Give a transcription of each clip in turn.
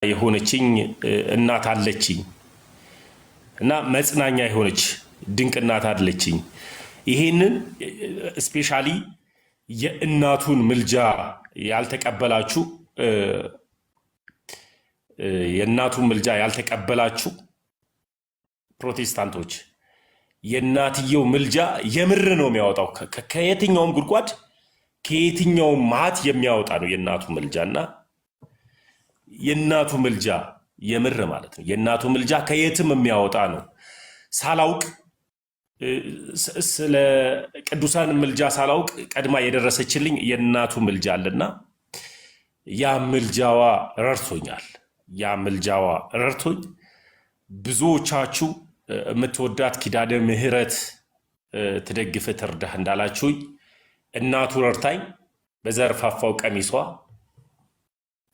የሆነችኝ እናት አለችኝ እና መጽናኛ የሆነች ድንቅ እናት አለችኝ። ይሄንን ስፔሻሊ የእናቱን ምልጃ ያልተቀበላችሁ ፕሮቴስታንቶች የእናትየው ምልጃ የምር ነው የሚያወጣው። ከየትኛውም ጉድጓድ ከየትኛውም ማት የሚያወጣ ነው የእናቱ ምልጃና የእናቱ ምልጃ የምር ማለት ነው። የእናቱ ምልጃ ከየትም የሚያወጣ ነው። ሳላውቅ ስለ ቅዱሳን ምልጃ ሳላውቅ ቀድማ የደረሰችልኝ የእናቱ ምልጃ አለና ያ ምልጃዋ ረድቶኛል። ያ ምልጃዋ ረድቶኝ ብዙዎቻችሁ የምትወዳት ኪዳነ ምሕረት ትደግፍ ትርዳህ እንዳላችሁኝ እናቱ ረድታኝ በዘርፋፋው ቀሚሷ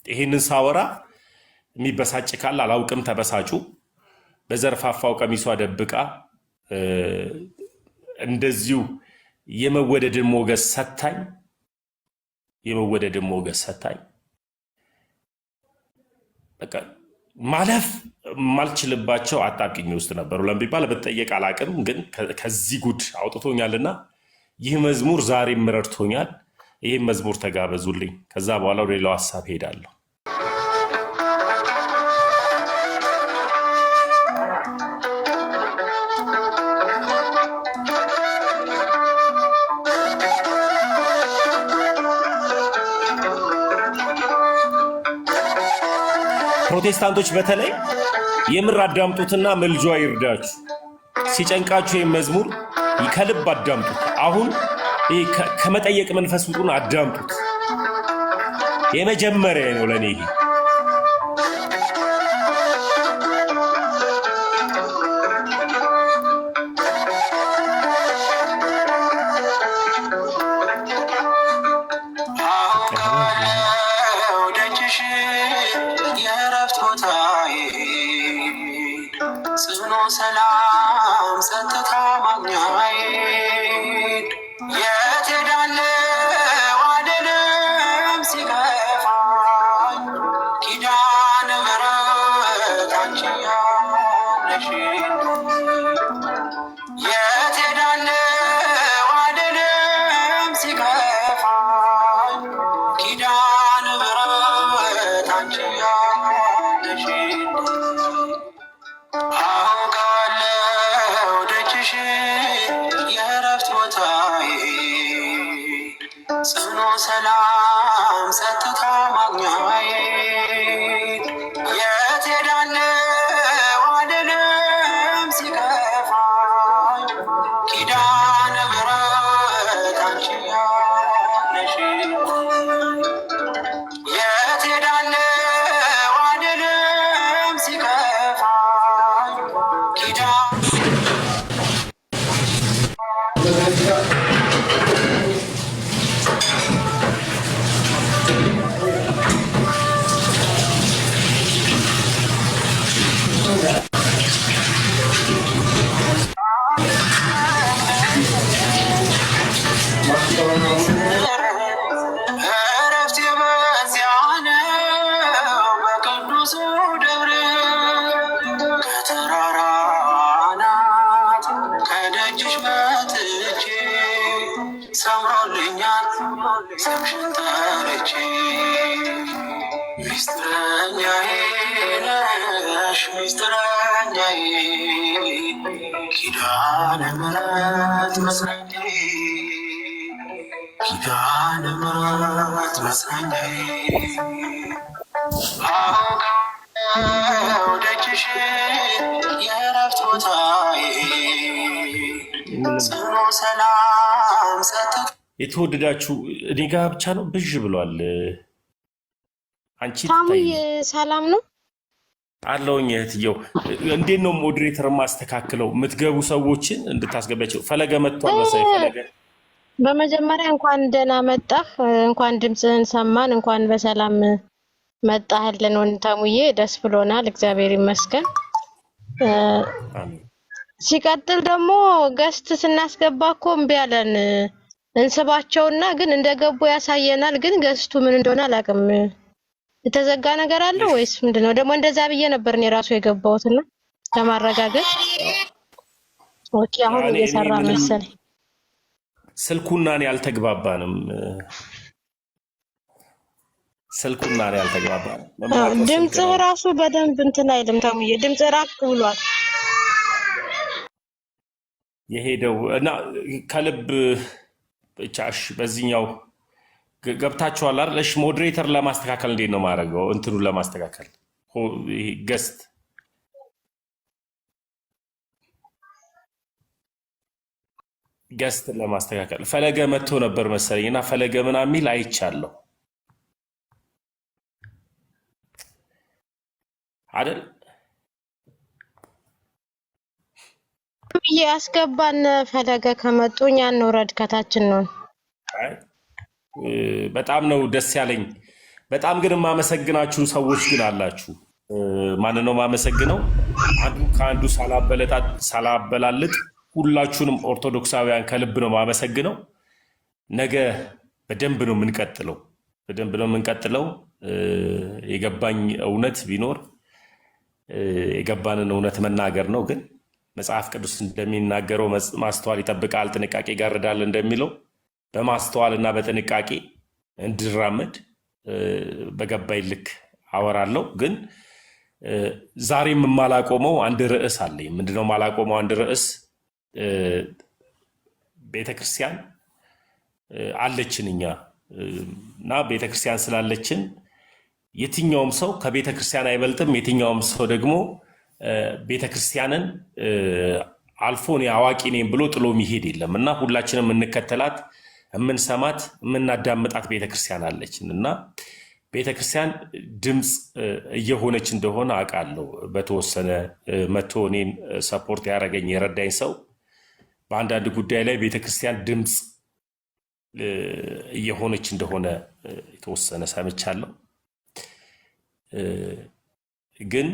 ይሄንን ሳወራ የሚበሳጭ ካለ አላውቅም፣ ተበሳጩ። በዘርፋፋው ቀሚሷ ደብቃ እንደዚሁ የመወደድን ሞገስ ሰታኝ በቃ ማለፍ ማልችልባቸው አጣብቂኝ ውስጥ ነበሩ። ለምቢባል ብትጠየቅ አላቅም፣ ግን ከዚህ ጉድ አውጥቶኛልና ይህ መዝሙር ዛሬም ረድቶኛል። ይህም መዝሙር ተጋበዙልኝ። ከዛ በኋላ ወደ ሌላው ሀሳብ ሄዳለሁ። ፕሮቴስታንቶች በተለይ የምር አዳምጡትና መልጇ ይርዳችሁ። ሲጨንቃችሁ ይህም መዝሙር ከልብ አዳምጡት። አሁን ከመጠየቅ መንፈስ ውጡን አዳምጡት። የመጀመሪያ ነው ለኔ ይሄ። ሰላም ጸጥታ ማግኛዬ የት ሄዳለሁ አይደለም ሲከፋኝ ኪዳነ ምሕረት አንቺ ያለሽኝ የት ሄዳለሁ አይደለም ሲከፋኝ ኪዳነ ምሕረት አንቺ ያለሽኝ የእረፍት ቦታዬ ጽኑ ሰላም ጸጥታ ማግኛዬ የት ሄዳለሁ አይደለም ሲከፋኝ ኪዳነ ምሕረት አንቺ ያለሽኝ የት ሄዳለሁ አይደለም ሲከፋኝ እረፍቴ በዚያ ነው በቅዱሱ ደብረ ከተራራ አናት ከደጅሽ መጥቼ ሰምሮልኛል ስምሽን ጠርቼ ሚስጥረኛዬ ነሽ ሚስጥረኛዬ ኪዳነ ምሕረት መጽናኛዬ ኪዳነ ምሕረት መጽናኛዬ አውቃለሁ ደጅሽ የእረፍት ቦታዬ ጽኑ ሰላም ጸጥታ። የተወደዳችሁ እኔ ጋ ብቻ ነው ብዥ ብሏል። አንቺ ታሙዬ ሰላም ነው አለውኝ። እህትየው እንዴት ነው ሞዴሬተር ማስተካክለው? የምትገቡ ሰዎችን እንድታስገባቸው። ፈለገ መጥቷል መሳይ። ፈለገ በመጀመሪያ እንኳን ደህና መጣህ፣ እንኳን ድምፅህን ሰማን፣ እንኳን በሰላም መጣህልን ወንድታሙዬ፣ ደስ ብሎናል። እግዚአብሔር ይመስገን። ሲቀጥል ደግሞ ገስት ስናስገባ እኮ እምቢ አለን። እንስባቸውና ግን እንደገቡ ያሳየናል። ግን ገስቱ ምን እንደሆነ አላውቅም። የተዘጋ ነገር አለ ወይስ ምንድነው? ደግሞ እንደዛ ብዬ ነበር እኔ ራሱ የገባሁትና ለማረጋገጥ። ኦኬ አሁን እየሰራ መሰለኝ። ስልኩና እኔ አልተግባባንም። ድምጽህ ራሱ በደንብ እንትን አይልም ተሙዬ፣ ድምጽህ ራቅ ብሏል። የሄደው እና ከልብ ቻሽ በዚህኛው ገብታችኋል አይደል? እሺ ሞዴሬተር ለማስተካከል እንዴት ነው ማድረገው? እንትኑ ለማስተካከል ገስት ለማስተካከል ፈለገ መጥቶ ነበር መሰለኝ እና ፈለገ ምናምን የሚል አይቻለሁ አይደል? ያስገባን ፈለገ ከመጡ እኛ እንውረድ ከታችን ነው። በጣም ነው ደስ ያለኝ። በጣም ግን የማመሰግናችሁ ሰዎች ግን አላችሁ። ማን ነው የማመሰግነው? አንዱ ከአንዱ ሳላበላልጥ ሁላችሁንም ኦርቶዶክሳውያን ከልብ ነው የማመሰግነው። ነገ በደንብ ነው የምንቀጥለው። የገባኝ እውነት ቢኖር የገባንን እውነት መናገር ነው። ግን መጽሐፍ ቅዱስ እንደሚናገረው ማስተዋል ይጠብቃል፣ ጥንቃቄ ይጋርዳል እንደሚለው በማስተዋል እና በጥንቃቄ እንድራመድ በገባኝ ልክ አወራለሁ። ግን ዛሬም የማላቆመው አንድ ርዕስ አለኝ። ምንድነው የማላቆመው አንድ ርዕስ? ቤተክርስቲያን አለችን እኛ እና ቤተክርስቲያን ስላለችን የትኛውም ሰው ከቤተክርስቲያን አይበልጥም። የትኛውም ሰው ደግሞ ቤተክርስቲያንን አልፎ እኔ አዋቂ ነኝ ብሎ ጥሎ የሚሄድ የለም እና ሁላችንም የምንከተላት የምንሰማት የምናዳምጣት ቤተክርስቲያን አለችን እና ቤተክርስቲያን ድምፅ እየሆነች እንደሆነ አውቃለሁ። በተወሰነ መቶ እኔን ሰፖርት ያደረገኝ የረዳኝ ሰው በአንዳንድ ጉዳይ ላይ ቤተክርስቲያን ድምፅ እየሆነች እንደሆነ የተወሰነ ሰምቻለሁ። ግን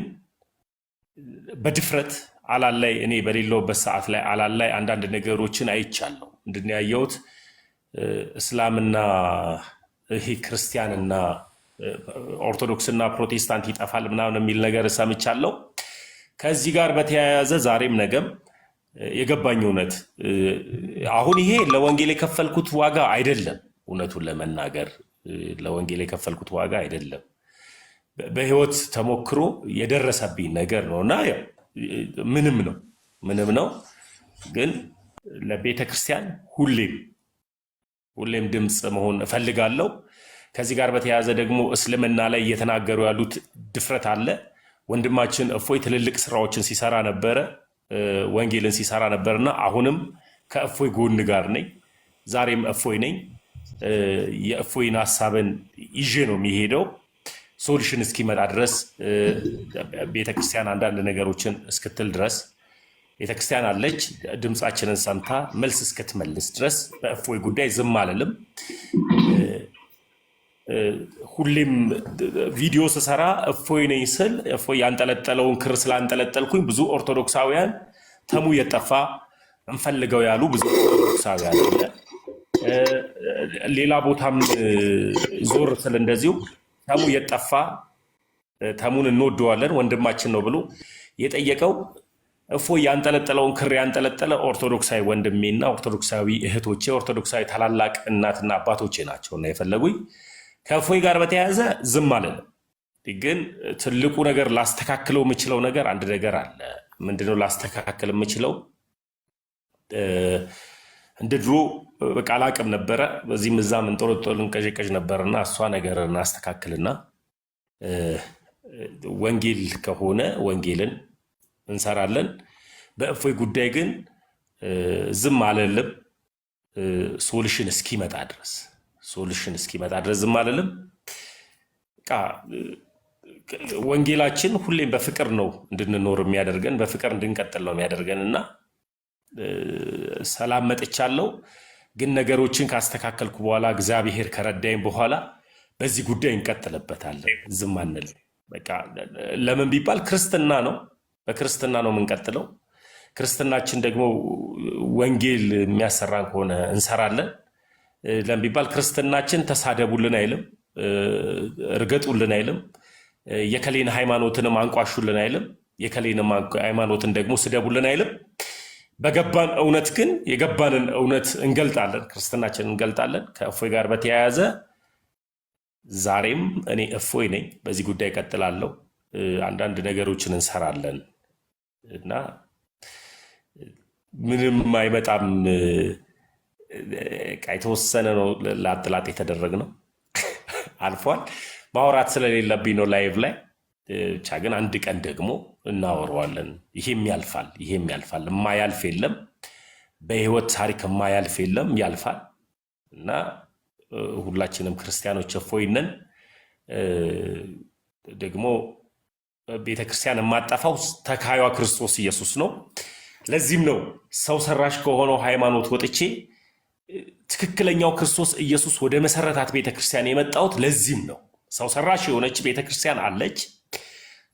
በድፍረት አላል ላይ እኔ በሌለውበት ሰዓት ላይ አላል ላይ አንዳንድ ነገሮችን አይቻለሁ። ምንድን ነው ያየሁት? እስላምና ይሄ ክርስቲያንና ኦርቶዶክስና ፕሮቴስታንት ይጠፋል ምናምን የሚል ነገር ሰምቻለሁ። ከዚህ ጋር በተያያዘ ዛሬም ነገም የገባኝ እውነት አሁን ይሄ ለወንጌል የከፈልኩት ዋጋ አይደለም። እውነቱን ለመናገር ለወንጌል የከፈልኩት ዋጋ አይደለም። በህይወት ተሞክሮ የደረሰብኝ ነገር ነው እና ምንም ነው። ግን ለቤተ ክርስቲያን ሁሌም ድምፅ መሆን እፈልጋለሁ። ከዚህ ጋር በተያያዘ ደግሞ እስልምና ላይ እየተናገሩ ያሉት ድፍረት አለ። ወንድማችን እፎይ ትልልቅ ስራዎችን ሲሰራ ነበረ፣ ወንጌልን ሲሰራ ነበርና አሁንም ከእፎይ ጎን ጋር ነኝ። ዛሬም እፎይ ነኝ። የእፎይን ሀሳብን ይዤ ነው የሚሄደው። ሶሉሽን እስኪመጣ ድረስ ቤተክርስቲያን አንዳንድ ነገሮችን እስክትል ድረስ ቤተክርስቲያን አለች። ድምፃችንን ሰምታ መልስ እስክትመልስ ድረስ በእፎይ ጉዳይ ዝም አልልም። ሁሌም ቪዲዮ ስሰራ እፎይ ነኝ ስል እፎይ ያንጠለጠለውን ክር ስላንጠለጠልኩኝ ብዙ ኦርቶዶክሳውያን ተሙ የጠፋ እንፈልገው ያሉ ብዙ ኦርቶዶክሳውያን አለ። ሌላ ቦታም ዞር ስል እንደዚሁ ተሙ የጠፋ ተሙን እንወደዋለን ወንድማችን ነው ብሎ የጠየቀው እፎይ ያንጠለጠለውን ክር ያንጠለጠለ ኦርቶዶክሳዊ ወንድሜና ኦርቶዶክሳዊ እህቶቼ ኦርቶዶክሳዊ ታላላቅ እናትና አባቶቼ ናቸውና የፈለጉኝ። ከእፎይ ጋር በተያያዘ ዝም አልልም። ግን ትልቁ ነገር ላስተካክለው የምችለው ነገር አንድ ነገር አለ። ምንድነው ላስተካክል የምችለው? እንደ ድሮ በቃ አላቅም ነበረ። በዚህም እዛም እንጦለጦል እንቀዥቀዥ ነበርና እሷ ነገር እናስተካክልና ወንጌል ከሆነ ወንጌልን እንሰራለን። በእፎይ ጉዳይ ግን ዝም አልልም። ሶሉሽን እስኪመጣ ድረስ ዝም አልልም። ወንጌላችን ሁሌም በፍቅር ነው እንድንኖር የሚያደርገን፣ በፍቅር እንድንቀጥል ነው የሚያደርገን እና ሰላም መጥቻለሁ። ግን ነገሮችን ካስተካከልኩ በኋላ እግዚአብሔር ከረዳኝ በኋላ በዚህ ጉዳይ እንቀጥልበታለን። ዝም አንልም። በቃ ለምን ቢባል ክርስትና ነው። በክርስትና ነው የምንቀጥለው። ክርስትናችን ደግሞ ወንጌል የሚያሰራን ከሆነ እንሰራለን። ለምን ቢባል ክርስትናችን ተሳደቡልን አይልም። እርገጡልን አይልም። የከሌን ሃይማኖትንም አንቋሹልን አይልም። የከሌንም ሃይማኖትን ደግሞ ስደቡልን አይልም። በገባን እውነት ግን የገባንን እውነት እንገልጣለን፣ ክርስትናችንን እንገልጣለን። ከእፎይ ጋር በተያያዘ ዛሬም እኔ እፎይ ነኝ። በዚህ ጉዳይ እቀጥላለሁ። አንዳንድ ነገሮችን እንሰራለን እና ምንም አይመጣም። የተወሰነ ነው ላጥላጥ የተደረግ ነው አልፏል። ማውራት ስለሌለብኝ ነው ላይቭ ላይ ብቻ። ግን አንድ ቀን ደግሞ እናወረዋለን። ይሄም ያልፋል፣ ይሄም ያልፋል። የማያልፍ የለም በህይወት ታሪክ፣ የማያልፍ የለም፣ ያልፋል። እና ሁላችንም ክርስቲያኖች እፎይ ነን። ደግሞ ቤተክርስቲያን የማጠፋው ተካዩዋ ክርስቶስ ኢየሱስ ነው። ለዚህም ነው ሰው ሰራሽ ከሆነው ሃይማኖት ወጥቼ ትክክለኛው ክርስቶስ ኢየሱስ ወደ መሰረታት ቤተክርስቲያን የመጣሁት። ለዚህም ነው ሰው ሰራሽ የሆነች ቤተክርስቲያን አለች።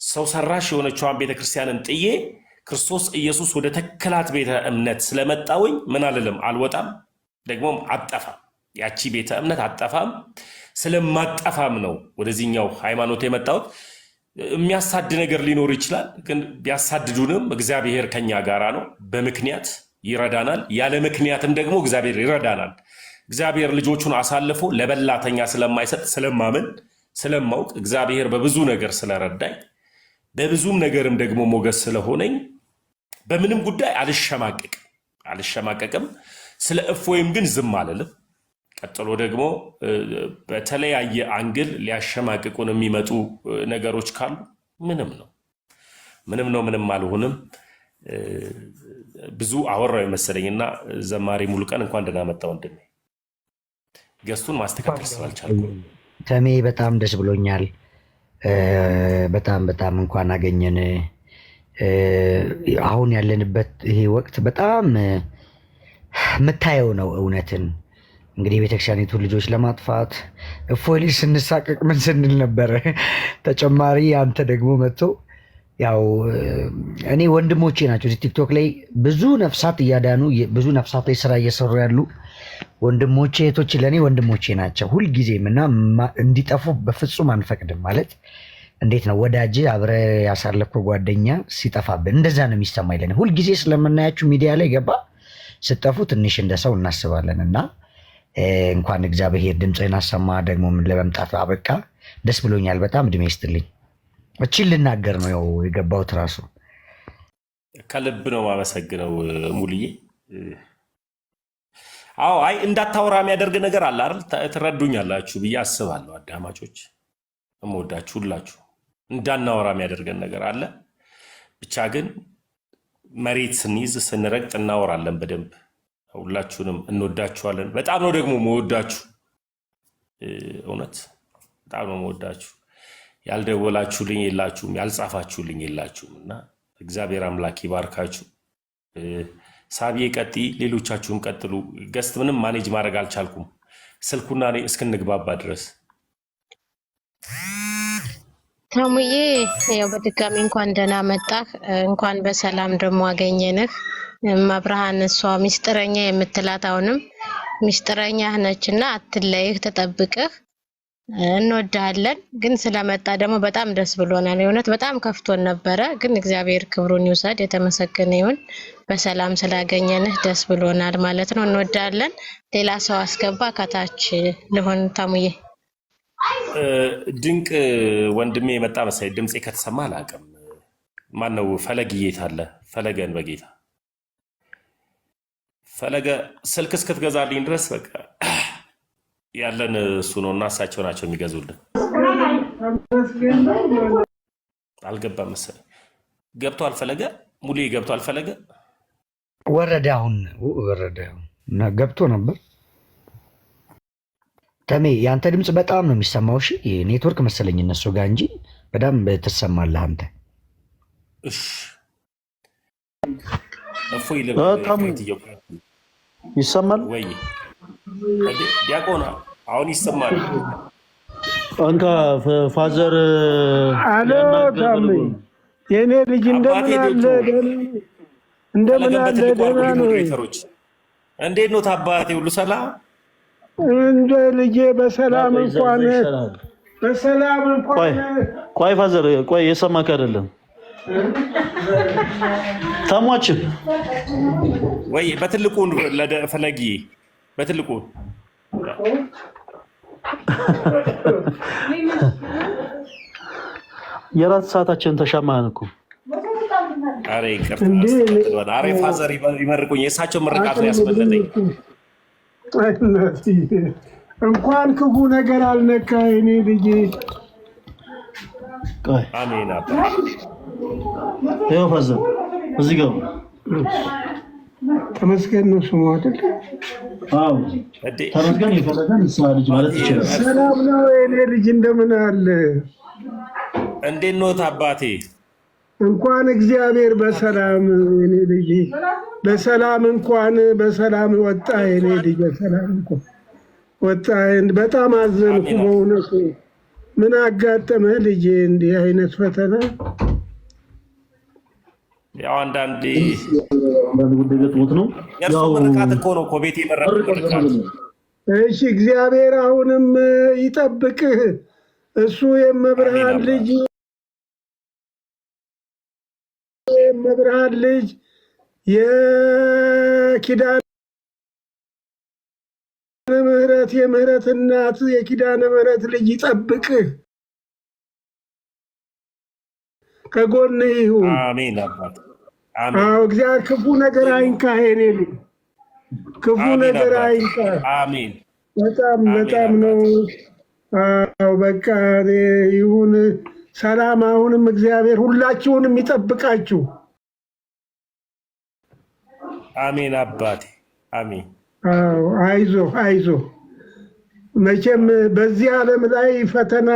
ሰው ሰራሽ የሆነችዋን ቤተክርስቲያንን ጥዬ ክርስቶስ ኢየሱስ ወደ ተከላት ቤተ እምነት ስለመጣውኝ ምን አልልም፣ አልወጣም፣ ደግሞም አጠፋም። ያቺ ቤተ እምነት አጠፋም። ስለማጠፋም ነው ወደዚህኛው ሃይማኖት የመጣሁት። የሚያሳድ ነገር ሊኖር ይችላል፣ ግን ቢያሳድዱንም እግዚአብሔር ከኛ ጋራ ነው። በምክንያት ይረዳናል፣ ያለ ምክንያትም ደግሞ እግዚአብሔር ይረዳናል። እግዚአብሔር ልጆቹን አሳልፎ ለበላተኛ ስለማይሰጥ ስለማመን ስለማውቅ እግዚአብሔር በብዙ ነገር ስለረዳኝ በብዙም ነገርም ደግሞ ሞገስ ስለሆነኝ በምንም ጉዳይ አልሸማቀቅም። ስለ እፎይም ግን ዝም አልልም። ቀጥሎ ደግሞ በተለያየ አንግል ሊያሸማቅቁን የሚመጡ ነገሮች ካሉ ምንም አልሆንም። ብዙ አወራው የመሰለኝና ዘማሪ ሙሉቀን እንኳን ደህና መጣ ወንድሜ። ገስቱን ማስተካከል ስላልቻልኩ ተሜ በጣም ደስ ብሎኛል። በጣም እንኳን አገኘን። አሁን ያለንበት ይሄ ወቅት በጣም የምታየው ነው እውነትን። እንግዲህ የቤተክርስቲያኒቱ ልጆች ለማጥፋት እፎይ ልጅ ስንሳቀቅ ምን ስንል ነበረ? ተጨማሪ አንተ ደግሞ መጥቶ ያው እኔ ወንድሞቼ ናቸው ቲክቶክ ላይ ብዙ ነፍሳት እያዳኑ ብዙ ነፍሳት ላይ ስራ እየሰሩ ያሉ ወንድሞቼ እህቶቼ ለእኔ ወንድሞቼ ናቸው ሁልጊዜም። እና እንዲጠፉ በፍጹም አንፈቅድም። ማለት እንዴት ነው ወዳጅ አብረ ያሳለፍከው ጓደኛ ሲጠፋብን እንደዛ ነው የሚሰማኝ። ለእኔ ሁልጊዜ ስለምናያችሁ ሚዲያ ላይ ገባ ስጠፉ ትንሽ እንደ ሰው እናስባለን። እና እንኳን እግዚአብሔር ድምፅህን አሰማ ደግሞ ለመምጣት አበቃ። ደስ ብሎኛል በጣም። እድሜ ይስጥልኝ። እቺን ልናገር ነው የገባሁት። ራሱ ከልብ ነው ማመሰግነው ሙሉዬ። አዎ አይ እንዳታወራ የሚያደርግ ነገር አለ አይደል? ትረዱኛላችሁ ብዬ አስባለሁ። አዳማጮች እምወዳችሁ ሁላችሁ እንዳናወራ የሚያደርገን ነገር አለ። ብቻ ግን መሬት ስንይዝ ስንረግጥ እናወራለን በደንብ። ሁላችሁንም እንወዳችኋለን። በጣም ነው ደግሞ መወዳችሁ። እውነት በጣም ነው መወዳችሁ። ያልደወላችሁልኝ የላችሁም፣ ያልጻፋችሁልኝ የላችሁም። እና እግዚአብሔር አምላክ ይባርካችሁ። ሳቢዬ ቀጥይ፣ ሌሎቻችሁም ቀጥሉ። ገስት ምንም ማኔጅ ማድረግ አልቻልኩም ስልኩና እኔ እስክንግባባ ድረስ። ተሙዬ ያው በድጋሚ እንኳን ደህና መጣህ። እንኳን በሰላም ደግሞ አገኘንህ። መብርሃን እሷ ሚስጥረኛ የምትላት አሁንም ሚስጥረኛህ ነችና አትለይህ፣ ተጠብቅህ። እንወድሃለን። ግን ስለመጣ ደግሞ በጣም ደስ ብሎናል። የእውነት በጣም ከፍቶን ነበረ፣ ግን እግዚአብሔር ክብሩን ይውሰድ፣ የተመሰገነ ይሁን። በሰላም ስላገኘንህ ደስ ብሎናል ማለት ነው። እንወድሃለን። ሌላ ሰው አስገባ ከታች ልሆን። ታሙዬ ድንቅ ወንድሜ የመጣ መሳይ ድምፄ ከተሰማ አላውቅም። ማነው ፈለግ ጌታ አለ? ፈለገን በጌታ ፈለገ ስልክ እስክትገዛልኝ ድረስ በቃ ያለን እሱ ነው እና እሳቸው ናቸው የሚገዙልን። አልገባም መሰለኝ። ገብቷል ፈለገ ሙሉ ገብቷል። ፈለገ ወረደ። አሁን ወረደ እና ገብቶ ነበር። ተሜ ያንተ ድምፅ በጣም ነው የሚሰማው። እሺ ኔትወርክ መሰለኝ እነሱ ጋር እንጂ በጣም ትሰማለህ አንተ። እሺ እፎይ ለምን ይሰማል ወይ? ዲያቆና አሁን ይሰማል። አንተ ፋዘር አሎ ታሜ የኔ ልጅ እንደምን አለ? እንደምን አለ? ደህና ነው። እንዴት ነው ታባቴ? ሁሉ ሰላም እንደ ልጄ በሰላም እንኳን ቆይ ፋዘር ቆይ የሰማክ አይደለም ተሟችን ወይ በትልቁ ፈለጊ በትልቁ የራት ሰዓታችን ተሻማን እኮ አሬ ይቅርታ አሬ ፋዘር ይመርቁኝ የእሳቸው ምርቃት ነው ያስበለጠኝ እንኳን ክፉ ነገር አልነካ እኔ ልጅ አሜን አባ ይኸው ፋዘር እዚህ ጋር ተመስገን ነው ስሙ አይደል? አዎ ተመስገን ይፈለጋል እሷ ልጅ ማለት ይችላል። ሰላም ነው እኔ ልጅ እንደምን አለ? እንዴት ነው አባቴ? እንኳን እግዚአብሔር በሰላም እኔ ልጅ በሰላም እንኳን በሰላም ወጣ እኔ ልጅ በሰላም እንኳን ወጣ። በጣም አዘንኩ በእውነቱ። ምን አጋጠመህ ልጄ እንዲህ አይነት ፈተና? ያው አንዳንዴ ጉዳይ ገጥሞት ነው። ያው ምርቃት እኮ ነው እኮ ቤት የመረቀው ምርቃት። እሺ እግዚአብሔር አሁንም ይጠብቅህ። እሱ የመብርሃን ልጅ የኪዳነ ምሕረት የምህረት እናት የኪዳነ ምሕረት ልጅ ይጠብቅህ፣ ከጎንህ ይሁን። አሜን አባት አሜን። አዎ እግዚአብሔር ክፉ ነገር አይንካህ የኔ ልጅ፣ ክፉ ነገር አይንካህ። አሜን። በጣም ነው። አዎ በቃ ይሁን ሰላም። አሁንም እግዚአብሔር ሁላችሁንም ይጠብቃችሁ። አሜን አባቴ አሜን። አዎ አይዞ መቼም በዚህ ዓለም ላይ ፈተና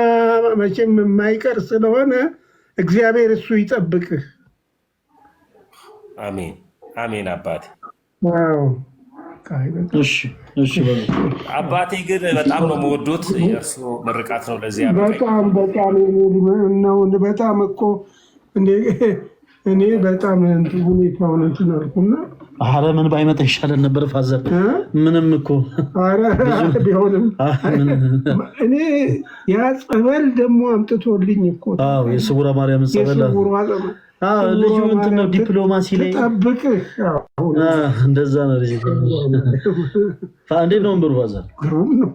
መቼም የማይቀር ስለሆነ እግዚአብሔር እሱ ይጠብቅህ። አሜን አሜን አባቴ። አዎ እሺ አባቴ ግን በጣም ነው የምወዱት። የእርሱ ምርቃት ነው ለዚህ በጣም ነው። በጣም እኮ እኔ በጣም ሁኔታውን እንትን አልኩና ኧረ ምን ባይመጣ ይሻለን ነበር ፋዘር። ምንም እኮ ቢሆንም እኔ ያ ጸበል ደግሞ አምጥቶልኝ እኮ የስውራ ማርያም ጸበል ልጁ እንትን ነው ዲፕሎማሲ ላይ ጠብቅህ። እንደዛ ነው ልጅ። እንዴት ነው ብሩ ፋዘር? ግሩም ነው።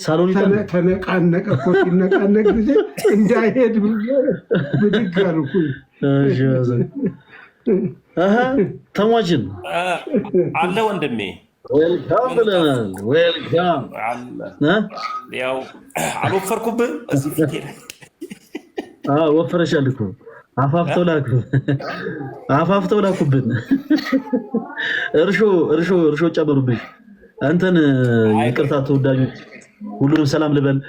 ሳሎን ተነቃነቀ እኮ። ሲነቃነቅ ጊዜ እንዳይሄድ ብድግ አልኩኝ። ተሟችን አለ ወንድሜ ዌልካም ብለናል። ዌልካም ያው አልወፈርኩብህ እዚህ ፊት ሄደ ወፈረሻል እኮ አፋፍተው ላኩብን። እርሾ ጨመሩብኝ። አንተን ይቅርታ ተወዳጆች ሁሉንም ሰላም ልበል።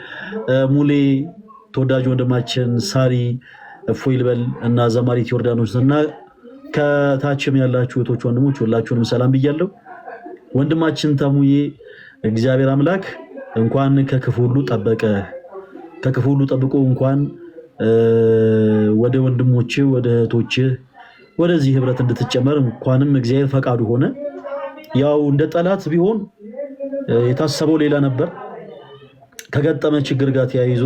ሙሌ ተወዳጅ ወንድማችን፣ ሳሪ እፎይ ልበል እና ዘማሪት ዮርዳኖስ እና ከታችም ያላችሁ እህቶች ወንድሞች ሁላችሁንም ሰላም ብያለሁ። ወንድማችን ተሙዬ እግዚአብሔር አምላክ እንኳን ከክፉ ሁሉ ጠበቀ፣ ከክፉ ሁሉ ጠብቆ እንኳን ወደ ወንድሞች ወደ እህቶች ወደዚህ ህብረት እንድትጨመር እንኳንም እግዚአብሔር ፈቃዱ ሆነ። ያው እንደ ጠላት ቢሆን የታሰበው ሌላ ነበር። ከገጠመ ችግር ጋር ተያይዞ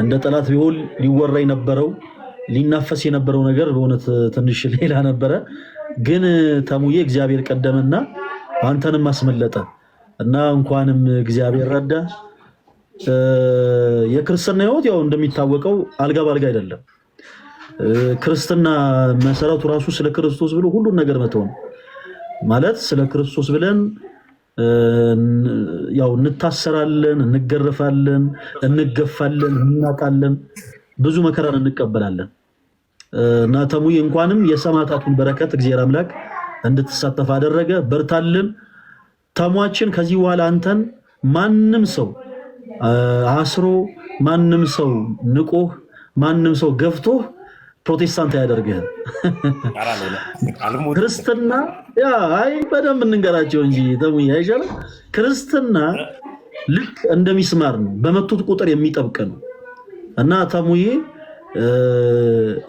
እንደ ጠላት ቢሆን ሊወራ የነበረው ሊናፈስ የነበረው ነገር በእውነት ትንሽ ሌላ ነበረ። ግን ተሙዬ እግዚአብሔር ቀደመና አንተንም አስመለጠ እና እንኳንም እግዚአብሔር ረዳ። የክርስትና ህይወት ያው እንደሚታወቀው አልጋ ባልጋ አይደለም። ክርስትና መሰረቱ ራሱ ስለ ክርስቶስ ብሎ ሁሉን ነገር መተው ነው ማለት። ስለ ክርስቶስ ብለን ያው እንታሰራለን፣ እንገረፋለን፣ እንገፋለን፣ እናቃለን፣ ብዙ መከራን እንቀበላለን እና ተሙዬ እንኳንም የሰማዕታቱን በረከት እግዚአብሔር አምላክ እንድትሳተፍ አደረገ። በርታልን ተሟችን። ከዚህ በኋላ አንተን ማንም ሰው አስሮ ማንም ሰው ንቆህ ማንም ሰው ገፍቶህ ፕሮቴስታንት አያደርግህም። ክርስትና በደንብ እንንገራቸው እንጂ ተሙዬ አይሻልም? ክርስትና ልክ እንደሚስማር ነው፣ በመቱት ቁጥር የሚጠብቅ ነው እና ተሙዬ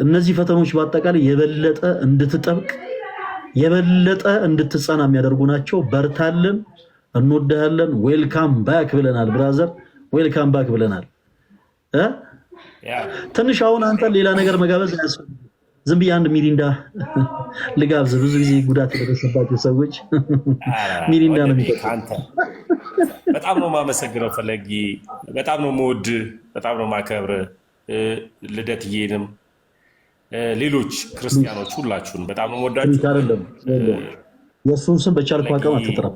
እነዚህ ፈተኖች በአጠቃላይ የበለጠ እንድትጠብቅ የበለጠ እንድትጸና የሚያደርጉ ናቸው። በርታልን። እንወድሃለን። ዌልካም ባክ ብለናል ብራዘር፣ ዌልካም ባክ ብለናል። ትንሽ አሁን አንተ ሌላ ነገር መጋበዝ አያስፈልግም። ዝም ብዬ አንድ ሚሪንዳ ልጋብዝ። ብዙ ጊዜ ጉዳት የደረሰባቸው ሰዎች ሚሪንዳ ነው የሚጠጡት። በጣም ነው የማመሰግነው ፈለጊ፣ በጣም ነው የምወድ፣ በጣም ነው የማከብር። ልደትዬንም ሌሎች ክርስቲያኖች ሁላችሁን በጣም ነው የምወዳችሁ። አይደለም የእሱን ስም በቻልኩ አቅም አትጥራ።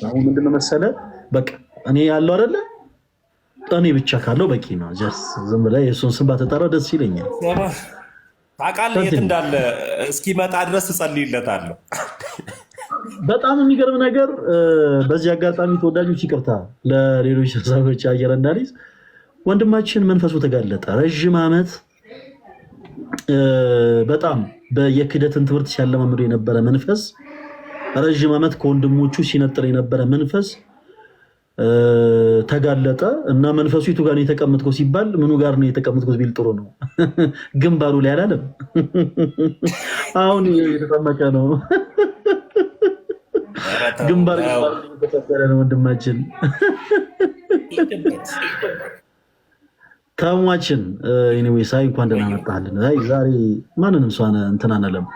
አሁን ምንድነው መሰለህ በቃ እኔ ያለው አይደለ እኔ ብቻ ካለው በቂ ነው። ዝም ብለህ የእሱን ስም ባትጠራው ደስ ይለኛል። ታውቃለህ የት እንዳለ እስኪመጣ ድረስ እጸልይለታለሁ። በጣም የሚገርም ነገር በዚህ አጋጣሚ ተወዳጆች ይቅርታ ለሌሎች ሰዎች አየር እንዳልይዝ ወንድማችን መንፈሱ ተጋለጠ። ረዥም ዓመት በጣም የክህደትን ትምህርት ሲያለማምዱ የነበረ መንፈስ፣ ረዥም ዓመት ከወንድሞቹ ሲነጥል የነበረ መንፈስ ተጋለጠ እና መንፈሱ የቱ ጋር ነው የተቀመጥከው ሲባል ምኑ ጋር ነው የተቀመጥከው ቢል ጥሩ ነው። ግንባሩ ላይ አላለም። አሁን የተጠመቀ ነው። ግንባር የተፈጠረ ነው ወንድማችን ተሟችን። ኤኒዌይስ አይ እንኳን ደህና መጣህልን። አይ ዛሬ ማንንም ሷነ እንትን አንለም፣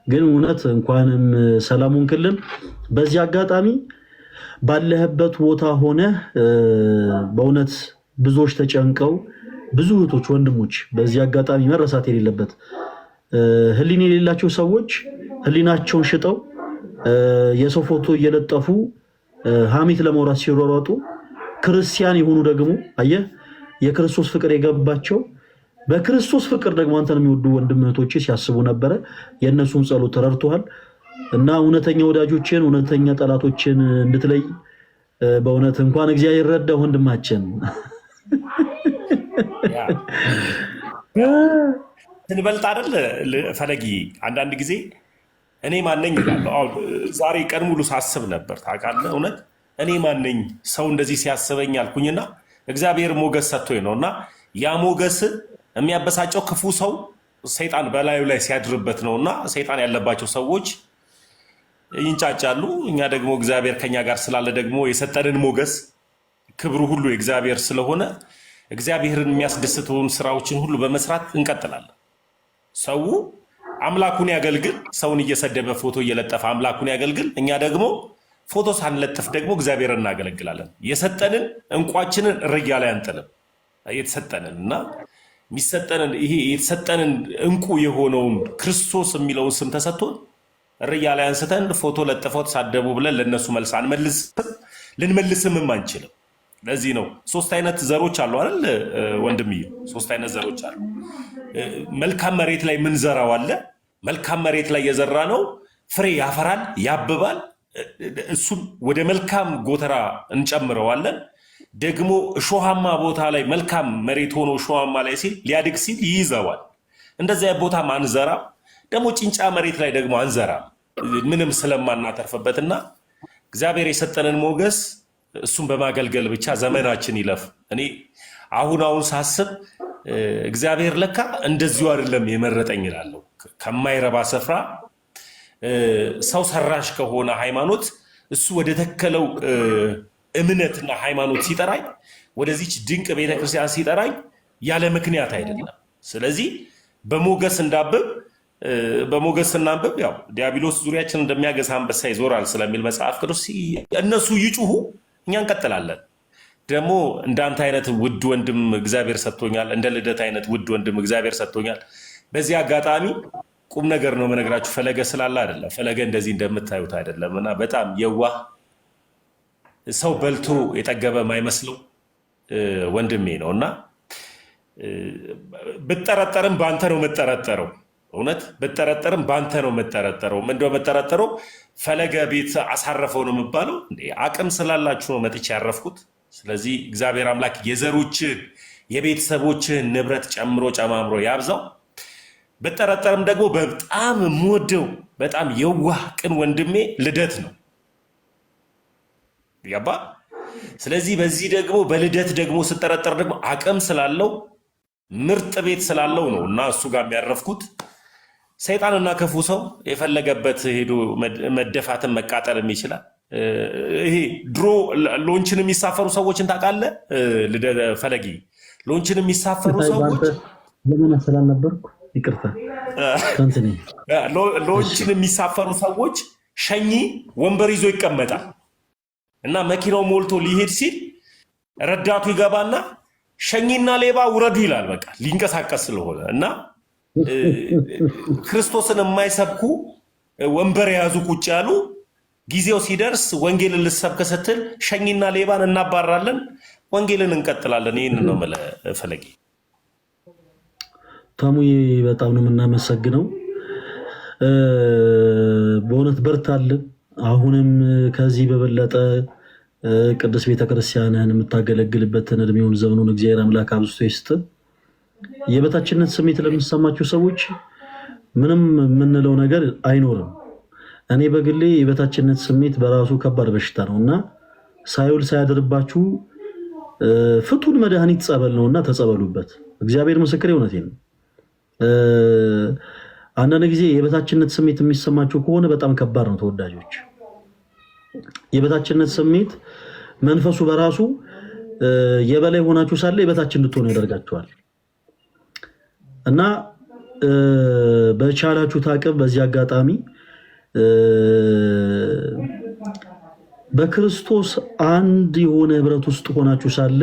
ግን እውነት እንኳንም ሰላሙን ክልን። በዚህ አጋጣሚ ባለህበት ቦታ ሆነ በእውነት ብዙዎች ተጨንቀው ብዙ እህቶች ወንድሞች፣ በዚህ አጋጣሚ መረሳት የሌለበት ህሊና የሌላቸው ሰዎች ህሊናቸውን ሽጠው የሰው ፎቶ እየለጠፉ ሐሜት ለመውራት ሲሯሯጡ፣ ክርስቲያን የሆኑ ደግሞ አየህ የክርስቶስ ፍቅር የገባቸው በክርስቶስ ፍቅር ደግሞ አንተን የሚወዱ ወንድም እህቶች ሲያስቡ ነበረ። የእነሱም ጸሎት ተረድተዋል እና እውነተኛ ወዳጆችን እውነተኛ ጠላቶችን እንድትለይ በእውነት እንኳን እግዚአብሔር ረዳ ወንድማችን። ትንበልጥ አይደል ፈለጊ? አንዳንድ ጊዜ እኔ ማነኝ እላለሁ። ዛሬ ቀን ሙሉ ሳስብ ነበር ታውቃለህ። እውነት እኔ ማነኝ ሰው እንደዚህ ሲያስበኝ አልኩኝና እግዚአብሔር ሞገስ ሰጥቶኝ ነው። እና ያ ሞገስ የሚያበሳጨው ክፉ ሰው ሰይጣን በላዩ ላይ ሲያድርበት ነው። እና ሰይጣን ያለባቸው ሰዎች ይንጫጫሉ። እኛ ደግሞ እግዚአብሔር ከኛ ጋር ስላለ ደግሞ የሰጠንን ሞገስ ክብሩ ሁሉ የእግዚአብሔር ስለሆነ እግዚአብሔርን የሚያስደስተውን ስራዎችን ሁሉ በመስራት እንቀጥላለን። ሰው አምላኩን ያገልግል። ሰውን እየሰደበ ፎቶ እየለጠፈ አምላኩን ያገልግል። እኛ ደግሞ ፎቶ ሳንለጥፍ ደግሞ እግዚአብሔርን እናገለግላለን። የሰጠንን እንቋችንን እርያ ላይ አንጥልም። የተሰጠንን እና የሚሰጠንን ይሄ የተሰጠንን እንቁ የሆነውን ክርስቶስ የሚለውን ስም ተሰጥቶን እርያ ላይ አንስተን ፎቶ ለጥፈው ተሳደቡ ብለን ለነሱ መልስ አንመልስም፣ ልንመልስምም አንችልም። ለዚህ ነው ሶስት አይነት ዘሮች አሉ አይደል ወንድምዬ? ሶስት አይነት ዘሮች አሉ። መልካም መሬት ላይ ምንዘራው አለ። መልካም መሬት ላይ የዘራ ነው ፍሬ ያፈራል፣ ያብባል። እሱን ወደ መልካም ጎተራ እንጨምረዋለን። ደግሞ እሾሃማ ቦታ ላይ መልካም መሬት ሆኖ እሾሃማ ላይ ሲል ሊያድግ ሲል ይይዘዋል። እንደዚያ ቦታ ማንዘራ ደግሞ ጭንጫ መሬት ላይ ደግሞ አንዘራም፣ ምንም ስለማናተርፍበትና እግዚአብሔር የሰጠንን ሞገስ እሱን በማገልገል ብቻ ዘመናችን ይለፍ። እኔ አሁን ሳስብ እግዚአብሔር ለካ እንደዚሁ አይደለም የመረጠኝ እላለሁ። ከማይረባ ስፍራ ሰው ሰራሽ ከሆነ ሃይማኖት እሱ ወደ ተከለው እምነትና ሃይማኖት ሲጠራኝ፣ ወደዚች ድንቅ ቤተክርስቲያን ሲጠራኝ ያለ ምክንያት አይደለም። ስለዚህ በሞገስ እንዳብብ በሞገስ ስናንብብ ያው ዲያብሎስ ዙሪያችን እንደሚያገሳ አንበሳ ይዞራል ስለሚል መጽሐፍ ቅዱስ እነሱ ይጩሁ፣ እኛ እንቀጥላለን። ደግሞ እንዳንተ አይነት ውድ ወንድም እግዚአብሔር ሰጥቶኛል። እንደ ልደት አይነት ውድ ወንድም እግዚአብሔር ሰጥቶኛል። በዚህ አጋጣሚ ቁም ነገር ነው መነግራችሁ። ፈለገ ስላለ አይደለም፣ ፈለገ እንደዚህ እንደምታዩት አይደለም። እና በጣም የዋህ ሰው በልቶ የጠገበ ማይመስለው ወንድሜ ነው። እና ብጠረጠርም ባንተ ነው የምጠረጠረው። እውነት ብጠረጠርም ባንተ ነው የምጠረጠረው። ምንድነው የምጠረጠረው? ፈለገ ቤት አሳረፈው ነው የሚባለው። አቅም ስላላችሁ ነው መጥቼ ያረፍኩት። ስለዚህ እግዚአብሔር አምላክ የዘሮችን የቤተሰቦችን ንብረት ጨምሮ ጨማምሮ ያብዛው። ብጠረጠርም ደግሞ በጣም የምወደው በጣም የዋህ ቅን ወንድሜ ልደት ነው ያባ። ስለዚህ በዚህ ደግሞ በልደት ደግሞ ስጠረጠር ደግሞ አቅም ስላለው ምርጥ ቤት ስላለው ነው እና እሱ ጋር የሚያረፍኩት። ሰይጣንና ክፉ ሰው የፈለገበት ሄዶ መደፋትን መቃጠልም ይችላል። ይሄ ድሮ ሎንችን የሚሳፈሩ ሰዎችን ታውቃለህ? ፈለጊ ሎንችን የሚሳፈሩ ሰዎች ለምን ስላልነበርኩ ይቅርታ። ሎንችን የሚሳፈሩ ሰዎች ሸኚ ወንበር ይዞ ይቀመጣል እና መኪናው ሞልቶ ሊሄድ ሲል ረዳቱ ይገባና ሸኚና ሌባ ውረዱ ይላል። በቃ ሊንቀሳቀስ ስለሆነ እና ክርስቶስን የማይሰብኩ ወንበር የያዙ ቁጭ ያሉ ጊዜው ሲደርስ ወንጌልን ልሰብክ ስትል ሸኚና ሌባን እናባራለን፣ ወንጌልን እንቀጥላለን። ይህን ነው የምልህ ፈለጊ። ታሙዬ በጣም ነው የምናመሰግነው። በእውነት በርታለን። አሁንም ከዚህ በበለጠ ቅዱስ ቤተክርስቲያንን የምታገለግልበትን እድሜውን ዘመኑን እግዚአብሔር አምላክ አብዝቶ ይስጥ። የበታችነት ስሜት ለሚሰማችሁ ሰዎች ምንም የምንለው ነገር አይኖርም። እኔ በግሌ የበታችነት ስሜት በራሱ ከባድ በሽታ ነው እና ሳይውል ሳያድርባችሁ ፍቱን መድኃኒት ጸበል ነውና ተጸበሉበት። እግዚአብሔር ምስክር እውነቴን ነው። አንዳንድ ጊዜ የበታችነት ስሜት የሚሰማችሁ ከሆነ በጣም ከባድ ነው ተወዳጆች። የበታችነት ስሜት መንፈሱ በራሱ የበላይ ሆናችሁ ሳለ የበታች እንድትሆኑ ያደርጋችኋል እና በቻላችሁት አቅም በዚህ አጋጣሚ በክርስቶስ አንድ የሆነ ህብረት ውስጥ ሆናችሁ ሳለ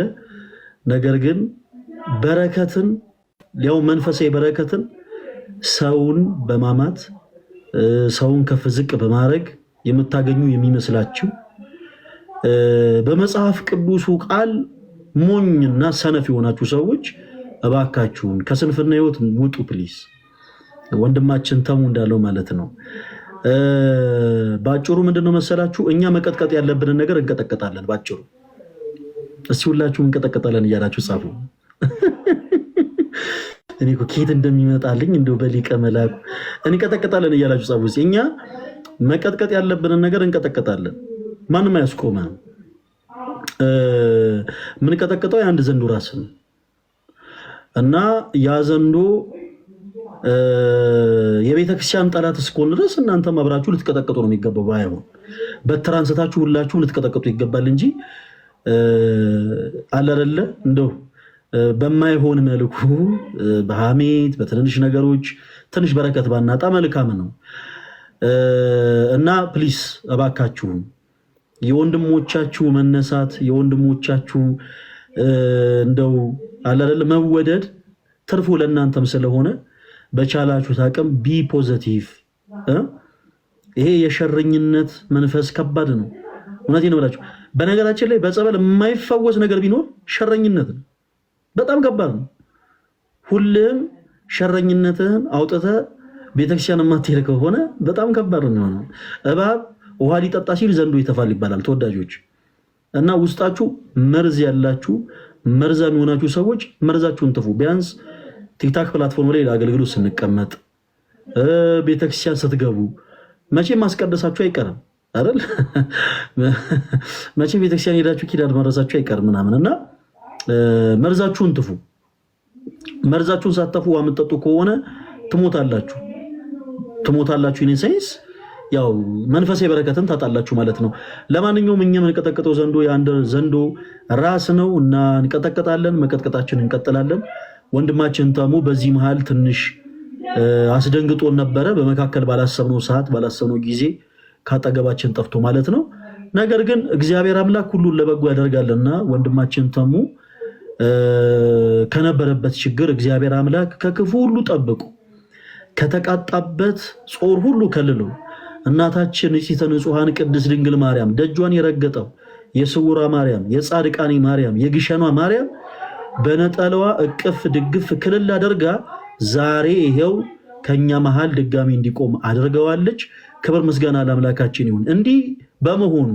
ነገር ግን በረከትን ያው መንፈሳዊ በረከትን ሰውን በማማት ሰውን ከፍ ዝቅ በማድረግ የምታገኙ የሚመስላችሁ በመጽሐፍ ቅዱሱ ቃል ሞኝና ሰነፍ የሆናችሁ ሰዎች እባካችሁን ከስንፍና ህይወት ውጡ ፕሊስ። ወንድማችን ተሙ እንዳለው ማለት ነው። ባጭሩ ምንድነው መሰላችሁ? እኛ መቀጥቀጥ ያለብንን ነገር እንቀጠቀጣለን። ባጭሩ እስቲ ሁላችሁም እንቀጠቀጣለን እያላችሁ ጻፉ። እኔ እኮ ከየት እንደሚመጣልኝ እንደው በሊቀ መላኩ እንቀጠቀጣለን እያላችሁ ጻፉ። እኛ መቀጥቀጥ ያለብንን ነገር እንቀጠቀጣለን። ማንም አያስቆመም። ምን ቀጠቀጠው? የአንድ ዘንዶ ራስ ነው እና ያ ዘንዶ የቤተክርስቲያን ጠላት እስከሆነ ድረስ እናንተም አብራችሁ ልትቀጠቀጡ ነው የሚገባው። ባይሆን በትራንስታችሁ ሁላችሁም ልትቀጠቀጡ ይገባል እንጂ አላረለ እንደው በማይሆን መልኩ በሐሜት በትንንሽ ነገሮች ትንሽ በረከት ባናጣ መልካም ነው እና ፕሊስ እባካችሁ የወንድሞቻችሁ መነሳት የወንድሞቻችሁ እንደው አላረለ መወደድ ትርፉ ለእናንተም ስለሆነ በቻላችሁት አቅም ቢ ፖዚቲቭ። ይሄ የሸረኝነት መንፈስ ከባድ ነው። እውነቴን ነው ብላችሁ በነገራችን ላይ በጸበል የማይፈወስ ነገር ቢኖር ሸረኝነት ነው። በጣም ከባድ ነው። ሁልህም ሸረኝነትህን አውጥተህ ቤተክርስቲያን የማትሄድ ከሆነ በጣም ከባድ ነው። እባብ ውሃ ሊጠጣ ሲል ዘንዶ ይተፋል ይባላል ተወዳጆች። እና ውስጣችሁ መርዝ ያላችሁ መርዛም የሆናችሁ ሰዎች መርዛችሁን ትፉ። ቢያንስ ቲክታክ ፕላትፎርም ላይ ለአገልግሎት ስንቀመጥ ቤተክርስቲያን ስትገቡ መቼም ማስቀደሳችሁ አይቀርም አይደል? መቼም ቤተክርስቲያን ሄዳችሁ ኪዳን ማድረሳችሁ አይቀርም ምናምን እና መርዛችሁን ትፉ። መርዛችሁን ሳትተፉ የምትጠጡ ከሆነ ትሞታላችሁ። ኢን ሴንስ ያው መንፈሳዊ በረከትን ታጣላችሁ ማለት ነው። ለማንኛውም እኛ የምንቀጠቅጠው ዘንዶ የአንድ ዘንዶ ራስ ነው እና እንቀጠቅጣለን፣ መቀጥቀጣችን እንቀጥላለን። ወንድማችን ተሙ በዚህ መሃል ትንሽ አስደንግጦን ነበረ። በመካከል ባላሰብነው ሰዓት ባላሰብነው ጊዜ ካጠገባችን ጠፍቶ ማለት ነው። ነገር ግን እግዚአብሔር አምላክ ሁሉን ለበጎ ያደርጋልና ወንድማችን ተሙ ከነበረበት ችግር እግዚአብሔር አምላክ ከክፉ ሁሉ ጠብቆ ከተቃጣበት ጾር ሁሉ ከልሎ እናታችን ንጽሕተ ንጹሐን ቅድስት ድንግል ማርያም ደጇን የረገጠው የስውሯ ማርያም የጻድቃኔ ማርያም የግሸኗ ማርያም በነጠላዋ እቅፍ ድግፍ ክልል አድርጋ ዛሬ ይሄው ከኛ መሃል ድጋሚ እንዲቆም አድርገዋለች። ክብር ምስጋና ለአምላካችን ይሁን። እንዲህ በመሆኑ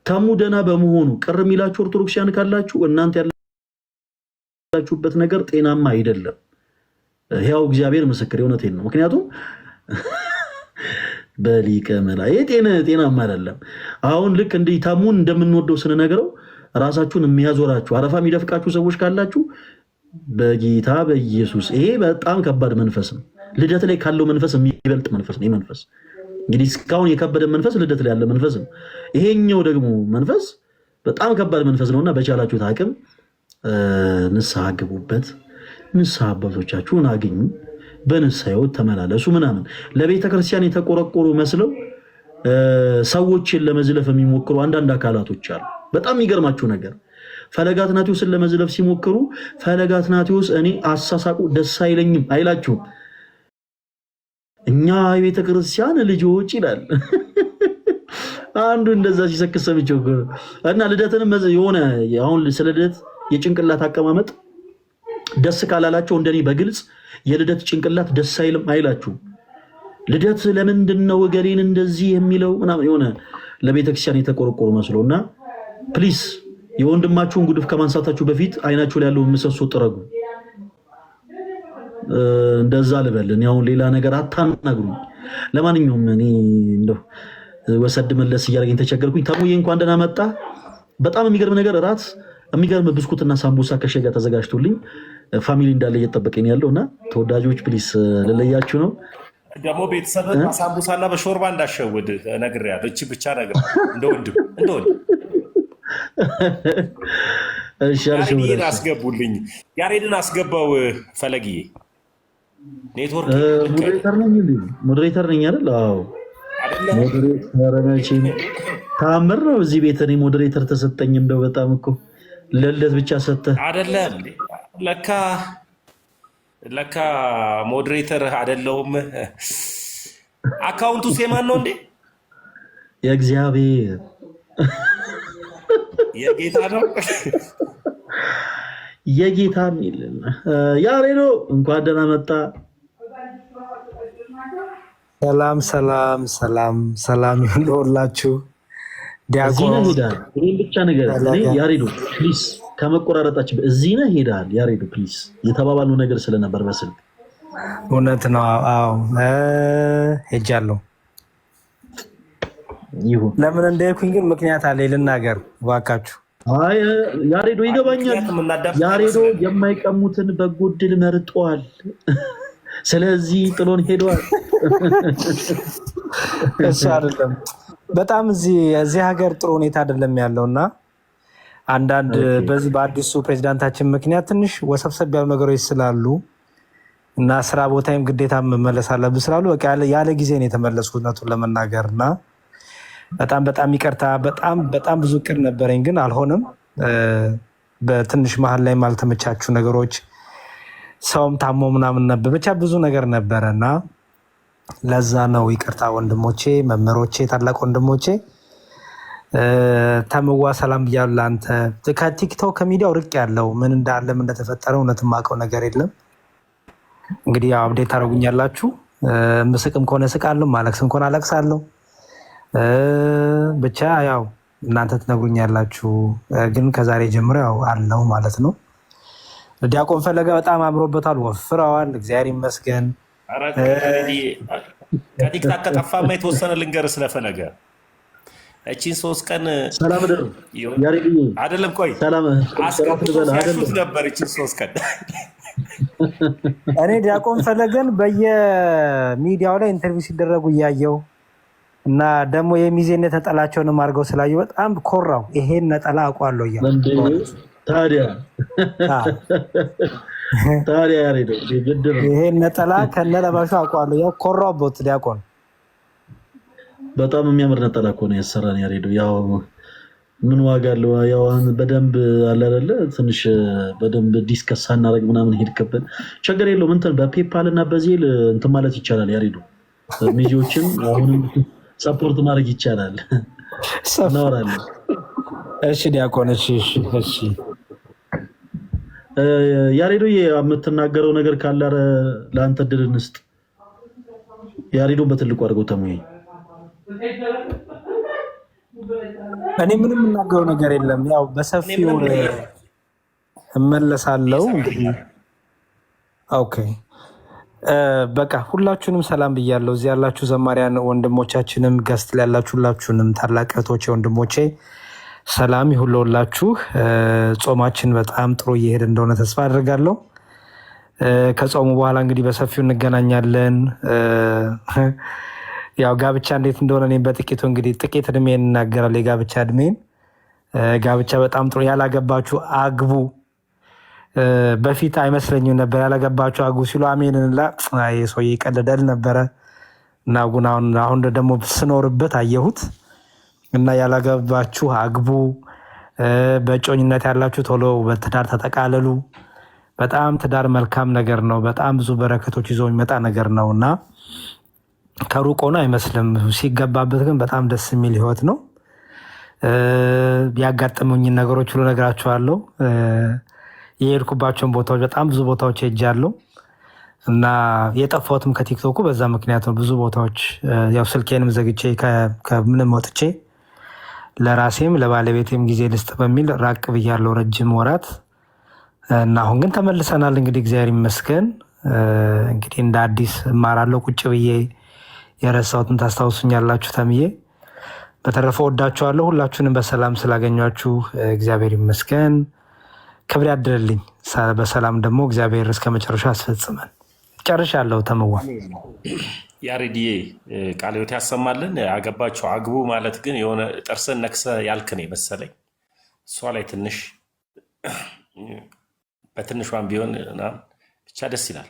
ተሙ ደና በመሆኑ ቅር የሚላችሁ ኦርቶዶክሲያን ካላችሁ እናንተ ያላችሁበት ነገር ጤናማ አይደለም። ያው እግዚአብሔር ምስክር እውነቴን ነው። ምክንያቱም በሊቀ መላእክት ጤናማ አይደለም። አሁን ልክ እንዲህ ተሙን እንደምንወደው ስንነግረው ራሳችሁን የሚያዞራችሁ አረፋ የሚደፍቃችሁ ሰዎች ካላችሁ በጌታ በኢየሱስ ይሄ በጣም ከባድ መንፈስ ነው። ልደት ላይ ካለው መንፈስ የሚበልጥ መንፈስ ነው። መንፈስ እንግዲህ እስካሁን የከበደ መንፈስ ልደት ላይ ያለ መንፈስ ነው። ይሄኛው ደግሞ መንፈስ በጣም ከባድ መንፈስ ነውና በቻላችሁት አቅም ንስሐ ግቡበት። ንስሐ አባቶቻችሁን አግኙ፣ በንስሐ ሕይወት ተመላለሱ ምናምን። ለቤተ ክርስቲያን የተቆረቆሩ መስለው ሰዎችን ለመዝለፍ የሚሞክሩ አንዳንድ አካላቶች አሉ። በጣም የሚገርማችሁ ነገር ፈለገ አትናቴዎስን ለመዝለፍ ሲሞክሩ ፈለገ አትናቴዎስ እኔ አሳሳቁ ደስ አይለኝም አይላችሁም። እኛ የቤተ ክርስቲያን ልጆች ይላል አንዱ እንደዛ ሲሰክስ ሰምቼው እና ልደትንም የሆነ አሁን ስለ ልደት የጭንቅላት አቀማመጥ ደስ ካላላቸው እንደኔ በግልጽ የልደት ጭንቅላት ደስ አይልም አይላችሁ። ልደት ለምንድን ነው እገሌን እንደዚህ የሚለው ምናምን የሆነ ለቤተክርስቲያን የተቆረቆሩ መስሎና ፕሊስ የወንድማችሁን ጉድፍ ከማንሳታችሁ በፊት አይናችሁ ላይ ያለውን ምሰሶ ጥረጉ። እንደዛ ልበልን። ያው ሌላ ነገር አታናግሩኝ። ለማንኛውም እኔ እንደው ወሰድ መለስ እያደረገኝ ተቸገርኩኝ። ተሙዬ እንኳን ደህና መጣ። በጣም የሚገርም ነገር እራት የሚገርም ብስኩትና ሳምቡሳ ከሸጋ ተዘጋጅቶልኝ ፋሚሊ እንዳለ እየጠበቀኝ ያለውና ተወዳጆች ፕሊስ ልለያችሁ ነው። ደግሞ ቤተሰብን ሳምቡሳና በሾርባ እንዳሸውድ ነግሬሃለሁ። እቺ ብቻ ነገር እንደወንድም ያሬድን አስገቡልኝ። ያሬድን አስገባው ፈለግዬ። ኔትወርክ ሞዴሬተር ነኝ አይደል? አዎ ሞዴሬተር ነኝ። ታምር ነው እዚህ ቤት እኔ ሞዴሬተር ተሰጠኝ። እንደው በጣም እኮ ለልደት ብቻ ሰጠህ አይደለም? ለካ ሞዴሬተር አይደለሁም። አካውንቱ የማን ነው እንዴ? የእግዚአብሔር የጌታ ነው። የጌታ ሚል ያሬዶ እንኳን ደህና መጣ። ሰላም ሰላም ሰላም ሰላም ይሁንላችሁ። ዲያቆን ይሄን ብቻ ነገር ያሬዶ ፕሊዝ ከመቆራረጣችን እዚህ ነህ ሄዳል። ያሬዶ ፕሊዝ የተባባሉ ነገር ስለነበር በስልክ እውነት ነው። አዎ ሄጃለሁ። ይሁን ለምን እንደሄድኩኝ ግን ምክንያት አለ ልናገር እባካችሁ። አይ ያሬዶ ይገባኛል። ያሬዶ የማይቀሙትን በጎ ዕድል መርጧል። ስለዚህ ጥሎን ሄዷል። እሱ አይደለም በጣም እዚህ ሀገር ጥሩ ሁኔታ አይደለም ያለውና አንዳንድ በዚህ በአዲሱ ፕሬዚዳንታችን ምክንያት ትንሽ ወሰብሰብ ያሉ ነገሮች ስላሉ እና ስራ ቦታይም ግዴታ መመለስ አለብን ስላሉ በቃ ያለ ጊዜ ነው የተመለስኩት እውነቱን ለመናገር እና በጣም ይቅርታ። በጣም ብዙ እቅድ ነበረኝ ግን አልሆነም። በትንሽ መሀል ላይ ማልተመቻቹ ነገሮች ሰውም ታሞ ምናምን ነበር፣ ብቻ ብዙ ነገር ነበረ እና ለዛ ነው ይቅርታ ወንድሞቼ፣ መምህሮቼ፣ ታላቅ ወንድሞቼ። ተምዋ ሰላም ብያለሁ ለአንተ። ከቲክቶክ ከሚዲያው ርቅ ያለው ምን እንዳለም እንደተፈጠረ እውነት የማውቀው ነገር የለም። እንግዲህ ያው አብዴት ታደርጉኛላችሁ። ምስቅም ከሆነ ስቃለሁ፣ ማለቅስም ከሆነ አለቅሳለሁ። ብቻ ያው እናንተ ትነግሩኛላችሁ። ግን ከዛሬ ጀምሮ ያው አለው ማለት ነው። ዲያቆን ፈለገ በጣም አምሮበታል፣ ወፍረዋል። እግዚአብሔር ይመስገን። ከቲክታክ ከጠፋማ የተወሰነ ልንገርህ ስለፈለገ እቺን 3 ቀን ሰላም አይደለም ቆይ አስቀምጡት ነበር። እቺን 3 ቀን እኔ ዲያቆን ፈለገን በየሚዲያው ላይ ኢንተርቪው ሲደረጉ እያየው እና ደግሞ የሚዜነት ነጠላቸውንም አድርገው ስላየው በጣም ኮራው። ይሄን ነጠላ አውቋለሁ እያሉ ታዲያ ያሬዶ ይሄን ነጠላ ከነለባሹ አውቋለሁ ያው ኮራውበት። ዲያቆን በጣም የሚያምር ነጠላ እኮ ነው ያሰራን ያሬዶ። ያው ምን ዋጋ አለው? ያው በደንብ አለ አይደለ? ትንሽ በደንብ ዲስከስ ሳናደርግ ምናምን ሄድከበት ችግር የለውም። እንትን በፔፓል እና በዜል እንትን ማለት ይቻላል ያሬዶ። ሚዲያዎችን አሁንም ሰፖርት ማድረግ ይቻላል። እናወራለን። እሺ ዲያቆን እሺ ያሬዶ የምትናገረው ነገር ካለ ለአንተ እድል እንስጥ። ያሬዶን በትልቁ አድርገው ተሙዬ። እኔ ምንም የምናገረው ነገር የለም። ያው በሰፊው እመለሳለሁ እንግዲህ። ኦኬ በቃ ሁላችሁንም ሰላም ብያለሁ። እዚህ ያላችሁ ዘማሪያን ወንድሞቻችንም ገስት ላይ ያላችሁ ሁላችሁንም ታላቅ እህቶቼ ወንድሞቼ ሰላም ይሁን ለሁላችሁ። ጾማችን በጣም ጥሩ እየሄደ እንደሆነ ተስፋ አድርጋለሁ። ከጾሙ በኋላ እንግዲህ በሰፊው እንገናኛለን። ያው ጋብቻ እንዴት እንደሆነ እኔም በጥቂቱ እንግዲህ ጥቂት እድሜን እናገራለሁ። የጋብቻ እድሜን ጋብቻ በጣም ጥሩ። ያላገባችሁ አግቡ። በፊት አይመስለኝም ነበር ያላገባችሁ አግቡ ሲሉ አሜንንላ ሰውዬ ይቀልዳል ነበረ እና አሁን ደግሞ ስኖርበት አየሁት እና ያላገባችሁ አግቡ። በጮኝነት ያላችሁ ቶሎ በትዳር ተጠቃለሉ። በጣም ትዳር መልካም ነገር ነው። በጣም ብዙ በረከቶች ይዞ የሚመጣ ነገር ነው እና ከሩቅ ሆኖ አይመስልም። ሲገባበት ግን በጣም ደስ የሚል ህይወት ነው። ያጋጠሙኝን ነገሮች ሁሉ ነግራችኋለሁ። የሄድኩባቸውን ቦታዎች በጣም ብዙ ቦታዎች ሄጃለሁ እና የጠፋሁትም ከቲክቶኩ በዛ ምክንያት ነው። ብዙ ቦታዎች ያው ስልኬንም ዘግቼ ከምንም ወጥቼ ለራሴም ለባለቤቴም ጊዜ ልስጥ በሚል ራቅ ብያለሁ ረጅም ወራት እና አሁን ግን ተመልሰናል። እንግዲህ እግዚአብሔር ይመስገን። እንግዲህ እንደ አዲስ እማራለሁ ቁጭ ብዬ የረሳሁትን ታስታውሱኛላችሁ ተምዬ። በተረፈ ወዳችኋለሁ። ሁላችሁንም በሰላም ስላገኟችሁ እግዚአብሔር ይመስገን። ክብር ያድርልኝ። በሰላም ደግሞ እግዚአብሔር እስከ መጨረሻ አስፈጽመን። ጨርሻለሁ። ተመዋ ያሬድዬ ቃለ ሕይወት ያሰማልን። አገባችሁ አግቡ ማለት ግን የሆነ ጥርስን ነክሰ ያልክን መሰለኝ። እሷ ላይ ትንሽ በትንሿን ቢሆን ብቻ ደስ ይላል።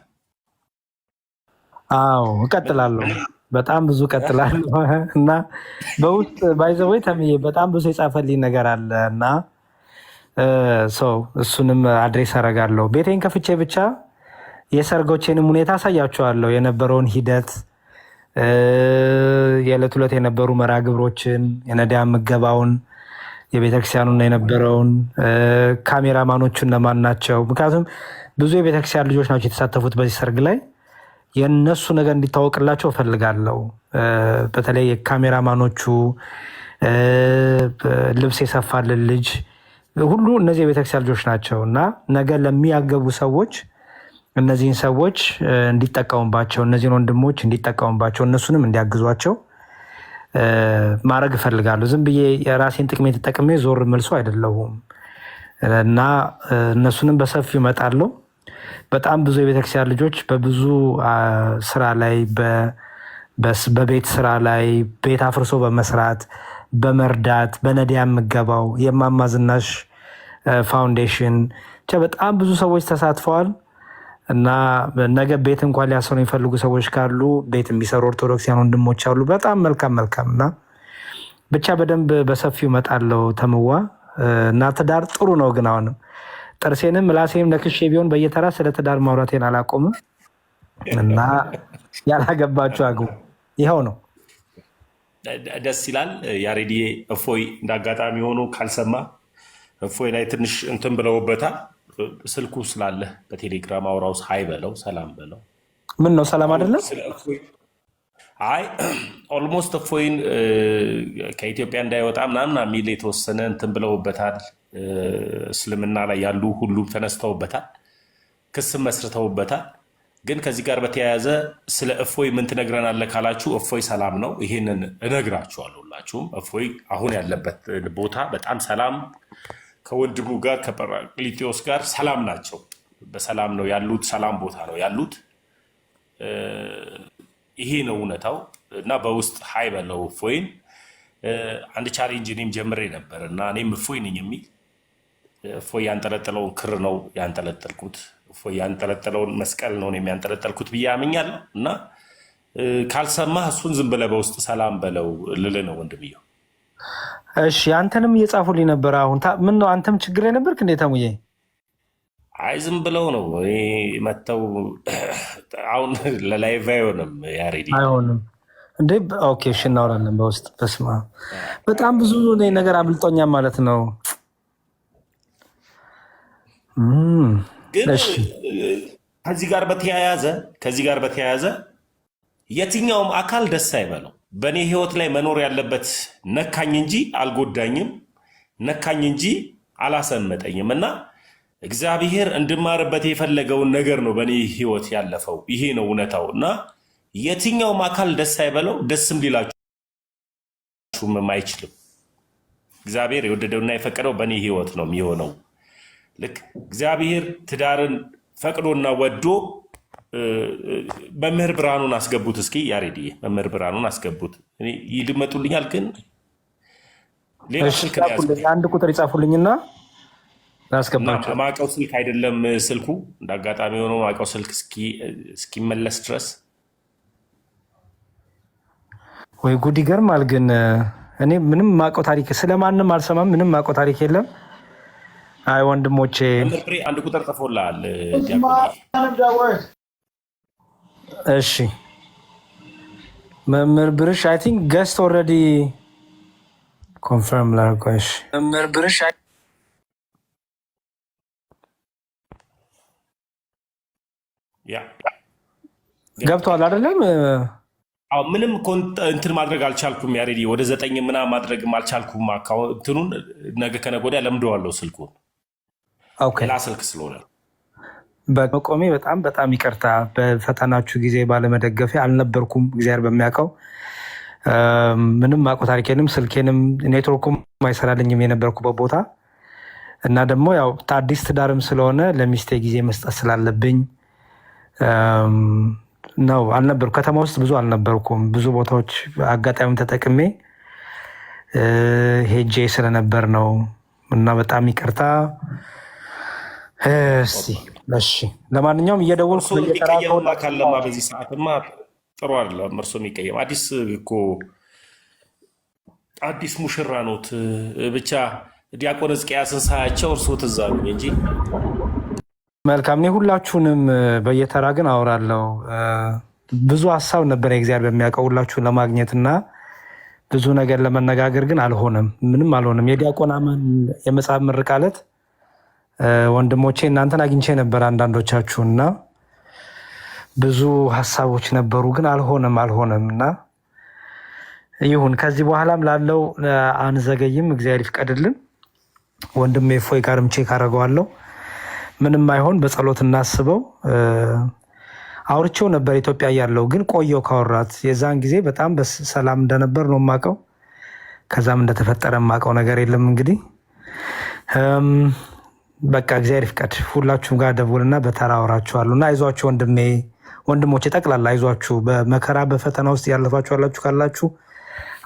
አዎ እቀጥላለሁ። በጣም ብዙ እቀጥላለሁ እና በውስጥ ባይዘወይ ተምዬ በጣም ብዙ የጻፈልኝ ነገር አለ እና ሰው እሱንም አድሬስ አደርጋለሁ። ቤቴን ከፍቼ ብቻ የሰርጎቼንም ሁኔታ አሳያችኋለሁ። የነበረውን ሂደት የዕለት ዕለት የነበሩ መርሃ ግብሮችን፣ የነዳያን ምገባውን፣ የቤተክርስቲያኑና የነበረውን ካሜራማኖቹ እነማን ናቸው? ምክንያቱም ብዙ የቤተክርስቲያን ልጆች ናቸው የተሳተፉት በዚህ ሰርግ ላይ። የእነሱ ነገር እንዲታወቅላቸው እፈልጋለሁ። በተለይ የካሜራማኖቹ ልብስ የሰፋልን ልጅ ሁሉ እነዚህ የቤተክርስቲያን ልጆች ናቸው እና ነገ ለሚያገቡ ሰዎች እነዚህን ሰዎች እንዲጠቀሙባቸው፣ እነዚህን ወንድሞች እንዲጠቀሙባቸው፣ እነሱንም እንዲያግዟቸው ማድረግ እፈልጋለሁ። ዝም ብዬ የራሴን ጥቅሜ ተጠቅሜ ዞር መልሶ አይደለሁም እና እነሱንም በሰፊው እመጣለሁ። በጣም ብዙ የቤተክርስቲያን ልጆች በብዙ ስራ ላይ በቤት ስራ ላይ ቤት አፍርሶ በመስራት በመርዳት በነዳያን ምገባው የእማማ ዝናሽ ፋውንዴሽን በጣም ብዙ ሰዎች ተሳትፈዋል እና ነገ ቤት እንኳን ሊያሰሩ የሚፈልጉ ሰዎች ካሉ ቤት የሚሰሩ ኦርቶዶክሲያን ወንድሞች አሉ። በጣም መልካም እና ብቻ በደንብ በሰፊው እመጣለሁ ተምዋ እና ትዳር ጥሩ ነው። ግን አሁንም ጥርሴንም ምላሴንም ነክሼ ቢሆን በየተራ ስለ ትዳር ማውራቴን አላቆምም እና ያላገባችሁ አግቡ። ይኸው ነው። ደስ ይላል። ያሬድዬ እፎይ እንዳጋጣሚ ሆኖ ካልሰማ እፎይ ላይ ትንሽ እንትን ብለውበታል። ስልኩ ስላለ በቴሌግራም አውራው ሀይ በለው ሰላም በለው። ምን ነው ሰላም አይደለም? አይ ኦልሞስት እፎይን ከኢትዮጵያ እንዳይወጣ ምናምን የሚል የተወሰነ እንትን ብለውበታል። እስልምና ላይ ያሉ ሁሉም ተነስተውበታል፣ ክስም መስርተውበታል። ግን ከዚህ ጋር በተያያዘ ስለ እፎይ ምን ትነግረናለህ ካላችሁ እፎይ ሰላም ነው። ይሄንን እነግራችኋለሁ ሁላችሁም። እፎይ አሁን ያለበት ቦታ በጣም ሰላም፣ ከወንድሙ ጋር ከጰራቅሊጦስ ጋር ሰላም ናቸው። በሰላም ነው ያሉት፣ ሰላም ቦታ ነው ያሉት። ይሄ ነው እውነታው እና በውስጥ ሀይ በለው እፎይን። አንድ ቻሌንጅ እኔም ጀምሬ ነበር እና እኔም እፎይ ነኝ የሚል እፎይ ያንጠለጠለውን ክር ነው ያንጠለጠልኩት፣ እፎይ ያንጠለጠለውን መስቀል ነው የሚያንጠለጠልኩት ብዬ አምኛለሁ። እና ካልሰማህ እሱን ዝም ብለህ በውስጥ ሰላም በለው ልልህ ነው ወንድምየው። እሺ አንተንም እየጻፉልኝ ነበር። አሁን ምን ነው አንተም ችግር ላይ ነበርክ እንዴ ተሙዬ? አይ ዝም ብለው ነው መተው። አሁን ለላይቭ አይሆንም ያሬዲ፣ አይሆንም እንዴ? ኦኬ እሺ እናወራለን በውስጥ። በስማ በጣም ብዙ ነገር አብልጦኛል ማለት ነው። ግን ከዚህ ጋር በተያያዘ የትኛውም አካል ደስ አይበለው። በእኔ ህይወት ላይ መኖር ያለበት ነካኝ እንጂ አልጎዳኝም፣ ነካኝ እንጂ አላሰመጠኝም። እና እግዚአብሔር እንድማርበት የፈለገውን ነገር ነው በእኔ ህይወት ያለፈው። ይሄ ነው እውነታው። እና የትኛውም አካል ደስ አይበለው፣ ደስም ሊላችሁም አይችልም። እግዚአብሔር የወደደውና የፈቀደው በእኔ ህይወት ነው የሚሆነው። ልክ እግዚአብሔር ትዳርን ፈቅዶና ወዶ መምህር ብርሃኑን አስገቡት እስኪ ያሬድ፣ መምህር ብርሃኑን አስገቡት። ይልመጡልኛል ግን ሌላ ስልክ ነው ያዝኩት። አንድ ቁጥር ይጻፉልኝና ላስገባቸው። ማውቀው ስልክ አይደለም ስልኩ፣ እንደ አጋጣሚ ሆኖ ማውቀው ስልክ እስኪመለስ ድረስ። ወይ ጉድ ይገርማል። ግን እኔ ምንም ማውቀው ታሪክ ስለማንም አልሰማም። ምንም ማውቀው ታሪክ የለም። አይ ወንድሞቼ፣ አንድ ቁጥር ጽፎልሃል። እሺ መምህር ብርሽ አይ ቲንክ ገስት ኦልሬዲ ኮንፈርም ላርጓሽ። መምህር ብርሽ ገብቷል አይደለም? ምንም እንትን ማድረግ አልቻልኩም ያሬዲ፣ ወደ 9 ምናምን ማድረግም አልቻልኩም። አካውንቱን ነገ ከነገ ወዲያ ለምደዋለሁ ስልኩን፣ ሌላ ስልክ ስለሆነ በመቆሜ በጣም በጣም ይቅርታ። በፈተናችሁ ጊዜ ባለመደገፌ አልነበርኩም። እግዚአብሔር በሚያውቀው ምንም ማውቀው ታሪክ የለም። ስልኬንም ኔትወርኩም አይሰራልኝም የነበርኩበት ቦታ እና ደግሞ ያው አዲስ ትዳርም ስለሆነ ለሚስቴ ጊዜ መስጠት ስላለብኝ ነው አልነበርኩም። ከተማ ውስጥ ብዙ አልነበርኩም። ብዙ ቦታዎች አጋጣሚ ተጠቅሜ ሄጄ ስለነበር ነው እና በጣም ይቅርታ። እሺ ለማንኛውም እየደወልኩ የሚቀየም ካለማ በዚህ ሰዓትማ ጥሩ አይደለም። እርሶ የሚቀየም አዲስ እኮ አዲስ ሙሽራ ኖት። ብቻ ዲያቆን ሕዝቅያስን ሳያቸው እርሶ ትዝ አሉኝ እንጂ። መልካም። እኔ ሁላችሁንም በየተራ ግን አወራለሁ። ብዙ ሀሳብ ነበረ እግዚአብሔር በሚያውቀው ሁላችሁን ለማግኘት እና ብዙ ነገር ለመነጋገር ግን አልሆነም። ምንም አልሆነም። የዲያቆን አማን የመጽሐፍ ምርቃለት ወንድሞቼ እናንተን አግኝቼ ነበር አንዳንዶቻችሁ እና ብዙ ሀሳቦች ነበሩ ግን አልሆነም እና ይሁን። ከዚህ በኋላም ላለው አንዘገይም። እግዚአብሔር ይፍቀድልን። ወንድሜ እፎይ ጋርም ቼክ አደርገዋለሁ። ምንም አይሆን፣ በጸሎት እናስበው። አውርቼው ነበር ኢትዮጵያ ያለው ግን ቆየው ካወራት። የዛን ጊዜ በጣም በሰላም እንደነበር ነው የማውቀው። ከዛም እንደተፈጠረ የማውቀው ነገር የለም። እንግዲህ በቃ እግዚአብሔር ይፍቀድ። ሁላችሁም ጋር ደውልና በተራ አወራችኋለሁ እና አይዟችሁ ወንድሞቼ ጠቅላላ አይዟችሁ። በመከራ በፈተና ውስጥ ያለፋችሁ ያላችሁ ካላችሁ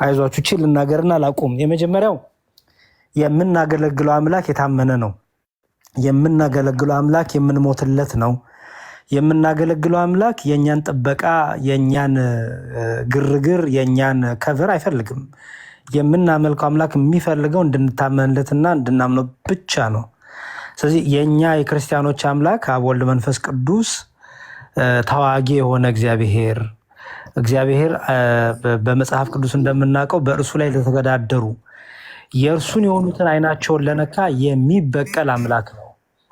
አይዟችሁ። ችል ልናገርና ላቁም። የመጀመሪያው የምናገለግለው አምላክ የታመነ ነው። የምናገለግለው አምላክ የምንሞትለት ነው። የምናገለግለው አምላክ የእኛን ጥበቃ፣ የእኛን ግርግር፣ የእኛን ከቨር አይፈልግም። የምናመልከው አምላክ የሚፈልገው እንድንታመንለትና እንድናምነው ብቻ ነው። ስለዚህ የእኛ የክርስቲያኖች አምላክ አብ፣ ወልድ፣ መንፈስ ቅዱስ ተዋጊ የሆነ እግዚአብሔር በመጽሐፍ ቅዱስ እንደምናውቀው በእርሱ ላይ ለተገዳደሩ የእርሱን የሆኑትን አይናቸውን ለነካ የሚበቀል አምላክ ነው።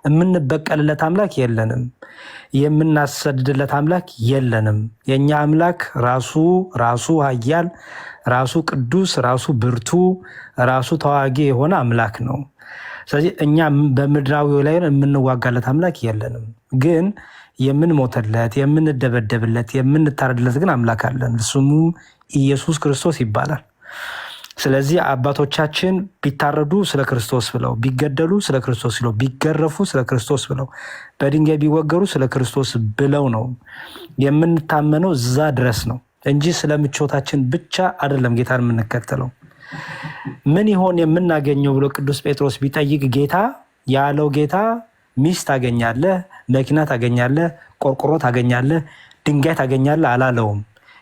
የምንበቀልለት አምላክ የለንም። የምናሰድድለት አምላክ የለንም። የእኛ አምላክ ራሱ ኃያል፣ ራሱ ቅዱስ፣ ራሱ ብርቱ፣ ራሱ ተዋጊ የሆነ አምላክ ነው። ስለዚህ እኛ በምድራዊ ላይ የምንዋጋለት አምላክ የለንም። ግን የምንሞተለት፣ የምንደበደብለት፣ የምንታረድለት ግን አምላክ አለን። እሱም ኢየሱስ ክርስቶስ ይባላል። ስለዚህ አባቶቻችን ቢታረዱ ስለ ክርስቶስ ብለው፣ ቢገደሉ ስለ ክርስቶስ ብለው፣ ቢገረፉ ስለ ክርስቶስ ብለው፣ በድንጋይ ቢወገሩ ስለ ክርስቶስ ብለው ነው። የምንታመነው እዛ ድረስ ነው እንጂ ስለ ምቾታችን ብቻ አይደለም ጌታን የምንከተለው። ምን ይሆን የምናገኘው ብሎ ቅዱስ ጴጥሮስ ቢጠይቅ ጌታ ያለው ጌታ ሚስት ታገኛለህ፣ መኪና ታገኛለህ፣ ቆርቆሮ ታገኛለህ፣ ድንጋይ ታገኛለህ አላለውም።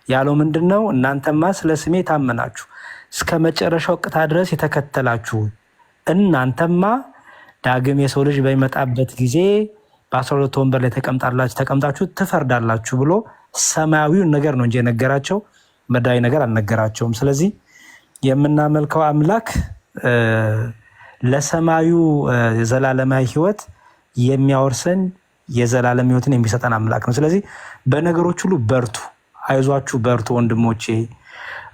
ያለው ምንድነው? እናንተማ ስለ ስሜ ታመናችሁ እስከ መጨረሻው ቅታ ድረስ የተከተላችሁ እናንተማ ዳግም የሰው ልጅ በሚመጣበት ጊዜ በ12 ወንበር ላይ ተቀምጣችሁ ትፈርዳላችሁ ብሎ ሰማያዊውን ነገር ነው እንጂ የነገራቸው ምድራዊ ነገር አልነገራቸውም። ስለዚህ የምናመልከው አምላክ ለሰማዩ የዘላለማዊ ሕይወት የሚያወርሰን የዘላለም ሕይወትን የሚሰጠን አምላክ ነው። ስለዚህ በነገሮች ሁሉ በርቱ፣ አይዟችሁ፣ በርቱ ወንድሞቼ።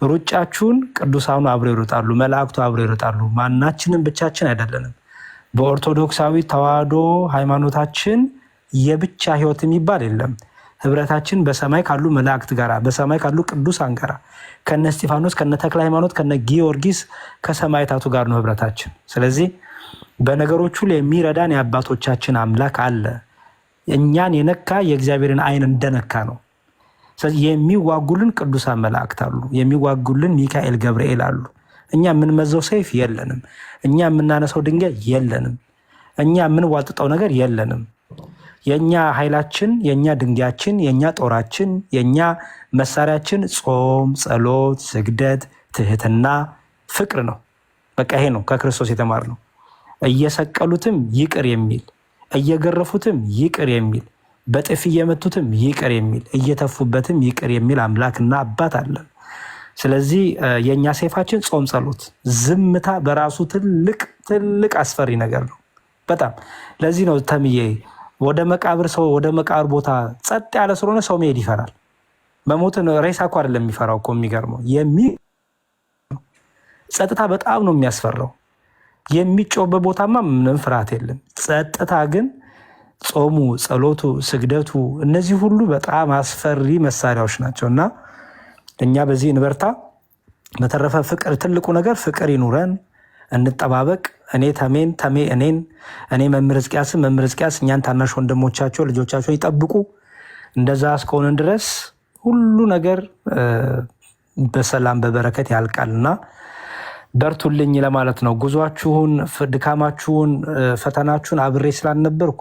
ሩጫችሁን ቅዱሳኑ አብረው ይሮጣሉ፣ መላእክቱ አብረው ይሮጣሉ። ማናችንም ብቻችን አይደለንም። በኦርቶዶክሳዊ ተዋህዶ ሃይማኖታችን የብቻ ሕይወት የሚባል የለም። ህብረታችን በሰማይ ካሉ መላእክት ጋራ፣ በሰማይ ካሉ ቅዱሳን ጋራ፣ ከነ እስጢፋኖስ፣ ከነ ተክለ ሃይማኖት፣ ከነ ጊዮርጊስ ከሰማዕታቱ ጋር ነው ህብረታችን። ስለዚህ በነገሮቹ ላይ የሚረዳን የአባቶቻችን አምላክ አለ። እኛን የነካ የእግዚአብሔርን አይን እንደነካ ነው። ስለዚህ የሚዋጉልን ቅዱሳን መላእክት አሉ፣ የሚዋጉልን ሚካኤል ገብርኤል አሉ። እኛ የምንመዘው ሰይፍ የለንም፣ እኛ የምናነሳው ድንጋይ የለንም፣ እኛ የምንዋጥጠው ነገር የለንም። የእኛ ኃይላችን፣ የእኛ ድንጋያችን፣ የእኛ ጦራችን፣ የእኛ መሳሪያችን ጾም፣ ጸሎት፣ ስግደት፣ ትህትና፣ ፍቅር ነው። በቃ ይሄ ነው ከክርስቶስ የተማርነው። እየሰቀሉትም ይቅር የሚል፣ እየገረፉትም ይቅር የሚል፣ በጥፊ እየመቱትም ይቅር የሚል፣ እየተፉበትም ይቅር የሚል አምላክና አባት አለን። ስለዚህ የእኛ ሰይፋችን ጾም፣ ጸሎት፣ ዝምታ በራሱ ትልቅ አስፈሪ ነገር ነው በጣም። ለዚህ ነው ተምዬ ወደ መቃብር ቦታ ጸጥ ያለ ስለሆነ ሰው መሄድ ይፈራል። መሞትን ሬሳ እኮ አይደለም የሚፈራው እኮ የሚገርመው ጸጥታ በጣም ነው የሚያስፈራው። የሚጮህበት ቦታማ ምንም ፍርሃት የለም። ጸጥታ ግን ጾሙ፣ ጸሎቱ፣ ስግደቱ እነዚህ ሁሉ በጣም አስፈሪ መሳሪያዎች ናቸው እና እኛ በዚህ እንበርታ። በተረፈ ፍቅር፣ ትልቁ ነገር ፍቅር ይኑረን፣ እንጠባበቅ። እኔ ተሜን፣ ተሜ እኔን፣ እኔ መምህር ሕዝቅያስ እኛን ታናሽ ወንድሞቻቸው ልጆቻቸው ይጠብቁ። እንደዛ እስከሆንን ድረስ ሁሉ ነገር በሰላም በበረከት ያልቃልና በርቱልኝ ለማለት ነው። ጉዟችሁን፣ ድካማችሁን፣ ፈተናችሁን አብሬ ስላልነበርኩ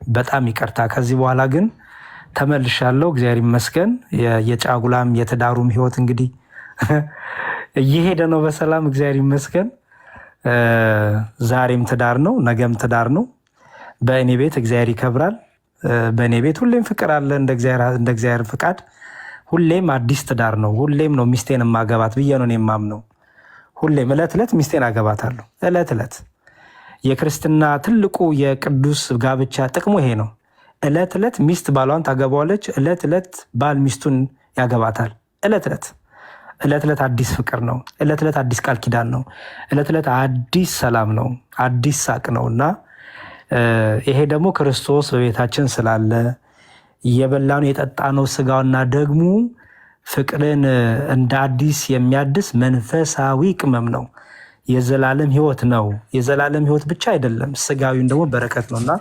በጣም ይቅርታ። ከዚህ በኋላ ግን ተመልሻለሁ። እግዚአብሔር ይመስገን። የጫጉላም የትዳሩም ህይወት እንግዲህ እየሄደ ነው በሰላም እግዚአብሔር ይመስገን። ዛሬም ትዳር ነው፣ ነገም ትዳር ነው። በእኔ ቤት እግዚአብሔር ይከብራል። በእኔ ቤት ሁሌም ፍቅር አለ እንደ እግዚአብሔር ፍቃድ። ሁሌም አዲስ ትዳር ነው። ሁሌም ነው ሚስቴን ማገባት ብዬ ነው የማምነው። ሁሌም ዕለት ዕለት ሚስቴን አገባታለሁ። ዕለት የክርስትና ትልቁ የቅዱስ ጋብቻ ጥቅሙ ይሄ ነው። ዕለት ዕለት ሚስት ባሏን ታገባዋለች። ዕለት ዕለት ባል ሚስቱን ያገባታል። ዕለት ዕለት አዲስ ፍቅር ነው። ዕለት ዕለት አዲስ ቃል ኪዳን ነው። ዕለት ዕለት አዲስ ሰላም ነው፣ አዲስ ሳቅ ነው እና ይሄ ደግሞ ክርስቶስ በቤታችን ስላለ እየበላነው የጠጣነው ስጋውና ደግሞ ፍቅርን እንደ አዲስ የሚያድስ መንፈሳዊ ቅመም ነው። የዘላለም ህይወት ነው። የዘላለም ህይወት ብቻ አይደለም፣ ስጋዊን ደግሞ በረከት ነውና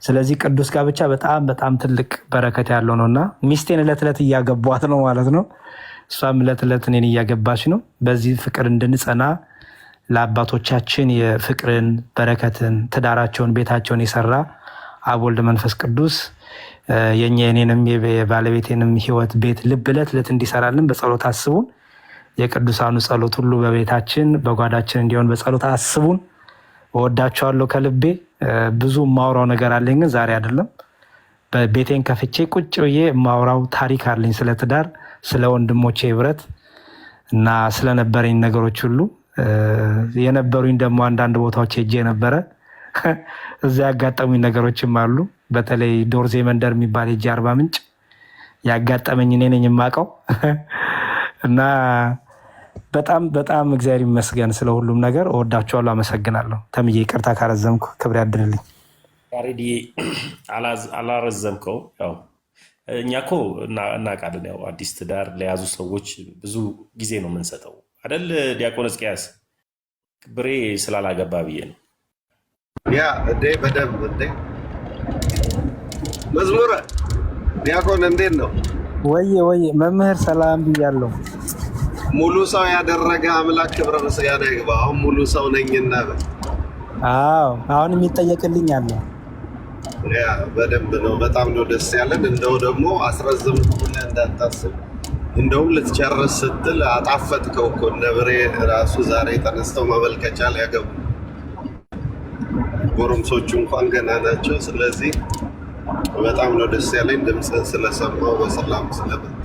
ስለዚህ ቅዱስ ጋብቻ በጣም ትልቅ በረከት ያለው ነውና ሚስቴን ዕለት ዕለት እያገቧት ነው ማለት ነው። እሷም ዕለት ዕለት እኔን እያገባች ነው። በዚህ ፍቅር እንድንጸና ለአባቶቻችን የፍቅርን በረከትን ትዳራቸውን ቤታቸውን የሰራ አብ ወልድ መንፈስ ቅዱስ የኔንም የባለቤቴንም ህይወት ቤት ልብ ዕለት ዕለት እንዲሰራልን በጸሎት አስቡን። የቅዱሳኑ ጸሎት ሁሉ በቤታችን በጓዳችን እንዲሆን በጸሎት አስቡን። እወዳቸዋለሁ ከልቤ። ብዙ የማውራው ነገር አለኝ ግን ዛሬ አይደለም። ቤቴን ከፍቼ ቁጭ ብዬ የማውራው ታሪክ አለኝ ስለ ትዳር፣ ስለ ወንድሞቼ ህብረት እና ስለነበረኝ ነገሮች ሁሉ የነበሩኝ ደግሞ አንዳንድ ቦታዎች ሄጄ ነበረ። እዚያ ያጋጠሙኝ ነገሮችም አሉ። በተለይ ዶርዜ መንደር የሚባል ሄጄ አርባ ምንጭ ያጋጠመኝ እኔ ነኝ የማውቀው እና በጣም እግዚአብሔር ይመስገን ስለ ሁሉም ነገር። እወዳቸዋለሁ። አመሰግናለሁ። ተምዬ ይቅርታ ካረዘምኩ፣ ክብር ያድርልኝ። ያሬዲ አላረዘምከው። ያው እኛ እኮ እናውቃለን። ያው አዲስ ትዳር ለያዙ ሰዎች ብዙ ጊዜ ነው የምንሰጠው አይደል? ዲያቆን ሕዝቅያስ ብሬ ስላላገባ ብዬ ነው። ያ እንዴ በደንብ እንዴ መዝሙረ ዲያቆን እንዴት ነው? ወይ መምህር ሰላም ብያለሁ። ሙሉ ሰው ያደረገ አምላክ ክብረ ምስጋና ይግባ። አሁን ሙሉ ሰው ነኝና አዎ አሁን የሚጠየቅልኝ አለ። ያ በደንብ ነው። በጣም ነው ደስ ያለን። እንደው ደግሞ አስረዝም ብለህ እንዳታስብ፣ እንደውም ልትጨርስ ስትል አጣፈጥከው እኮ። ነብሬ ራሱ ዛሬ ተነስተው ማመልከቻ ሊያገቡ ጎረምሶቹ እንኳን ገና ናቸው። ስለዚህ በጣም ነው ደስ ያለኝ ድምፅህን ስለሰማው በሰላም ስለመጣ።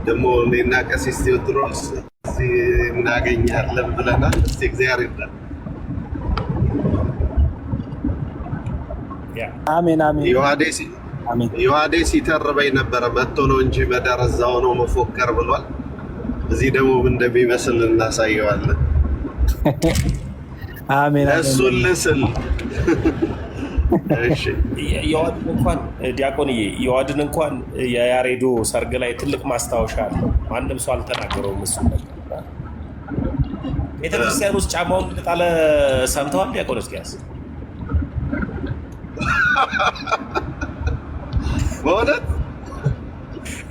ደግሞ እኔና ቀሲስ ቴዎድሮስ እዚህ እናገኛለን ብለናል። እስቲ እግዚአብሔር ይርዳል። አሜን። ዮሐዴ ሲተርበኝ ነበረ መጥቶ ነው እንጂ በደረዛው ነው መፎከር ብሏል። እዚህ ደግሞ ምን እንደሚመስል እናሳየዋለን። አሜን። እሱን ልስል የዋድን እንኳን ዲያቆንዬ የዋድን እንኳን የያሬዶ ሰርግ ላይ ትልቅ ማስታወሻ አለው። ማንም ሰው አልተናገረውም። እሱ ቤተክርስቲያን ውስጥ ጫማውን እንደጣለ ሰምተዋል ዲያቆን ሕዝቅያስ? በእውነት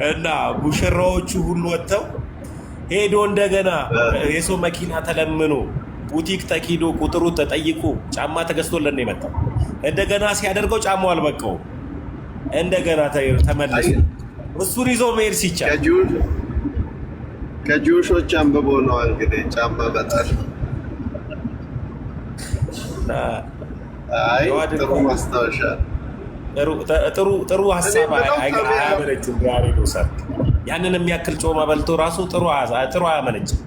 እና ሙሽራዎቹ ሁሉ ወጥተው ሄዶ እንደገና የሰው መኪና ተለምኖ ቡቲክ ተኪዶ ቁጥሩ ተጠይቆ ጫማ ተገዝቶለን ነው የመጣው። እንደገና ሲያደርገው ጫማው አልበቃውም። እንደገና ተመለሰ። እሱን ይዞ መሄድ ሲቻል ከጂውሾች አንብቦ ነው እንግዲህ ጫማ በጣል። አይ ጥሩ ማስታወሻ፣ ጥሩ ሀሳብ አያመነጭም። ያሬዶ ሰርግ ያንን የሚያክል ጮማ በልቶ ራሱ ጥሩ አያመነጭም።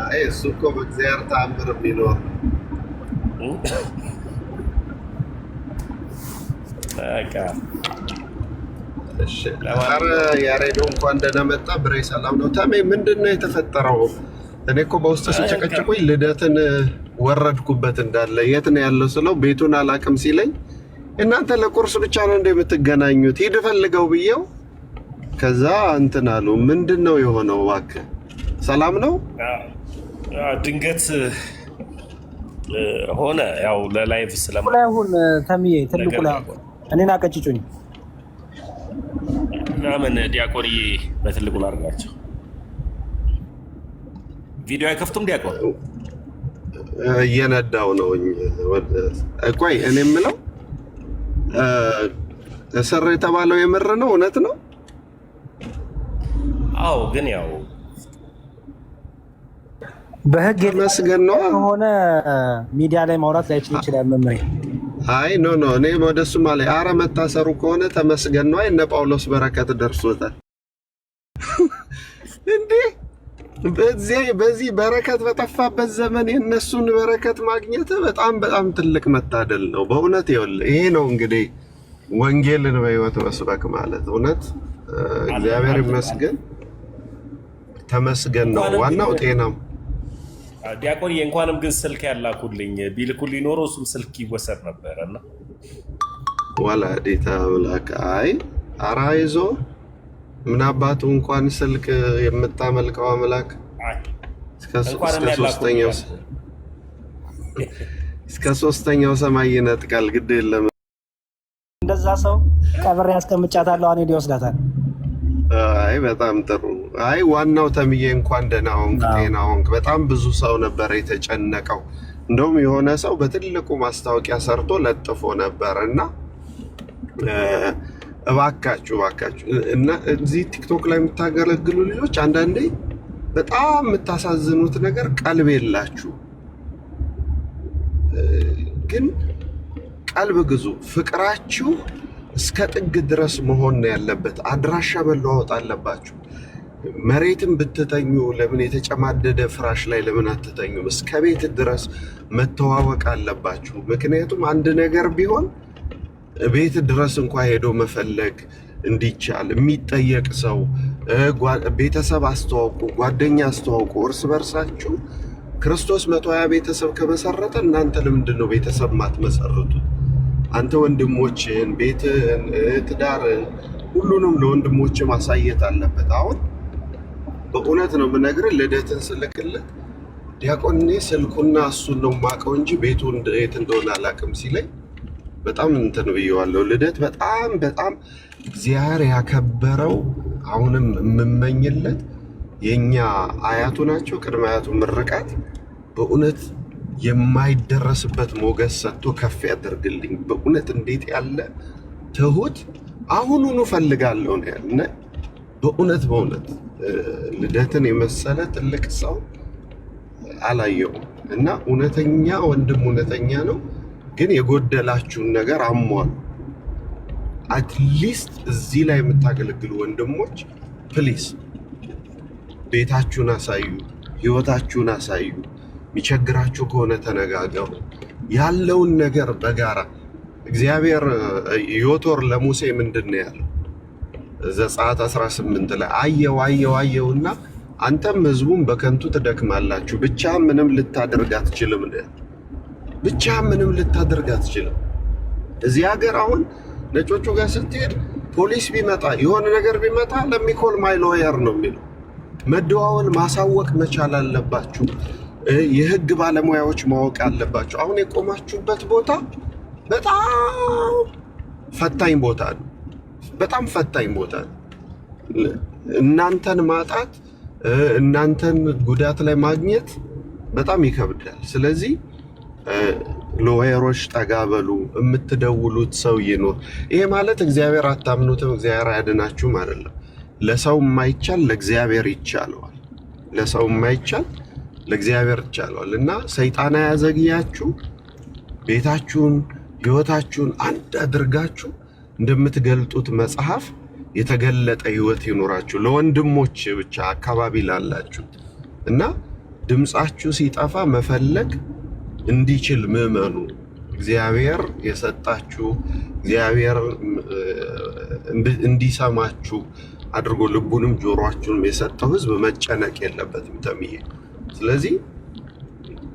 አይ እሱ እኮ በእግዚአብሔር ተአምር የሚኖር ኧረ ያሬዶ እንኳን ደህና መጣ። ብሬ ሰላም ነው። ተሜ ምንድን ነው የተፈጠረው? እኔ እኮ በውስጥ ሲጨቀጭቁኝ ልደትን ወረድኩበት እንዳለ የት ነው ያለው ስለው ቤቱን አላቅም ሲለኝ እናንተ ለቁርስ ብቻ ነው እንደምትገናኙት ሂድ ፈልገው ብዬው ከዛ እንትን አሉ። ምንድን ነው የሆነው? እባክህ ሰላም ነው? ድንገት ሆነ። ያው ለላይቭ ስለማይሆን ተምዬ ትልቁ ላይ እኔን አቀጭጩኝ ምናምን ዲያቆንዬ በትልቁ ላድርጋቸው። ቪዲዮ አይከፍቱም ዲያቆን? እየነዳው ነው። ቆይ እኔ የምለው እስር የተባለው የምር ነው? እውነት ነው? አዎ፣ ግን ያው በህግ መስገን ነው ሆነ ሚዲያ ላይ ማውራት ላይችል ይችላል መምሬ። አይ ኖ እኔ ወደሱ ማለት አረ መታሰሩ ከሆነ ተመስገን ነው። እነ ጳውሎስ በረከት ደርሶታል እንዴ! በዚህ በረከት በጠፋበት ዘመን የነሱን በረከት ማግኘት በጣም ትልቅ መታደል ነው በእውነት። ይኸውልህ ይሄ ነው እንግዲህ ወንጌልን በህይወት መስበክ ማለት። እውነት እግዚአብሔር ይመስገን፣ ተመስገን ነው ዋናው። ጤናም ዲያቆንዬ እንኳንም ግን ስልክ ያላኩልኝ ቢልኩልኝ ኖሮ እሱም ስልክ ይወሰድ ነበረና ወላዲተ አምላክ። አይ ኧረ አይዞ ምን አባቱ እንኳን ስልክ የምታመልከው አምላክ እስከ ሶስተኛው ሰማይ ይነጥቃል። ግድ የለም እንደዛ ሰው ቀብሬ ያስቀምጫታለሁ። እኔ ሊወስዳታል። አይ በጣም ጥሩ። አይ ዋናው ተምዬ እንኳን ደህና ሆንክ፣ ጤና ሆንክ። በጣም ብዙ ሰው ነበር የተጨነቀው። እንደውም የሆነ ሰው በትልቁ ማስታወቂያ ሰርቶ ለጥፎ ነበር እና እባካችሁ እና እዚህ ቲክቶክ ላይ የምታገለግሉ ልጆች አንዳንዴ በጣም የምታሳዝኑት ነገር ቀልብ የላችሁ። ግን ቀልብ ግዙ። ፍቅራችሁ እስከ ጥግ ድረስ መሆን ነው ያለበት። አድራሻ መለዋወጥ አለባችሁ። መሬትም ብትተኙ ለምን የተጨማደደ ፍራሽ ላይ ለምን አትተኙም? እስከ ቤት ድረስ መተዋወቅ አለባችሁ። ምክንያቱም አንድ ነገር ቢሆን ቤት ድረስ እንኳ ሄዶ መፈለግ እንዲቻል የሚጠየቅ ሰው ቤተሰብ አስተዋውቁ፣ ጓደኛ አስተዋውቁ። እርስ በርሳችሁ ክርስቶስ 120 ቤተሰብ ከመሰረተ እናንተ ለምንድን ነው ቤተሰብ ማትመሰርቱት? አንተ ወንድሞችን፣ ቤትን፣ ትዳርን ሁሉንም ለወንድሞች ማሳየት አለበት። አሁን በእውነት ነው የምነግርህ፣ ልደትን ስልክልህ ዲያቆን ስልኩና እሱን ነው የማውቀው እንጂ ቤቱ የት እንደሆነ አላውቅም ሲለኝ በጣም እንትን ብየዋለሁ። ልደት በጣም እግዚአብሔር ያከበረው አሁንም የምመኝለት የኛ አያቱ ናቸው። ቅድመ አያቱ ምርቃት በእውነት የማይደረስበት ሞገስ ሰጥቶ ከፍ ያደርግልኝ። በእውነት እንዴት ያለ ትሁት አሁኑኑ ፈልጋለሁ ነው ያለ። በእውነት ልደትን የመሰለ ትልቅ ሰው አላየውም እና እውነተኛ ወንድም እውነተኛ ነው። ግን የጎደላችሁን ነገር አሟሉ። አትሊስት እዚህ ላይ የምታገለግሉ ወንድሞች ፕሊስ ቤታችሁን አሳዩ፣ ህይወታችሁን አሳዩ። የሚቸግራችሁ ከሆነ ተነጋገሩ። ያለውን ነገር በጋራ እግዚአብሔር ዮቶር ለሙሴ ምንድን ነው ያለው? ዘጸአት 18 ላይ አየውና አንተም ህዝቡም በከንቱ ትደክማላችሁ፣ ብቻ ምንም ልታደርግ አትችልም ነው። ብቻ ምንም ልታደርግ አትችልም። እዚህ ሀገር አሁን ነጮቹ ጋር ስትሄድ ፖሊስ ቢመጣ የሆነ ነገር ቢመጣ ለሚኮል ማይ ሎየር ነው የሚለው። መደዋወል ማሳወቅ መቻል አለባችሁ። የህግ ባለሙያዎች ማወቅ አለባችሁ። አሁን የቆማችሁበት ቦታ በጣም ፈታኝ ቦታ ነው። በጣም ፈታኝ ቦታ ነው። እናንተን ማጣት እናንተን ጉዳት ላይ ማግኘት በጣም ይከብዳል። ስለዚህ ሎየሮች ጠጋ በሉ፣ የምትደውሉት ሰው ይኖር። ይሄ ማለት እግዚአብሔር አታምኑትም፣ እግዚአብሔር አያድናችሁም አይደለም። ለሰው የማይቻል ለእግዚአብሔር ይቻለዋል። ለሰው የማይቻል ለእግዚአብሔር ይቻለዋል። እና ሰይጣን አያዘግያችሁ። ቤታችሁን ህይወታችሁን አንድ አድርጋችሁ እንደምትገልጡት መጽሐፍ የተገለጠ ህይወት ይኖራችሁ፣ ለወንድሞች ብቻ አካባቢ ላላችሁ እና ድምፃችሁ ሲጠፋ መፈለግ እንዲችል ምዕመኑ እግዚአብሔር የሰጣችሁ እግዚአብሔር እንዲሰማችሁ አድርጎ ልቡንም ጆሮአችሁንም የሰጠው ህዝብ መጨነቅ የለበትም ተምዬ። ስለዚህ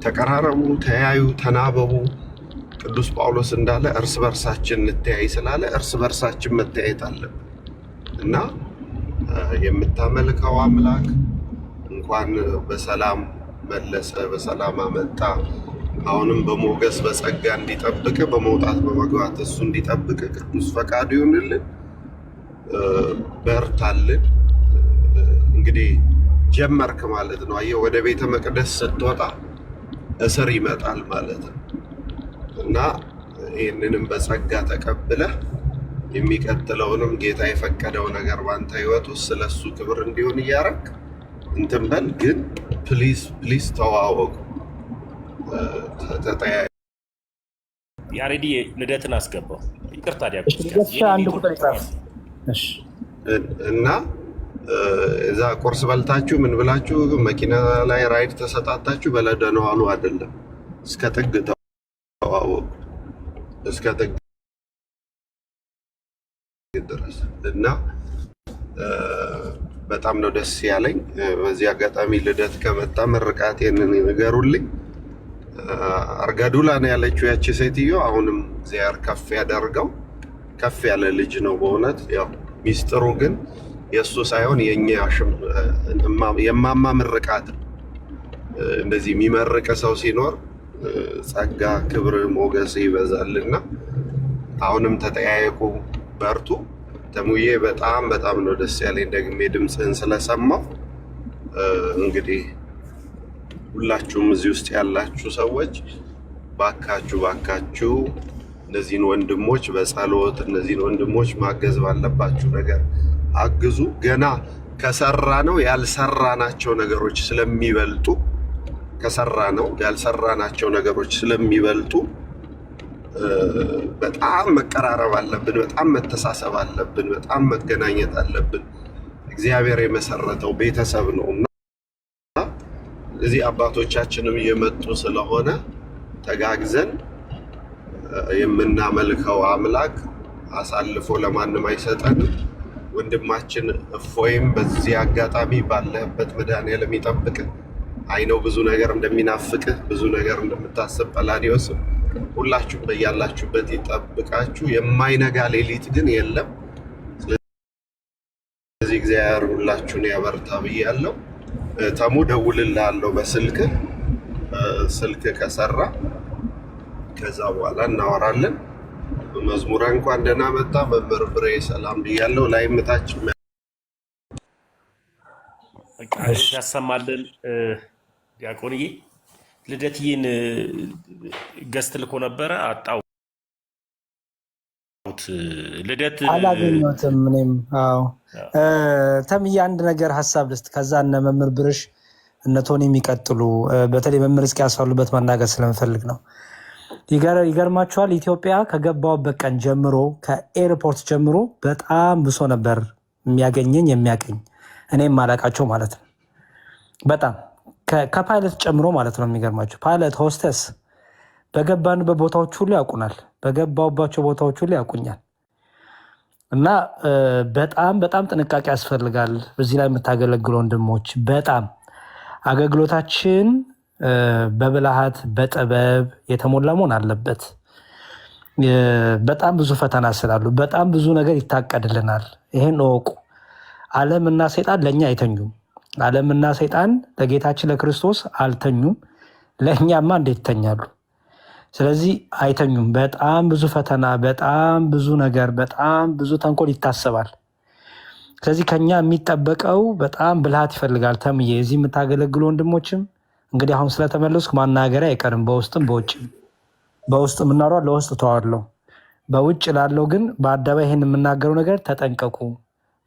ተቀራረቡ፣ ተያዩ፣ ተናበቡ። ቅዱስ ጳውሎስ እንዳለ እርስ በርሳችን እንተያይ ስላለ እርስ በርሳችን መተያየት አለብን እና የምታመልከው አምላክ እንኳን በሰላም መለሰ፣ በሰላም አመጣ። አሁንም በሞገስ በጸጋ እንዲጠብቅ፣ በመውጣት በመግባት እሱ እንዲጠብቅ ቅዱስ ፈቃዱ ይሁንልን። በርታልን። እንግዲህ ጀመርክ ማለት ነው። አየህ፣ ወደ ቤተ መቅደስ ስትወጣ እስር ይመጣል ማለት ነው እና ይህንንም በጸጋ ተቀብለህ የሚቀጥለውንም ጌታ የፈቀደው ነገር ባንተ ህይወት ውስጥ ስለሱ ክብር እንዲሆን እያረግ እንትን በል። ግን ፕሊዝ ተዋወቁ፣ ተጠያ ያሬዲ ልደትን አስገባው። ይቅርታ እና እዛ ቁርስ በልታችሁ ምን ብላችሁ መኪና ላይ ራይድ ተሰጣታችሁ በለደነው አሉ አይደለም። እስከ ጥግ ተዋወቁ፣ እስከ ጥግ ድረስ እና በጣም ነው ደስ ያለኝ። በዚህ አጋጣሚ ልደት ከመጣ ምርቃቴን ንገሩልኝ። አርጋዱላ ነው ያለችው ያቺ ሴትዮ። አሁንም እግዚአብሔር ከፍ ያደርገው። ከፍ ያለ ልጅ ነው በእውነት። ያው ሚስጥሩ ግን የእሱ ሳይሆን የእኛ የማማ ምርቃት። እንደዚህ የሚመርቅ ሰው ሲኖር ጸጋ፣ ክብር፣ ሞገስ ይበዛልና አሁንም ተጠያየቁ፣ በርቱ። ተሙዬ በጣም ነው ደስ ያለኝ ደግሜ ድምፅህን ስለሰማው። እንግዲህ ሁላችሁም እዚህ ውስጥ ያላችሁ ሰዎች ባካችሁ እነዚህን ወንድሞች በጸሎት እነዚህን ወንድሞች ማገዝ ባለባችሁ ነገር አግዙ። ገና ከሰራ ነው ያልሰራናቸው ነገሮች ስለሚበልጡ ነገሮች ስለሚበልጡ በጣም መቀራረብ አለብን። በጣም መተሳሰብ አለብን። በጣም መገናኘት አለብን። እግዚአብሔር የመሰረተው ቤተሰብ ነው እና እዚህ አባቶቻችንም እየመጡ ስለሆነ ተጋግዘን የምናመልከው አምላክ አሳልፎ ለማንም አይሰጠንም። ወንድማችን እፎይም በዚህ አጋጣሚ ባለበት መድኃኔዓለም ይጠብቅህ። አይነው ብዙ ነገር እንደሚናፍቅህ ብዙ ነገር እንደምታስብ ጳላዲዮስም ሁላችሁም በያላችሁበት ይጠብቃችሁ። የማይነጋ ሌሊት ግን የለም። ስለዚህ እግዚአብሔር ሁላችሁን ያበርታ ብያለሁ። ተሙ ደውልልሃለሁ በስልክ ከሰራ ከዛ በኋላ እናወራለን። መዝሙረ እንኳን ደህና መጣ መምህር ብሬ ሰላም ብያለሁ። ላይ ምታች ያሰማልን። ዲያቆንዬ ልደትዬን ገስት ልኮ ነበረ አጣሁት። ልደት አላገኘሁትም እኔም። አዎ ተምዬ አንድ ነገር ሀሳብ ልስጥ፣ ከዛ እነ መምህር ብርሽ እነ ቶኒ የሚቀጥሉ በተለይ መምህር እስኪ ያስፋሉበት መናገር ስለምፈልግ ነው። ይገርማችኋል፣ ኢትዮጵያ ከገባሁበት ቀን ጀምሮ ከኤርፖርት ጀምሮ በጣም ብሶ ነበር የሚያቀኝ እኔም ማላቃቸው ማለት ነው። በጣም ከፓይለት ጨምሮ ማለት ነው። የሚገርማቸው ፓይለት፣ ሆስተስ በገባንበት ቦታዎች ሁሉ ያውቁናል። በገባሁባቸው ቦታዎች ሁሉ ያውቁኛል። እና በጣም ጥንቃቄ ያስፈልጋል። በዚህ ላይ የምታገለግሉ ወንድሞች በጣም አገልግሎታችን በብልሃት በጥበብ የተሞላ መሆን አለበት። በጣም ብዙ ፈተና ስላሉ በጣም ብዙ ነገር ይታቀድልናል። ይሄን እወቁ። ዓለምና ሰይጣን ለእኛ አይተኙም። ዓለምና ሰይጣን ለጌታችን ለክርስቶስ አልተኙም። ለእኛማ እንዴት ይተኛሉ? ስለዚህ አይተኙም። በጣም ብዙ ፈተና፣ በጣም ብዙ ነገር፣ በጣም ብዙ ተንኮል ይታሰባል። ስለዚህ ከኛ የሚጠበቀው በጣም ብልሃት ይፈልጋል። ተምዬ እዚህ የምታገለግሉ ወንድሞችም እንግዲህ አሁን ስለተመለስኩ ማናገሪያ አይቀርም፣ በውስጥም በውጭም። በውስጥ የምናወራው ለውስጥ ተዋለው፣ በውጭ ላለው ግን በአደባባይ ይህን የምናገረው ነገር ተጠንቀቁ፣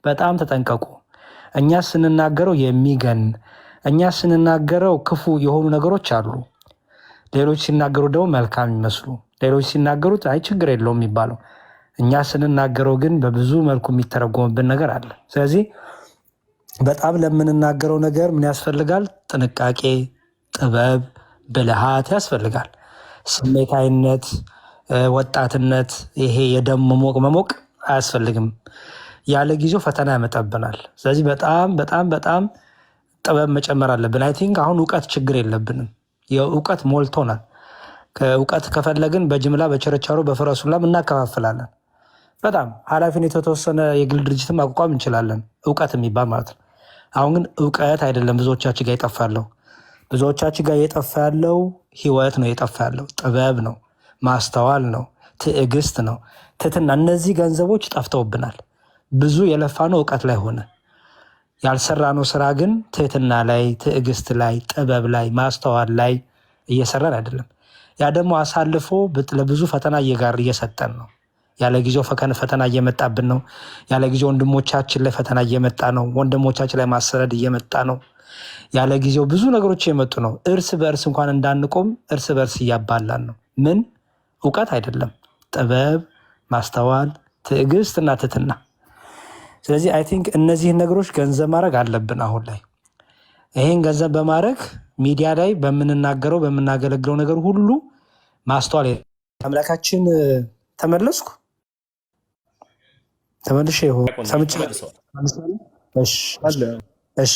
በጣም ተጠንቀቁ። እኛ ስንናገረው የሚገን እኛ ስንናገረው ክፉ የሆኑ ነገሮች አሉ። ሌሎች ሲናገሩ ደግሞ መልካም ይመስሉ፣ ሌሎች ሲናገሩት አይ ችግር የለውም የሚባለው፣ እኛ ስንናገረው ግን በብዙ መልኩ የሚተረጎምብን ነገር አለ። ስለዚህ በጣም ለምንናገረው ነገር ምን ያስፈልጋል? ጥንቃቄ፣ ጥበብ፣ ብልሃት ያስፈልጋል። ስሜታዊነት፣ ወጣትነት፣ ይሄ የደም መሞቅ አያስፈልግም። ያለ ጊዜው ፈተና ያመጣብናል። ስለዚህ በጣም በጣም በጣም ጥበብ መጨመር አለብን። አይ ቲንክ አሁን እውቀት ችግር የለብንም። የእውቀት ሞልቶናል። እውቀት ከፈለግን በጅምላ በቸረቻሮ በፈረሱላም እናከፋፍላለን። በጣም ኃላፊነት የተወሰነ የግል ድርጅትም ማቋቋም እንችላለን፣ እውቀት የሚባል ማለት ነው። አሁን ግን እውቀት አይደለም ብዙዎቻችን ጋር ይጠፋለው። ብዙዎቻችን ጋር እየጠፋ ያለው ህይወት ነው፣ እየጠፋ ያለው ጥበብ ነው፣ ማስተዋል ነው፣ ትዕግስት ነው፣ ትህትና። እነዚህ ገንዘቦች ጠፍተውብናል። ብዙ የለፋነው እውቀት ላይ ሆነ። ያልሰራነው ስራ ግን ትህትና ላይ፣ ትዕግስት ላይ፣ ጥበብ ላይ፣ ማስተዋል ላይ እየሰራን አይደለም። ያ ደግሞ አሳልፎ ለብዙ ፈተና እየሰጠን ነው። ያለ ጊዜው ፈተና እየመጣብን ነው። ያለ ጊዜው ወንድሞቻችን ላይ ፈተና እየመጣ ነው። ወንድሞቻችን ላይ ማሰረድ እየመጣ ነው። ያለ ጊዜው ብዙ ነገሮች እየመጡ ነው። እርስ በእርስ እንኳን እንዳንቆም እርስ በእርስ እያባላን ነው። ምን? እውቀት አይደለም፣ ጥበብ፣ ማስተዋል፣ ትዕግስት እና ትህትና። ስለዚህ አይ ቲንክ እነዚህን ነገሮች ገንዘብ ማድረግ አለብን። አሁን ላይ ይህን ገንዘብ በማድረግ ሚዲያ ላይ በምንናገረው በምናገለግለው ነገር ሁሉ ማስተዋል። አምላካችን ተመለስኩ ተመልሼ ሰምቼ እሺ።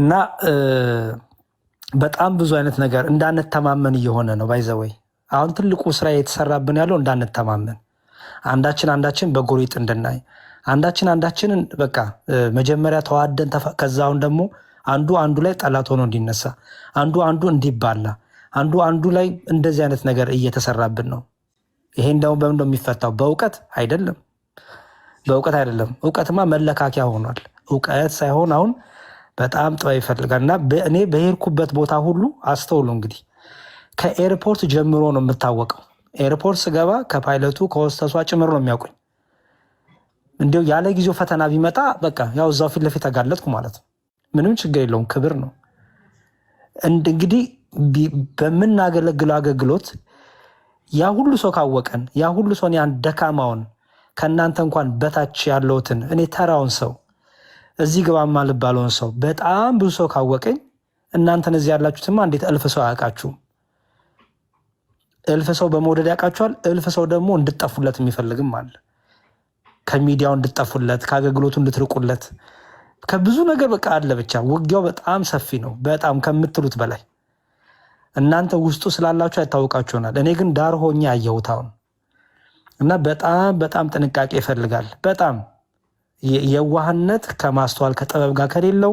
እና በጣም ብዙ አይነት ነገር እንዳንተማመን እየሆነ ነው። ባይዘወይ አሁን ትልቁ ስራ የተሰራብን ያለው እንዳንተማመን፣ አንዳችን በጎሪጥ እንድናይ፣ አንዳችንን በቃ መጀመሪያ ተዋደን ከዛ አሁን ደግሞ አንዱ ላይ ጠላት ሆኖ እንዲነሳ፣ አንዱ እንዲባላ፣ አንዱ ላይ እንደዚህ አይነት ነገር እየተሰራብን ነው። ይሄን ደግሞ በምን ነው የሚፈታው? በእውቀት አይደለም፣ በእውቀት አይደለም። እውቀትማ መለካኪያ ሆኗል። እውቀት ሳይሆን አሁን በጣም ጥበብ ይፈልጋል። እና እኔ በሄድኩበት ቦታ ሁሉ አስተውሉ እንግዲህ ከኤርፖርት ጀምሮ ነው የምታወቀው። ኤርፖርት ስገባ ከፓይለቱ ከወስተሷ ጭምር ነው የሚያውቁኝ። እንዲሁ ያለ ጊዜው ፈተና ቢመጣ በቃ ያው እዛው ፊት ለፊት ተጋለጥኩ ማለት ነው። ምንም ችግር የለውም፣ ክብር ነው። እንግዲህ በምናገለግለው አገልግሎት ያ ሁሉ ሰው ካወቀን፣ ያ ሁሉ ሰው ያን ደካማውን ከእናንተ እንኳን በታች ያለውትን እኔ ተራውን ሰው እዚህ ግባማ ልባለውን ሰው በጣም ብዙ ሰው ካወቀኝ፣ እናንተን እዚህ ያላችሁትማ እንዴት እልፍ ሰው አያውቃችሁም? እልፍ ሰው በመውደድ ያውቃችኋል። እልፍ ሰው ደግሞ እንድጠፉለት የሚፈልግም አለ። ከሚዲያው እንድጠፉለት፣ ከአገልግሎቱ እንድትርቁለት፣ ከብዙ ነገር በቃ አለ። ብቻ ውጊያው በጣም ሰፊ ነው፣ በጣም ከምትሉት በላይ። እናንተ ውስጡ ስላላችሁ አይታወቃችሁ ይሆናል። እኔ ግን ዳር ሆኜ አየሁት አሁን። እና በጣም በጣም ጥንቃቄ ይፈልጋል። በጣም የዋህነት ከማስተዋል ከጥበብ ጋር ከሌለው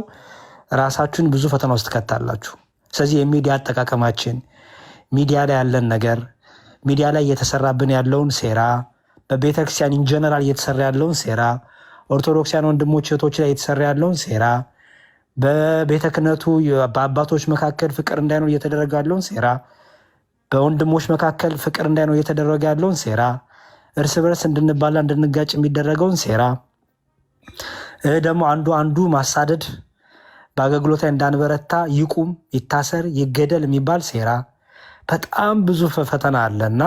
ራሳችሁን ብዙ ፈተና ውስጥ ትከታላችሁ። ስለዚህ የሚዲያ አጠቃቀማችን፣ ሚዲያ ላይ ያለን ነገር፣ ሚዲያ ላይ እየተሰራብን ያለውን ሴራ፣ በቤተክርስቲያን ኢንጀነራል እየተሰራ ያለውን ሴራ፣ ኦርቶዶክሲያን ወንድሞች እህቶች ላይ እየተሰራ ያለውን ሴራ፣ በቤተ ክህነቱ በአባቶች መካከል ፍቅር እንዳይኖር እየተደረገ ያለውን ሴራ፣ በወንድሞች መካከል ፍቅር እንዳይኖር እየተደረገ ያለውን ሴራ፣ እርስ በርስ እንድንባላ እንድንጋጭ የሚደረገውን ሴራ፣ ደግሞ አንዱ ማሳደድ፣ በአገልግሎት ላይ እንዳንበረታ ይቁም፣ ይታሰር፣ ይገደል የሚባል ሴራ፣ በጣም ብዙ ፈተና አለ እና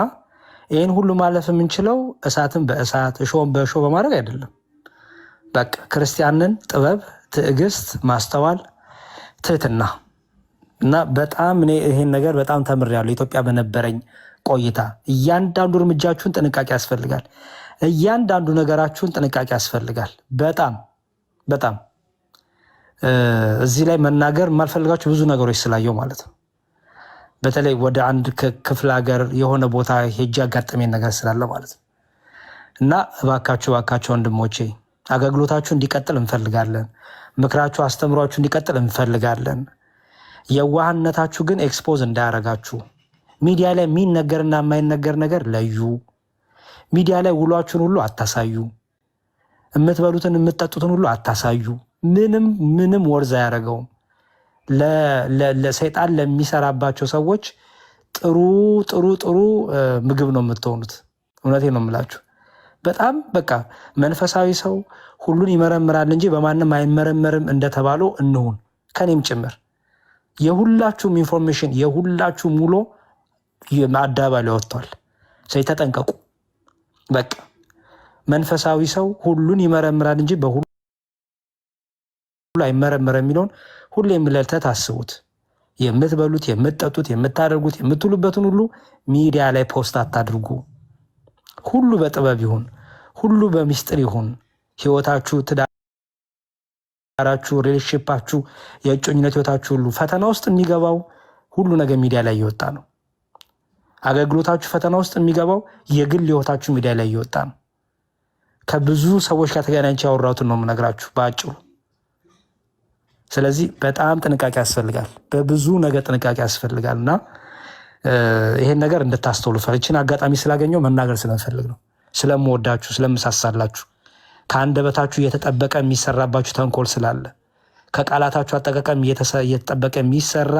ይህን ሁሉ ማለፍ የምንችለው እሳትን በእሳት እሾህን በእሾህ በማድረግ አይደለም። በቃ ክርስቲያንን ጥበብ፣ ትዕግስት፣ ማስተዋል፣ ትህትና እና በጣም እኔ ይሄን ነገር በጣም ተምሬያለሁ። ኢትዮጵያ በነበረኝ ቆይታ እያንዳንዱ እርምጃችሁን ጥንቃቄ ያስፈልጋል። እያንዳንዱ ነገራችሁን ጥንቃቄ ያስፈልጋል። በጣም በጣም እዚህ ላይ መናገር የማልፈልጋችሁ ብዙ ነገሮች ስላየው ማለት ነው። በተለይ ወደ አንድ ክፍለ ሀገር የሆነ ቦታ ሄጄ ያጋጠመኝ ነገር ስላለ ማለት ነው። እና እባካችሁ ወንድሞቼ አገልግሎታችሁ እንዲቀጥል እንፈልጋለን። ምክራችሁ፣ አስተምሯችሁ እንዲቀጥል እንፈልጋለን። የዋህነታችሁ ግን ኤክስፖዝ እንዳያረጋችሁ፣ ሚዲያ ላይ የሚነገርና የማይነገር ነገር ለዩ። ሚዲያ ላይ ውሏችሁን ሁሉ አታሳዩ። የምትበሉትን የምትጠጡትን ሁሉ አታሳዩ። ምንም ወርዝ አያደርገውም። ለሰይጣን ለሚሰራባቸው ሰዎች ጥሩ ምግብ ነው የምትሆኑት። እውነቴን ነው የምላችሁ። በጣም በቃ መንፈሳዊ ሰው ሁሉን ይመረምራል እንጂ በማንም አይመረመርም እንደተባለው እንሁን፣ ከኔም ጭምር። የሁላችሁም ኢንፎርሜሽን የሁላችሁም ውሎ አደባባይ ላይ ወጥቷል። ስለዚህ ተጠንቀቁ። በቃ መንፈሳዊ ሰው ሁሉን ይመረምራል እንጂ በሁሉ አይመረመርም የሚለውን ሁሌም ለልተት አስቡት። የምትበሉት፣ የምትጠጡት፣ የምታደርጉት፣ የምትውሉበትን ሁሉ ሚዲያ ላይ ፖስት አታድርጉ። ሁሉ በጥበብ ይሁን፣ ሁሉ በሚስጥር ይሁን። ህይወታችሁ፣ ትዳራችሁ፣ ሪሌሽንሺፓችሁ፣ የእጮኝነት ህይወታችሁ ሁሉ ፈተና ውስጥ የሚገባው ሁሉ ነገር ሚዲያ ላይ እየወጣ ነው። አገልግሎታችሁ ፈተና ውስጥ የሚገባው የግል ህይወታችሁ ሚዲያ ላይ እየወጣ ነው። ከብዙ ሰዎች ጋር ተገናኝቼ ያወራሁትን ነው የምነግራችሁ በአጭሩ። ስለዚህ በጣም ጥንቃቄ ያስፈልጋል። በብዙ ነገር ጥንቃቄ ያስፈልጋል እና ይሄን ነገር እንድታስተውሉ ፈርችን አጋጣሚ ስላገኘው መናገር ስለምፈልግ ነው። ስለምወዳችሁ፣ ስለምሳሳላችሁ፣ ከአንደበታችሁ እየተጠበቀ የሚሰራባችሁ ተንኮል ስላለ፣ ከቃላታችሁ አጠቃቀም እየተጠበቀ የሚሰራ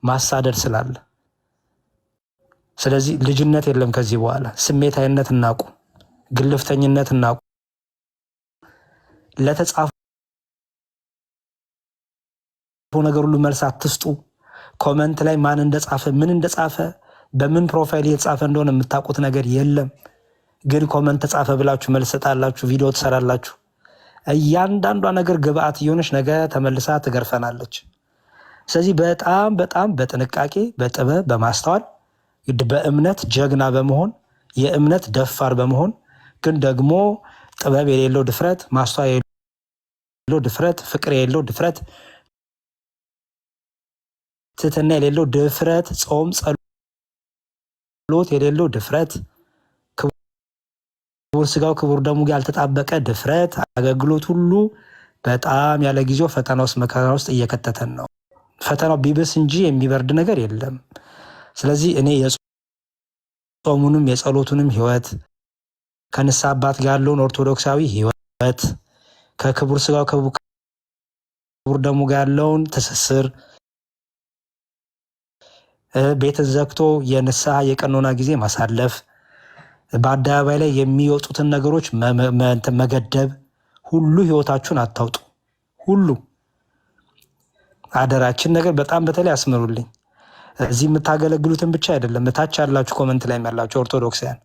ማሳደድ ስላለ፣ ስለዚህ ልጅነት የለም ከዚህ በኋላ። ስሜታዊነት እናቁ፣ ግልፍተኝነት እናቁ። ለተጻፈው ነገር ሁሉ መልስ አትስጡ። ኮመንት ላይ ማን እንደጻፈ ምን እንደጻፈ በምን ፕሮፋይል የተጻፈ እንደሆነ የምታውቁት ነገር የለም። ግን ኮመንት ተጻፈ ብላችሁ መልስ ሰጣላችሁ፣ ቪዲዮ ትሰራላችሁ። እያንዳንዷ ነገር ግብአት እየሆነች ነገ ተመልሳ ትገርፈናለች። ስለዚህ በጣም በጥንቃቄ በጥበብ በማስተዋል በእምነት ጀግና በመሆን የእምነት ደፋር በመሆን ግን ደግሞ ጥበብ የሌለው ድፍረት፣ ማስተዋል የሌለው ድፍረት፣ ፍቅር የሌለው ድፍረት፣ ትህትና የሌለው ድፍረት፣ ጾም ጸሎት የሌለው ድፍረት፣ ክቡር ስጋው ክቡር ደሙ ያልተጣበቀ ድፍረት፣ አገልግሎት ሁሉ በጣም ያለ ጊዜው ፈተና ውስጥ መከራ ውስጥ እየከተተን ነው። ፈተናው ቢብስ እንጂ የሚበርድ ነገር የለም። ስለዚህ እኔ የጾሙንም የጸሎቱንም ህይወት ከንስሐ አባት ጋር ያለውን ኦርቶዶክሳዊ ህይወት ከክቡር ስጋው ክቡር ደሙ ጋር ያለውን ትስስር ቤትን ዘግቶ የንስሐ የቀኖና ጊዜ ማሳለፍ፣ በአደባባይ ላይ የሚወጡትን ነገሮች መገደብ፣ ሁሉ ህይወታችሁን አታውጡ። ሁሉ አደራችን ነገር በጣም በተለይ አስምሩልኝ። እዚህ የምታገለግሉትን ብቻ አይደለም፣ እታች ያላችሁ ኮመንት ላይ ያላችሁ ኦርቶዶክሳውያን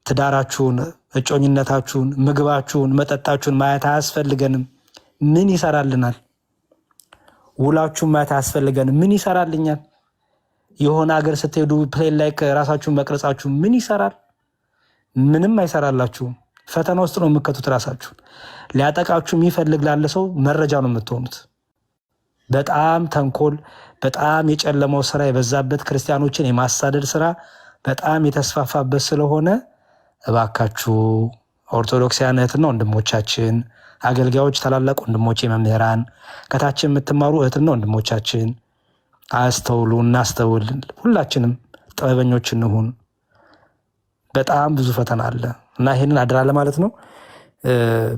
ትዳራችሁን፣ እጮኝነታችሁን፣ ምግባችሁን፣ መጠጣችሁን ማየት አያስፈልገንም። ምን ይሰራልናል? ውላችሁን ማየት አያስፈልገንም። ምን ይሰራልኛል? የሆነ ሀገር ስትሄዱ ፕሌን ላይ ራሳችሁን መቅረጻችሁ ምን ይሰራል? ምንም አይሰራላችሁም። ፈተና ውስጥ ነው የምከቱት። ራሳችሁን ሊያጠቃችሁ የሚፈልግ ላለ ሰው መረጃ ነው የምትሆኑት። በጣም ተንኮል፣ በጣም የጨለመው ስራ የበዛበት ክርስቲያኖችን የማሳደድ ስራ በጣም የተስፋፋበት ስለሆነ እባካችሁ ኦርቶዶክሳውያን እህትና ወንድሞቻችን፣ አገልጋዮች፣ ታላላቅ ወንድሞቼ መምህራን፣ ከታችን የምትማሩ እህትና ወንድሞቻችን አስተውሉ፣ እናስተውል። ሁላችንም ጥበበኞች እንሁን። በጣም ብዙ ፈተና አለ እና ይሄንን አድራ ለማለት ነው።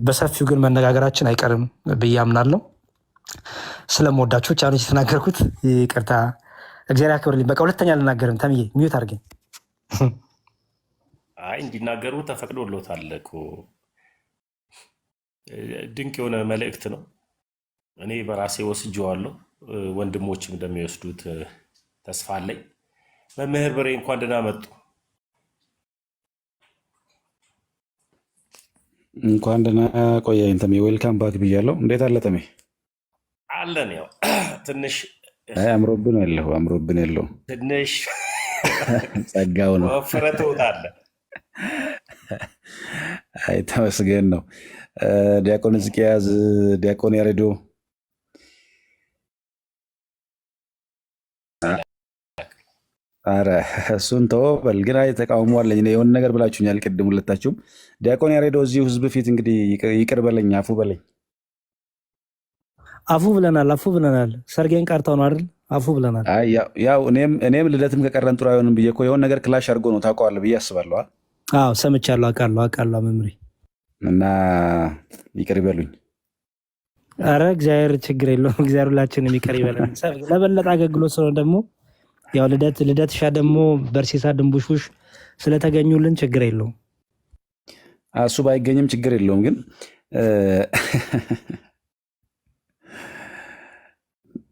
በሰፊው ግን መነጋገራችን አይቀርም ብዬ አምናለሁ። ስለምወዳችሁ ብቻ ነው የተናገርኩት። ይቅርታ፣ እግዚአብሔር ያክብርልኝ። በቃ ሁለተኛ አልናገርም። ተምዬ ሚዩት አድርገኝ። አይ እንዲናገሩ ተፈቅዶሎታል እኮ። ድንቅ የሆነ መልእክት ነው። እኔ በራሴ ወስጄዋለሁ። ወንድሞችም እንደሚወስዱት ተስፋ አለኝ። መምህር በሬ እንኳን ደህና መጡ። እንኳን ደህና ቆያኝ ተሜ። ዌልካም ባክ ብያለሁ። እንዴት አለ ተሜ? አለን ያው ትንሽ አምሮብን ያለው ትንሽ ጸጋው ነው። ወፍረ ትወጣለህ። አይ ተመስገን ነው። ዲያቆን ሕዝቅያስ፣ ዲያቆን ያሬዶ አረ እሱን ተወው። ግን አይ ተቃውሞ አለኝ። የሆነ ነገር ብላችሁኛል ቅድም ሁለታችሁም። ዲያቆን ያሬዶ እዚሁ ህዝብ ፊት እንግዲህ ይቅር በለኝ፣ አፉ በለኝ። አፉ ብለናል። ሰርጌን ቀርተው ነው አይደል? አፉ ብለናል። ያው እኔም ልደትም ከቀረን ጥሩ አይሆንም ብዬ እኮ የሆነ ነገር ክላሽ አድርጎ ነው ታውቀዋለህ ብዬ አስባለሁ። አዎ ሰምቻለሁ፣ አውቃለሁ መምሪ እና ይቅር ይበሉኝ። አረ እግዚአብሔር ችግር የለውም። እግዚአብሔር ሁላችንም ይቅር ይበለን። ለበለጠ አገልግሎት ስለሆነ ደግሞ ያው ልደት ሻ ደግሞ በርሲሳ ድንቡሽቡሽ ስለተገኙልን ችግር የለውም። እሱ ባይገኝም ችግር የለውም። ግን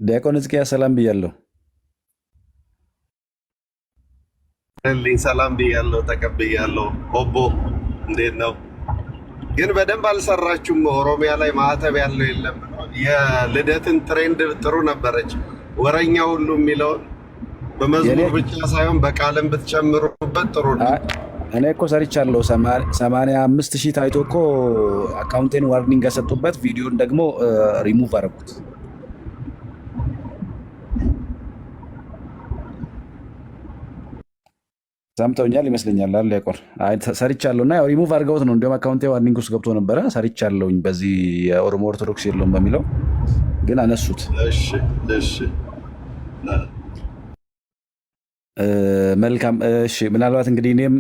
ዲያቆን ሕዝቅያስ ሰላም ብያለሁ። ሰላም ብያለሁ፣ ተቀብያለሁ። ኦቦ እንዴት ነው? ግን በደንብ አልሰራችሁም። ኦሮሚያ ላይ ማህተብ ያለው የለም። የልደትን ትሬንድ ጥሩ ነበረች። ወረኛ ሁሉ የሚለውን በመዝሙር ብቻ ሳይሆን በቃልም ብትጨምሩበት ጥሩ ነው። እኔ እኮ ሰርቻለሁ። 85,000 ታይቶ እኮ አካውንቴን ዋርኒንግ ያሰጡበት ቪዲዮን ደግሞ ሪሙቭ አደረጉት። ሰምተውኛል ይመስለኛል አይደል ዲያቆን? ሰርቻለሁ እና ያው ሪሙቭ አድርገውት ነው። እንዲሁም አካውንቴ ዋርኒንግ ውስጥ ገብቶ ነበረ። ሰርቻለሁኝ በዚህ የኦሮሞ ኦርቶዶክስ የለውም በሚለው ግን አነሱት። መልካም እሺ። ምናልባት እንግዲህ እኔም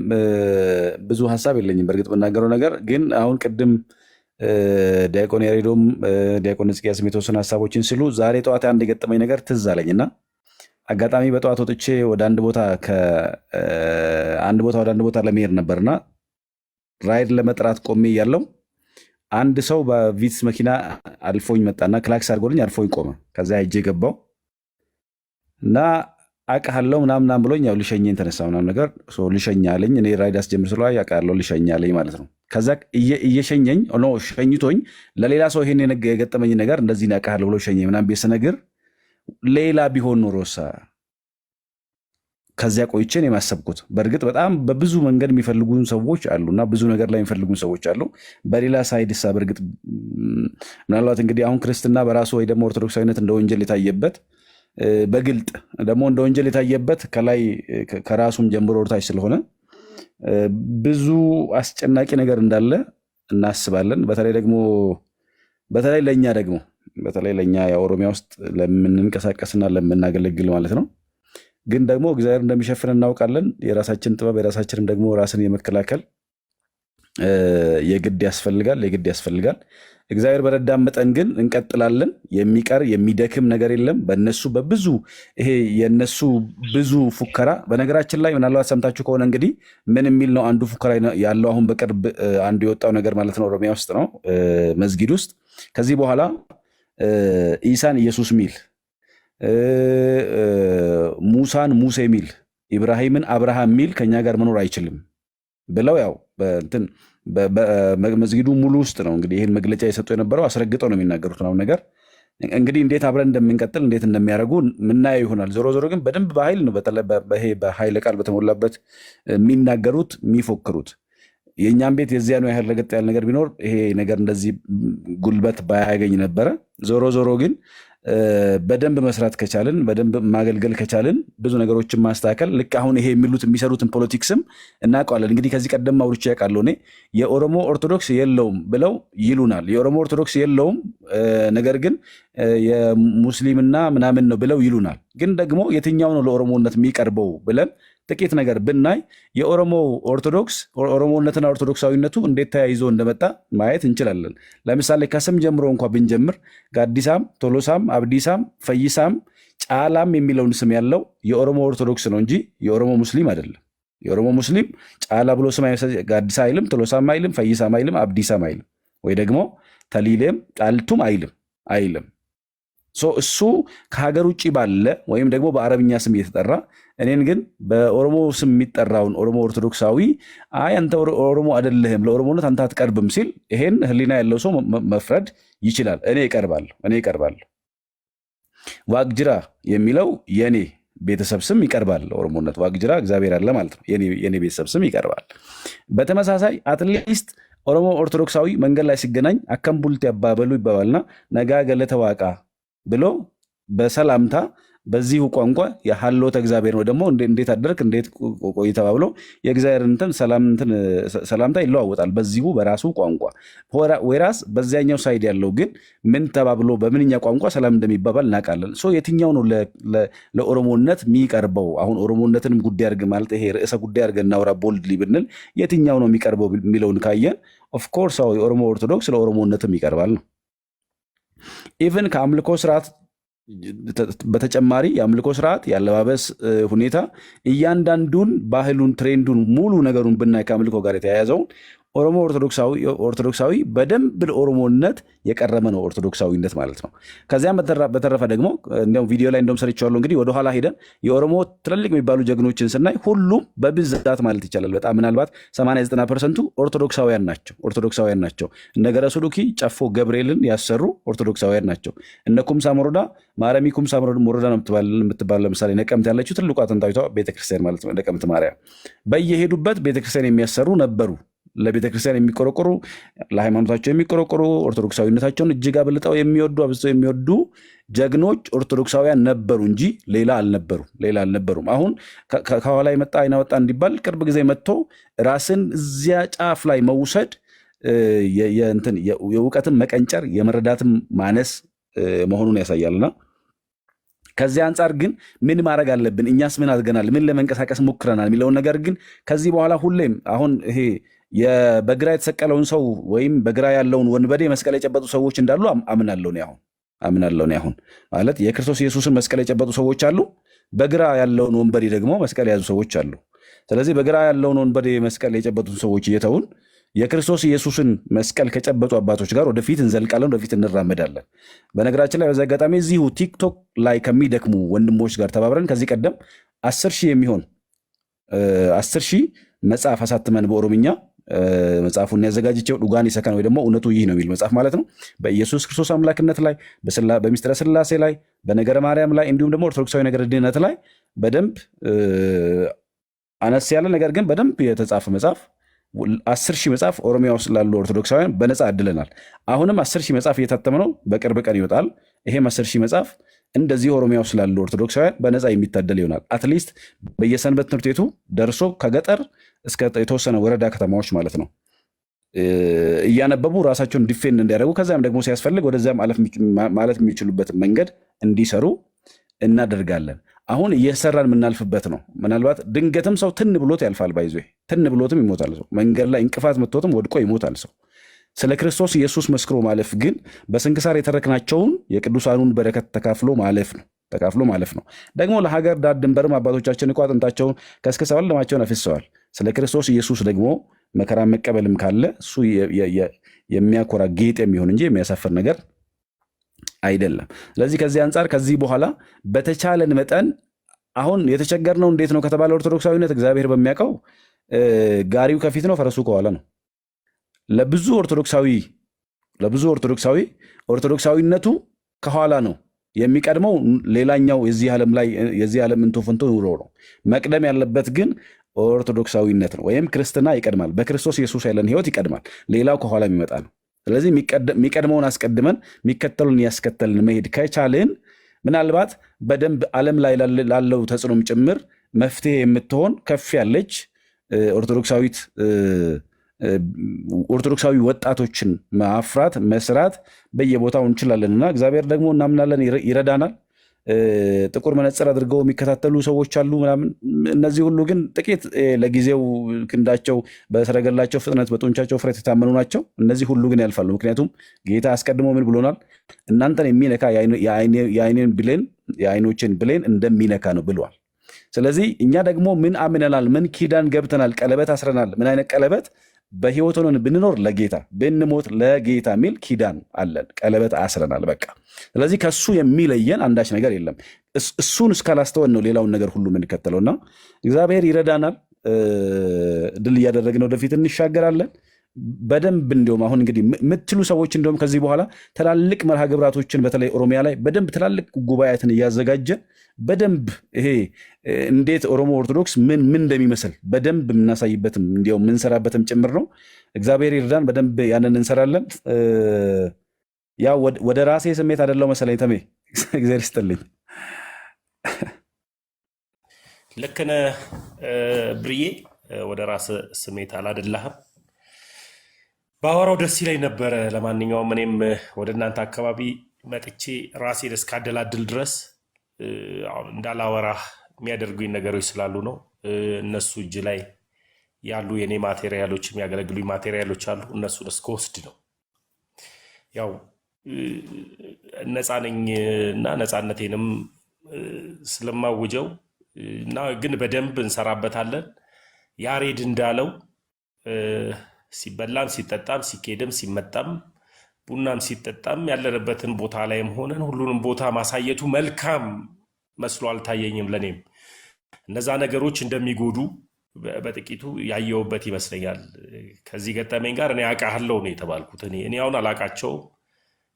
ብዙ ሀሳብ የለኝም በእርግጥ የምናገረው ነገር ግን አሁን ቅድም ዲያቆን ያሬዶም ዲያቆን ሕዝቅያስም የተወሰኑ ሀሳቦችን ሲሉ ዛሬ ጠዋት አንድ የገጠመኝ ነገር ትዝ አለኝ እና አጋጣሚ በጠዋት ወጥቼ ወደ አንድ ቦታ ወደ አንድ ቦታ ለመሄድ ነበርና ራይድ ለመጥራት ቆሜ እያለሁ አንድ ሰው በቪትስ መኪና አልፎኝ መጣና ክላክስ አድርጎልኝ አልፎኝ ቆመ። ከዚያ ሄጄ ገባው እና አውቃለሁ ምናምን ብሎኝ ያው ልሸኘኝ ተነሳ ምናምን ነገር ልሸኛ አለኝ። እኔ ራይድ አስጀምር ስለ አውቃለሁ ልሸኛ አለኝ ማለት ነው። ከዛ እየሸኘኝ ሸኝቶኝ ለሌላ ሰው ይሄን የገጠመኝ ነገር እንደዚህ አውቃለሁ ብሎ ሸኘኝ ምናምን ቤት ስነግር ሌላ ቢሆን ኖሮሳ ከዚያ ቆይቼን የማሰብኩት በእርግጥ በጣም በብዙ መንገድ የሚፈልጉን ሰዎች አሉና ብዙ ነገር ላይ የሚፈልጉን ሰዎች አሉ። በሌላ ሳይድ ሳ በእርግጥ ምናልባት እንግዲህ አሁን ክርስትና በራሱ ወይ ደግሞ ኦርቶዶክሳዊነት እንደ ወንጀል የታየበት በግልጥ ደግሞ እንደ ወንጀል የታየበት ከላይ ከራሱም ጀምሮ ወርታች ስለሆነ ብዙ አስጨናቂ ነገር እንዳለ እናስባለን። በተለይ ለእኛ የኦሮሚያ ውስጥ ለምንንቀሳቀስና ለምናገለግል ማለት ነው። ግን ደግሞ እግዚአብሔር እንደሚሸፍን እናውቃለን። የራሳችን ጥበብ የራሳችንም ደግሞ ራስን የመከላከል የግድ ያስፈልጋል። እግዚአብሔር በረዳን መጠን ግን እንቀጥላለን። የሚቀር የሚደክም ነገር የለም። በእነሱ በብዙ ይሄ የእነሱ ብዙ ፉከራ በነገራችን ላይ ምናልባት ሰምታችሁ ከሆነ እንግዲህ ምን የሚል ነው አንዱ ፉከራ ያለው አሁን በቅርብ አንዱ የወጣው ነገር ማለት ነው ኦሮሚያ ውስጥ ነው መስጊድ ውስጥ ከዚህ በኋላ ኢሳን ኢየሱስ ሚል ሙሳን ሙሴ ሚል ኢብራሂምን አብርሃም ሚል ከኛ ጋር መኖር አይችልም ብለው ያው በመስጊዱ ሙሉ ውስጥ ነው እንግዲህ ይህን መግለጫ የሰጡ የነበረው አስረግጠው ነው የሚናገሩት ነው ነገር እንግዲህ እንዴት አብረን እንደምንቀጥል እንዴት እንደሚያደርጉ ምናየው ይሆናል። ዞሮ ግን በደንብ በኃይል ነው በኃይለ ቃል በተሞላበት የሚናገሩት የሚፎክሩት። የእኛም ቤት የዚያኑ ያህል ረገጥ ያለ ነገር ቢኖር ይሄ ነገር እንደዚህ ጉልበት ባያገኝ ነበረ። ዞሮ ግን በደንብ መስራት ከቻልን በደንብ ማገልገል ከቻልን ብዙ ነገሮችን ማስተካከል ልክ አሁን ይሄ የሚሰሩትን ፖለቲክስም እናውቀዋለን። እንግዲህ ከዚህ ቀደም አውርቼ ያውቃለሁ እኔ የኦሮሞ ኦርቶዶክስ የለውም ብለው ይሉናል። የኦሮሞ ኦርቶዶክስ የለውም ነገር ግን የሙስሊምና ምናምን ነው ብለው ይሉናል። ግን ደግሞ የትኛው ነው ለኦሮሞነት የሚቀርበው ብለን ጥቂት ነገር ብናይ የኦሮሞ ኦርቶዶክስ ኦሮሞነትና ኦርቶዶክሳዊነቱ እንዴት ተያይዞ እንደመጣ ማየት እንችላለን። ለምሳሌ ከስም ጀምሮ እንኳ ብንጀምር ጋዲሳም፣ ቶሎሳም፣ አብዲሳም፣ ፈይሳም፣ ጫላም የሚለውን ስም ያለው የኦሮሞ ኦርቶዶክስ ነው እንጂ የኦሮሞ ሙስሊም አይደለም። የኦሮሞ ሙስሊም ጫላ ብሎ ስም ጋዲሳ አይልም፣ ቶሎሳም አይልም፣ ፈይሳም አይልም፣ አብዲሳም አይልም፣ ወይ ደግሞ ተሊሌም ጫልቱም አይልም። እሱ ከሀገር ውጭ ባለ ወይም ደግሞ በአረብኛ ስም እየተጠራ እኔን ግን በኦሮሞ ስም የሚጠራውን ኦሮሞ ኦርቶዶክሳዊ አንተ ኦሮሞ አይደለህም ለኦሮሞነት አንተ አትቀርብም ሲል ይሄን ሕሊና ያለው ሰው መፍረድ ይችላል። እኔ ይቀርባለሁ። ዋቅጅራ የሚለው የኔ ቤተሰብ ስም ይቀርባል። ኦሮሞነት ዋቅጅራ እግዚአብሔር አለ ማለት ነው። የኔ ቤተሰብ ስም ይቀርባል። በተመሳሳይ አትሊስት ኦሮሞ ኦርቶዶክሳዊ መንገድ ላይ ሲገናኝ አከም ቡልቲ አባበሉ ይባባልና ነጋ ገለተ ዋቃ ብሎ በሰላምታ በዚሁ ቋንቋ የሀሎተ እግዚአብሔር ነው ደግሞ እንዴት አደርክ እንዴት ቆይ ተባብሎ የእግዚአብሔር እንትን ሰላምታ ይለዋወጣል በዚሁ በራሱ ቋንቋ። ወይራስ በዚያኛው ሳይድ ያለው ግን ምን ተባብሎ በምንኛ ቋንቋ ሰላም እንደሚባባል እናውቃለን። የትኛው ነው ለኦሮሞነት የሚቀርበው? አሁን ኦሮሞነትንም ጉዳይ አድርገን ማለት ይሄ ርዕሰ ጉዳይ አድርገን እናውራ ቦልድሊ ብንል የትኛው ነው የሚቀርበው የሚለውን ካየን ኦፍኮርስ የኦሮሞ ኦርቶዶክስ ለኦሮሞነትም ይቀርባል ነው። ኢቨን ከአምልኮ ስርዓት በተጨማሪ የአምልኮ ስርዓት የአለባበስ ሁኔታ እያንዳንዱን ባህሉን ትሬንዱን ሙሉ ነገሩን ብናይ ከአምልኮ ጋር የተያያዘውን ኦሮሞ ኦርቶዶክሳዊ በደንብ ለኦሮሞነት የቀረበ ነው ኦርቶዶክሳዊነት ማለት ነው። ከዚያም በተረፈ ደግሞ እንዲያውም ቪዲዮ ላይ እንደውም ሰርቼዋለሁ። እንግዲህ ወደኋላ ሄደን የኦሮሞ ትልልቅ የሚባሉ ጀግኖችን ስናይ ሁሉም በብዛት ማለት ይቻላል በጣም ምናልባት 89% ኦርቶዶክሳውያን ናቸው። እነ ገረሱ ዱኪ ጨፎ ገብርኤልን ያሰሩ ኦርቶዶክሳውያን ናቸው። እነ ኩምሳ ሞሮዳ ማረሚ ኩምሳ ሞሮዳ ነው የምትባል ለምሳሌ ነቀምት ያለችው ትልቋ ጥንታዊቷ ቤተክርስቲያን ማለት ነው ነቀምት ማርያም በየሄዱበት ቤተክርስቲያን የሚያሰሩ ነበሩ። ለቤተክርስቲያን የሚቆረቆሩ ለሃይማኖታቸው የሚቆረቆሩ ኦርቶዶክሳዊነታቸውን እጅግ አብልጠው አብዝተው የሚወዱ ጀግኖች ኦርቶዶክሳውያን ነበሩ እንጂ ሌላ አልነበሩም። አሁን ከኋላ የመጣ አይና ወጣ እንዲባል ቅርብ ጊዜ መጥቶ ራስን እዚያ ጫፍ ላይ መውሰድ የእውቀትን መቀንጨር የመረዳትም ማነስ መሆኑን ያሳያልና ከዚህ አንጻር ግን ምን ማድረግ አለብን? እኛስ ምን አድርገናል? ምን ለመንቀሳቀስ ሞክረናል? የሚለውን ነገር ግን ከዚህ በኋላ ሁሌም አሁን ይሄ በግራ የተሰቀለውን ሰው ወይም በግራ ያለውን ወንበዴ መስቀል የጨበጡ ሰዎች እንዳሉ አምናለሁ እኔ አሁን ማለት የክርስቶስ ኢየሱስን መስቀል የጨበጡ ሰዎች አሉ፣ በግራ ያለውን ወንበዴ ደግሞ መስቀል የያዙ ሰዎች አሉ። ስለዚህ በግራ ያለውን ወንበዴ መስቀል የጨበጡን ሰዎች እየተውን የክርስቶስ ኢየሱስን መስቀል ከጨበጡ አባቶች ጋር ወደፊት እንዘልቃለን፣ ወደፊት እንራመዳለን። በነገራችን ላይ በዛ አጋጣሚ እዚሁ ቲክቶክ ላይ ከሚደክሙ ወንድሞች ጋር ተባብረን ከዚህ ቀደም 10 ሺህ መጽሐፍ አሳትመን በኦሮምኛ መጽሐፉን ያዘጋጅቸው ዱጋን ይሰከን ወይ ደግሞ እውነቱ ይህ ነው የሚል መጽሐፍ ማለት ነው። በኢየሱስ ክርስቶስ አምላክነት ላይ በሚስጥረ ስላሴ ላይ በነገረ ማርያም ላይ እንዲሁም ደግሞ ኦርቶዶክሳዊ ነገረ ድነት ላይ በደንብ አነስ ያለ ነገር ግን በደንብ የተጻፈ መጽሐፍ 10 ሺህ መጽሐፍ ኦሮሚያ ውስጥ ላሉ ኦርቶዶክሳውያን በነፃ አድለናል። አሁንም 10 ሺህ መጽሐፍ እየታተመ ነው፣ በቅርብ ቀን ይወጣል። ይሄም 10 ሺህ መጽሐፍ እንደዚህ ኦሮሚያ ውስጥ ላሉ ኦርቶዶክሳውያን በነፃ የሚታደል ይሆናል። አትሊስት በየሰንበት ትምህርት ቤቱ ደርሶ ከገጠር እስከ የተወሰነ ወረዳ ከተማዎች ማለት ነው እያነበቡ ራሳቸውን ዲፌንድ እንዲያደርጉ ከዚያም ደግሞ ሲያስፈልግ ወደዚያም ማለት የሚችሉበትን መንገድ እንዲሰሩ እናደርጋለን። አሁን እየሰራን የምናልፍበት ነው። ምናልባት ድንገትም ሰው ትን ብሎት ያልፋል፣ ባይዞ ትን ብሎትም ይሞታል ሰው። መንገድ ላይ እንቅፋት መጥቶትም ወድቆ ይሞታል ሰው። ስለ ክርስቶስ ኢየሱስ መስክሮ ማለፍ ግን በስንክሳር የተረክናቸውን የቅዱሳኑን በረከት ተካፍሎ ማለፍ ነው። ደግሞ ለሀገር ዳር ድንበርም አባቶቻችን እኮ አጥንታቸውን ከስክሰዋል፣ ደማቸውን አፍስሰዋል። ስለ ክርስቶስ ኢየሱስ ደግሞ መከራ መቀበልም ካለ እሱ የሚያኮራ ጌጥ የሚሆን እንጂ የሚያሳፍር ነገር አይደለም። ስለዚህ ከዚህ አንጻር ከዚህ በኋላ በተቻለን መጠን አሁን የተቸገርነው እንዴት ነው ከተባለ ኦርቶዶክሳዊነት እግዚአብሔር በሚያውቀው ጋሪው ከፊት ነው፣ ፈረሱ ከኋላ ነው። ለብዙ ኦርቶዶክሳዊ ኦርቶዶክሳዊነቱ ከኋላ ነው የሚቀድመው። ሌላኛው የዚህ ዓለም እንቶ ፈንቶ ኑሮ ነው። መቅደም ያለበት ግን ኦርቶዶክሳዊነት ነው፣ ወይም ክርስትና ይቀድማል። በክርስቶስ ኢየሱስ ያለን ሕይወት ይቀድማል፣ ሌላው ከኋላ የሚመጣ ነው። ስለዚህ የሚቀድመውን አስቀድመን የሚከተሉን ያስከተልን መሄድ ከቻልን ምናልባት በደንብ ዓለም ላይ ላለው ተጽዕኖም ጭምር መፍትሄ የምትሆን ከፍ ያለች ኦርቶዶክሳዊ ወጣቶችን ማፍራት መስራት በየቦታው እንችላለንና እግዚአብሔር ደግሞ እናምናለን ይረዳናል። ጥቁር መነጽር አድርገው የሚከታተሉ ሰዎች አሉ ምናምን። እነዚህ ሁሉ ግን ጥቂት ለጊዜው ክንዳቸው በሰረገላቸው ፍጥነት በጡንቻቸው ፍረት የታመኑ ናቸው። እነዚህ ሁሉ ግን ያልፋሉ። ምክንያቱም ጌታ አስቀድሞ ምን ብሎናል? እናንተን የሚነካ የዓይኖችን ብሌን እንደሚነካ ነው ብለዋል። ስለዚህ እኛ ደግሞ ምን አምነናል? ምን ኪዳን ገብተናል? ቀለበት አስረናል። ምን አይነት ቀለበት? በህይወት ሆነን ብንኖር ለጌታ ብንሞት ለጌታ የሚል ኪዳን አለን። ቀለበት አስረናል በቃ። ስለዚህ ከሱ የሚለየን አንዳች ነገር የለም። እሱን እስካላስተወን ነው ሌላውን ነገር ሁሉ የምንከተለውና እግዚአብሔር ይረዳናል። ድል እያደረግን ወደፊት እንሻገራለን በደንብ። እንዲሁም አሁን እንግዲህ የምትችሉ ሰዎች እንዲሁም ከዚህ በኋላ ትላልቅ መርሃ ግብራቶችን በተለይ ኦሮሚያ ላይ በደንብ ትላልቅ ጉባኤያትን እያዘጋጀን በደንብ ይሄ እንዴት ኦሮሞ ኦርቶዶክስ ምን እንደሚመስል በደንብ የምናሳይበትም እንዲያውም የምንሰራበትም ጭምር ነው። እግዚአብሔር ይርዳን። በደንብ ያንን እንሰራለን። ያው ወደ ራሴ ስሜት አይደለው መሰለኝ ተሜ እግዚአብሔር ይስጥልኝ። ልክ ነህ ብርዬ፣ ወደ ራስ ስሜት አላደላህም። ባወራው ደስ ይለኝ ነበረ። ለማንኛውም እኔም ወደ እናንተ አካባቢ መጥቼ ራሴን እስካደላድል ድረስ እንዳላወራ የሚያደርጉኝ ነገሮች ስላሉ ነው። እነሱ እጅ ላይ ያሉ የኔ ማቴሪያሎች፣ የሚያገለግሉኝ ማቴሪያሎች አሉ። እነሱን እስከወስድ ነው ያው ነፃ ነኝ እና ነፃነቴንም ስለማውጀው እና ግን በደንብ እንሰራበታለን። ያሬድ እንዳለው ሲበላም ሲጠጣም ሲኬድም ሲመጣም ቡናም ሲጠጣም ያለንበትን ቦታ ላይም ሆነን ሁሉንም ቦታ ማሳየቱ መልካም መስሎ አልታየኝም። ለኔም እነዛ ነገሮች እንደሚጎዱ በጥቂቱ ያየውበት ይመስለኛል። ከዚህ ገጠመኝ ጋር እኔ አውቃለሁ ነው የተባልኩት። እኔ አሁን አላውቃቸውም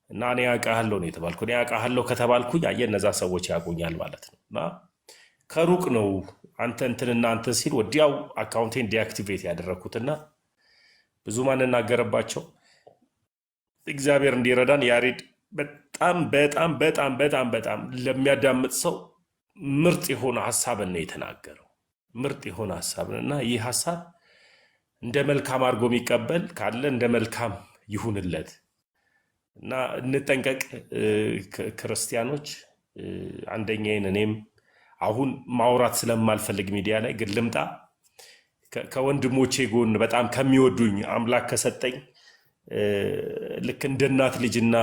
እና እኔ አውቃለሁ ነው የተባልኩት። እኔ አውቃለሁ ከተባልኩኝ አየህ እነዛ ሰዎች ያውቁኛል ማለት ነው። እና ከሩቅ ነው አንተ እንትንና አንተ ሲል ወዲያው አካውንቴን ዲአክቲቬት ያደረግኩትና ብዙ ማንናገርባቸው እግዚአብሔር እንዲረዳን ያሬድ በጣም በጣም በጣም በጣም በጣም ለሚያዳምጥ ሰው ምርጥ የሆነ ሀሳብን ነው የተናገረው። ምርጥ የሆነ ሀሳብን እና ይህ ሀሳብ እንደ መልካም አድርጎ የሚቀበል ካለ እንደ መልካም ይሁንለት እና እንጠንቀቅ ክርስቲያኖች። አንደኛዬን እኔም አሁን ማውራት ስለማልፈልግ ሚዲያ ላይ ግን ልምጣ። ከወንድሞቼ ጎን በጣም ከሚወዱኝ አምላክ ከሰጠኝ ልክ እንደ እናት ልጅና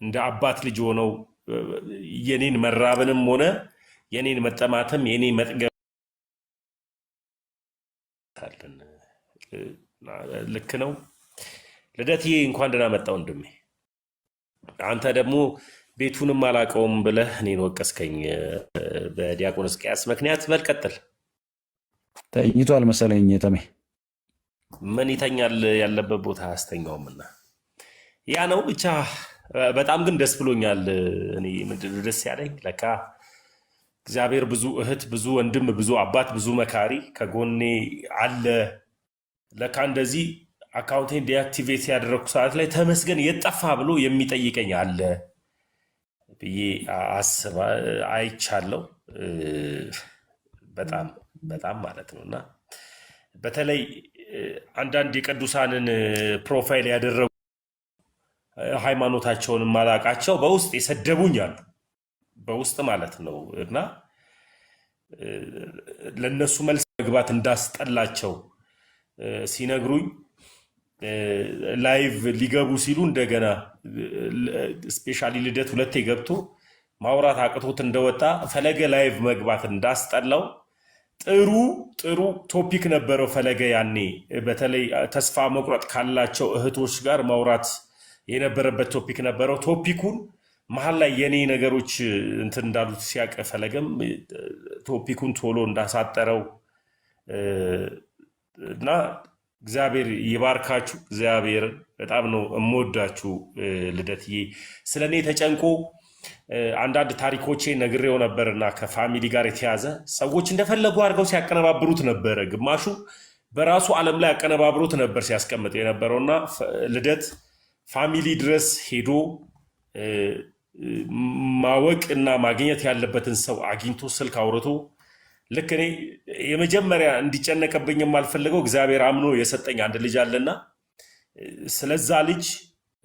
እንደ አባት ልጅ ሆነው የኔን መራብንም ሆነ የኔን መጠማትም የኔ መጥገብ ልክ ነው። ልደትዬ እንኳን ደህና መጣ ወንድሜ። አንተ ደግሞ ቤቱንም አላውቀውም ብለህ እኔን ወቀስከኝ በዲያቆን ሕዝቅያስ ምክንያት። መልቀጥል ተኝቷል መሰለኝ ተሜ። ምን ይተኛል? ያለበት ቦታ አያስተኛውምና ያ ነው ብቻ። በጣም ግን ደስ ብሎኛል። እኔ ምንድን ነው ደስ ያለኝ ለካ እግዚአብሔር ብዙ እህት፣ ብዙ ወንድም፣ ብዙ አባት፣ ብዙ መካሪ ከጎኔ አለ። ለካ እንደዚህ አካውንቴን ዲአክቲቬት ያደረግኩ ሰዓት ላይ ተመስገን የጠፋ ብሎ የሚጠይቀኝ አለ ብዬ አይቻለው። በጣም በጣም ማለት ነው። እና በተለይ አንዳንድ የቅዱሳንን ፕሮፋይል ያደረጉ ሃይማኖታቸውን ማላቃቸው በውስጥ የሰደቡኝ አሉ፣ በውስጥ ማለት ነው። እና ለነሱ መልስ መግባት እንዳስጠላቸው ሲነግሩኝ ላይቭ ሊገቡ ሲሉ እንደገና ስፔሻሊ ልደት ሁለቴ ገብቶ ማውራት አቅቶት እንደወጣ ፈለገ ላይቭ መግባት እንዳስጠላው ጥሩ ጥሩ ቶፒክ ነበረው ፈለገ ያኔ። በተለይ ተስፋ መቁረጥ ካላቸው እህቶች ጋር ማውራት የነበረበት ቶፒክ ነበረው። ቶፒኩን መሀል ላይ የኔ ነገሮች እንትን እንዳሉት ሲያቅ ፈለገም ቶፒኩን ቶሎ እንዳሳጠረው እና እግዚአብሔር ይባርካችሁ። እግዚአብሔር በጣም ነው እምወዳችሁ። ልደትዬ ስለ እኔ ተጨንቆ አንዳንድ ታሪኮቼ ነግሬው ነበርና ከፋሚሊ ጋር የተያዘ ሰዎች እንደፈለጉ አድርገው ሲያቀነባብሩት ነበረ። ግማሹ በራሱ ዓለም ላይ አቀነባብሮት ነበር ሲያስቀምጥ የነበረውና ልደት ፋሚሊ ድረስ ሄዶ ማወቅ እና ማግኘት ያለበትን ሰው አግኝቶ ስልክ አውርቶ ልክ እኔ የመጀመሪያ እንዲጨነቅብኝ የማልፈልገው እግዚአብሔር አምኖ የሰጠኝ አንድ ልጅ አለና ስለዛ ልጅ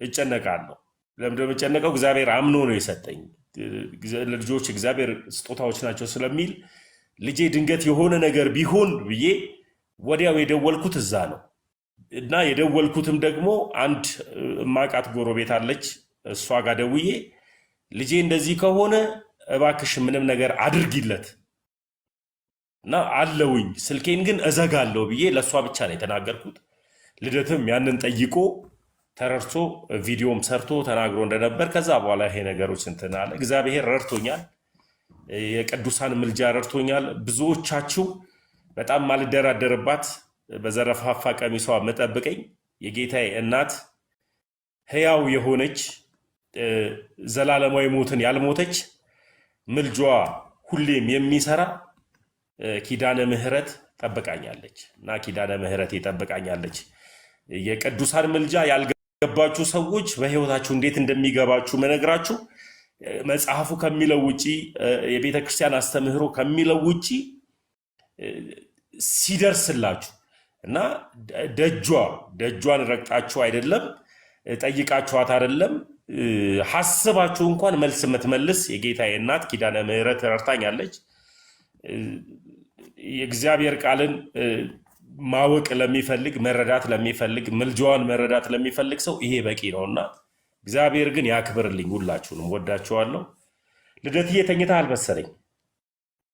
እጨነቃለሁ። ለምንድነው የምጨነቀው? እግዚአብሔር አምኖ ነው የሰጠኝ። ልጆች እግዚአብሔር ስጦታዎች ናቸው ስለሚል ልጄ ድንገት የሆነ ነገር ቢሆን ብዬ ወዲያው የደወልኩት እዛ ነው እና የደወልኩትም ደግሞ አንድ ማቃት ጎረቤት አለች። እሷ ጋር ደውዬ ልጄ እንደዚህ ከሆነ እባክሽ ምንም ነገር አድርጊለት እና አለውኝ፣ ስልኬን ግን እዘጋለሁ ብዬ ለእሷ ብቻ ነው የተናገርኩት። ልደትም ያንን ጠይቆ ተረድቶ ቪዲዮም ሰርቶ ተናግሮ እንደነበር ከዛ በኋላ ይሄ ነገሮች እንትን አለ። እግዚአብሔር ረድቶኛል። የቅዱሳን ምልጃ ረድቶኛል። ብዙዎቻችሁ በጣም ማልደራደርባት በዘረፋፋ ቀሚሷ መጠብቀኝ የጌታዬ እናት ሕያው የሆነች ዘላለማዊ ሞትን ያልሞተች ምልጇ ሁሌም የሚሰራ ኪዳነ ምሕረት ጠብቃኛለች እና ኪዳነ ምሕረት ጠብቃኛለች። የቅዱሳን ምልጃ ያልገባችሁ ሰዎች በሕይወታችሁ እንዴት እንደሚገባችሁ መነግራችሁ መጽሐፉ ከሚለው ውጪ የቤተ ክርስቲያን አስተምህሮ ከሚለው ውጪ ሲደርስላችሁ እና ደጇን ረግጣችሁ አይደለም ጠይቃችኋት አይደለም ሐስባችሁ እንኳን መልስ የምትመልስ የጌታዬ እናት ኪዳነ ምሕረት ረድታኛለች። የእግዚአብሔር ቃልን ማወቅ ለሚፈልግ መረዳት ለሚፈልግ ምልጃዋን መረዳት ለሚፈልግ ሰው ይሄ በቂ ነውና እግዚአብሔር ግን ያክብርልኝ። ሁላችሁንም ወዳችኋለሁ። ልደትዬ ተኝተሃል መሰለኝ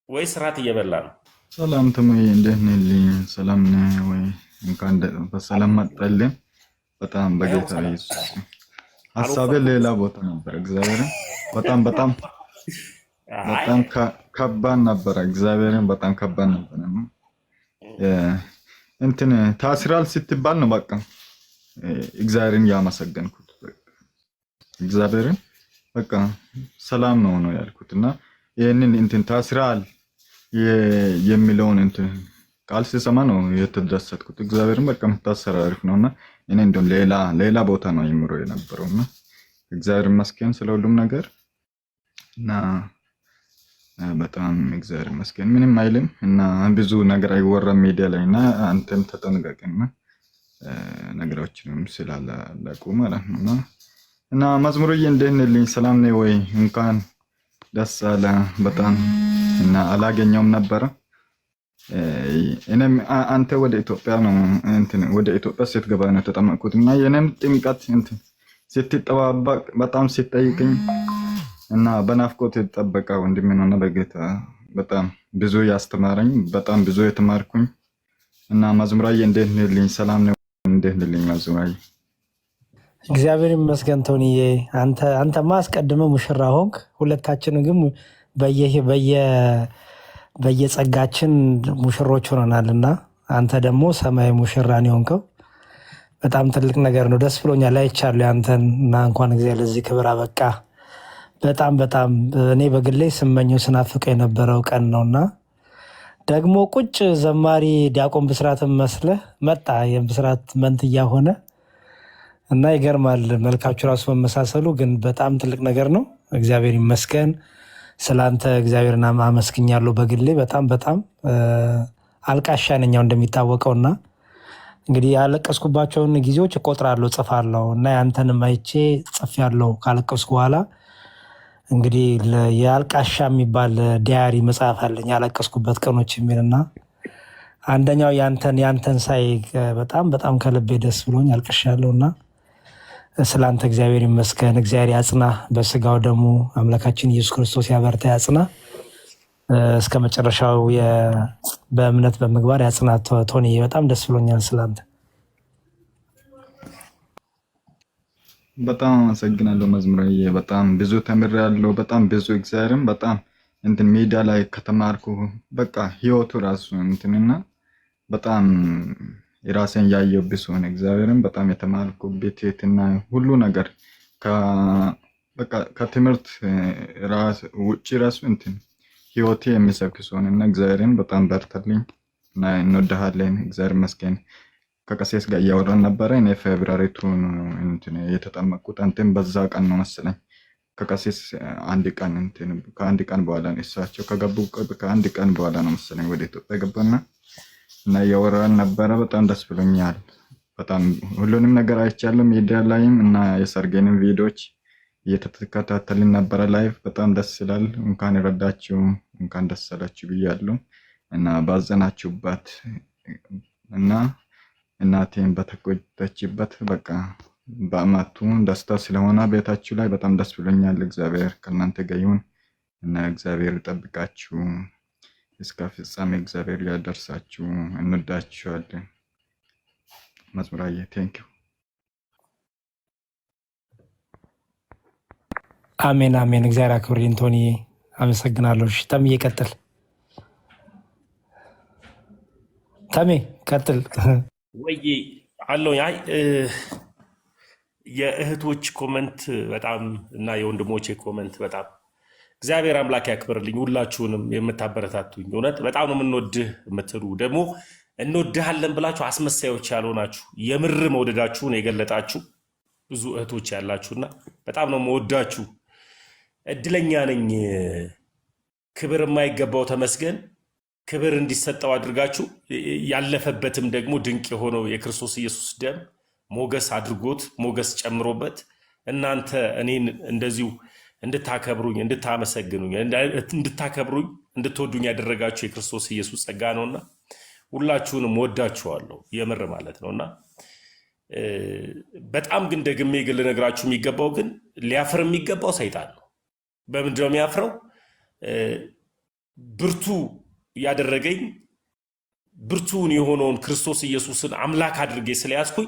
ወይስ ራት እየበላ ነው? ሰላም ተሙዬ፣ እንደት ነህ? ሰላም ነህ ወይ? እንኳን በሰላም መጣልን። በጣም በጌታ ኢየሱስ ሐሳቤ ሌላ ቦታ ነበር። እግዚአብሔርን በጣም ከባድ ነበረ። እግዚአብሔርን በጣም ከባድ ነበረ። እንትን ታስራል ስትባል ነው በቃ እግዚአብሔርን ያመሰገንኩት። እግዚአብሔርን በቃ ሰላም ነው ያልኩት እና ይሄንን እንትን ታስራል የሚለውን እንትን ቃል ሲሰማ ነው የተደሰትኩት። እግዚአብሔርን በቃ መታሰር አሪፍ ነውና እኔ እንደው ሌላ ቦታ ነው ይምሮ የነበረውና እግዚአብሔር ይመስገን ስለ ሁሉም ነገር እና በጣም እግዚአብሔር ይመስገን ምንም አይልም እና ብዙ ነገር አይወራም ሚዲያ ላይ እና አንተም ተጠንቀቅና ነገሮችንም ስላላለቁ ማለት ነው እና መዝሙርዬ እንደት ነህ? ሰላም ነህ ወይ? እንኳን ደስ አለ በጣም እና አላገኘውም ነበረ። እኔም አንተ ወደ ኢትዮጵያ ነው እንትን ወደ ኢትዮጵያ ስትገባ ነው ተጠመቅኩት እና የኔም ጥምቀት እንትን ስትጠባበቅ በጣም ሲጠይቅኝ እና በናፍቆት ተጠበቀ ወንድሜ ነውና በጌታ በጣም ብዙ ያስተማረኝ በጣም ብዙ የተማርኩኝ እና መዝሙራዬ እንደት ነህ? ሰላም ነው እንደት ነህ መዝሙራዬ? እግዚአብሔር ይመስገን ቶኒዬ፣ አንተማ አስቀድመ ሙሽራ ሆንክ። ሁለታችንም ግን በየጸጋችን ሙሽሮች ሆነናልና አንተ ደግሞ ሰማይ ሙሽራን የሆንከው በጣም ትልቅ ነገር ነው። ደስ ብሎኛል አይቻለሁ ያንተን እና እንኳን እግዚአብሔር ለዚህ ክብር አበቃ። በጣም እኔ በግሌ ስመኘው ስናፍቀው የነበረው ቀን ነውና ደግሞ ቁጭ ዘማሪ ዲያቆን ብስራትን መስለህ መጣ። የብስራት መንትያ ሆነ እና ይገርማል። መልካችሁ ራሱ መመሳሰሉ ግን በጣም ትልቅ ነገር ነው። እግዚአብሔር ይመስገን። ስላንተ እግዚአብሔርን አመስግኛለሁ። በግሌ በጣም አልቃሻ ነኝ እንደሚታወቀውና እንግዲህ ያለቀስኩባቸውን ጊዜዎች እቆጥራለሁ፣ ጽፋለሁ እና ያንተንም አይቼ ጽፌያለሁ። ካለቀስኩ በኋላ እንግዲህ የአልቃሻ የሚባል ዲያሪ መጽሐፍ አለኝ ያለቀስኩበት ቀኖች የሚልና አንደኛው ያንተን ሳይ በጣም ከልቤ ደስ ብሎኝ አልቅሻለሁና ስላንተ እግዚአብሔር ይመስገን። እግዚአብሔር ያጽና፣ በስጋው ደግሞ አምላካችን ኢየሱስ ክርስቶስ ያበርታ ያጽና፣ እስከ መጨረሻው በእምነት በምግባር ያጽና። ቶኒ በጣም ደስ ብሎኛል ስላንተ። በጣም አመሰግናለሁ መዝሙራዬ። በጣም ብዙ ተምሬያለሁ። በጣም ብዙ እግዚአብሔርን በጣም እንትን ሚዲያ ላይ ከተማርኩ በቃ ህይወቱ ራሱ እንትንና በጣም የራሴን ያየሁበት ሆነ። እግዚአብሔርን በጣም የተማርኩበት የትና ሁሉ ነገር በቃ ከትምህርት ውጭ ራሱ እንትን ህይወቴ የሚሰብክ ሲሆንና እግዚአብሔርን በጣም በርታልኝ እና እንወድሃለን። እግዚአብሔር ይመስገን። ከቀሴስ ጋር እያወራን ነበረ። እኔ ፌብሩዋሪ እንትን የተጠመቅኩት አንተም በዛ ቀን ነው መሰለኝ። ከቀሴስ ከአንድ ቀን በኋላ ነው እሳቸው ከገቡ ከአንድ ቀን በኋላ ነው መሰለኝ ወደ ኢትዮጵያ ገባና እና እያወራን ነበረ። በጣም ደስ ብሎኛል። በጣም ሁሉንም ነገር አይቻለሁ ሚዲያ ላይም እና የሰርጌንም ቪዲዮዎች እየተከታተልን ነበረ ላይቭ። በጣም ደስ ይላል። እንኳን ረዳችሁ እንኳን ደስ አላችሁ ብያለሁ እና ባዘናችሁበት እና እናቴን በተጎዳችበት በቃ በአመቱ ደስታ ስለሆነ ቤታችሁ ላይ በጣም ደስ ብሎኛል። እግዚአብሔር ከእናንተ ጋር ይሁን እና እግዚአብሔር ይጠብቃችሁ እስከ ፍጻሜ እግዚአብሔር ያደርሳችሁ። እንወዳችኋለን። መዝሙራዬ ቴንኪው። አሜን። እግዚአብሔር አክብርልኝ ቶኒ፣ አመሰግናለሁ። እሺ ተምዬ ቀጥል። ተሜ ቀጥል። ወይ አለኝ። አይ የእህቶች ኮመንት በጣም እና የወንድሞቼ ኮመንት በጣም እግዚአብሔር አምላክ ያክብርልኝ። ሁላችሁንም የምታበረታቱኝ እውነት በጣም ነው የምንወድህ የምትሉ ደግሞ እንወድሃለን ብላችሁ አስመሳዮች ያልሆናችሁ የምር መውደዳችሁን የገለጣችሁ ብዙ እህቶች ያላችሁና በጣም ነው መወዳችሁ። እድለኛ ነኝ ክብር የማይገባው ተመስገን ክብር እንዲሰጠው አድርጋችሁ ያለፈበትም ደግሞ ድንቅ የሆነው የክርስቶስ ኢየሱስ ደም ሞገስ አድርጎት ሞገስ ጨምሮበት እናንተ እኔን እንደዚሁ እንድታከብሩኝ እንድታመሰግኑኝ እንድታከብሩኝ እንድትወዱኝ ያደረጋችሁ የክርስቶስ ኢየሱስ ጸጋ ነውና ሁላችሁንም ወዳችኋለሁ የምር ማለት ነውና በጣም ግን ደግሜ ግን ልነግራችሁ የሚገባው ግን ሊያፍር የሚገባው ሰይጣን ነው። በምንድን ነው የሚያፍረው? ብርቱ ያደረገኝ ብርቱን የሆነውን ክርስቶስ ኢየሱስን አምላክ አድርጌ ስለያዝኩኝ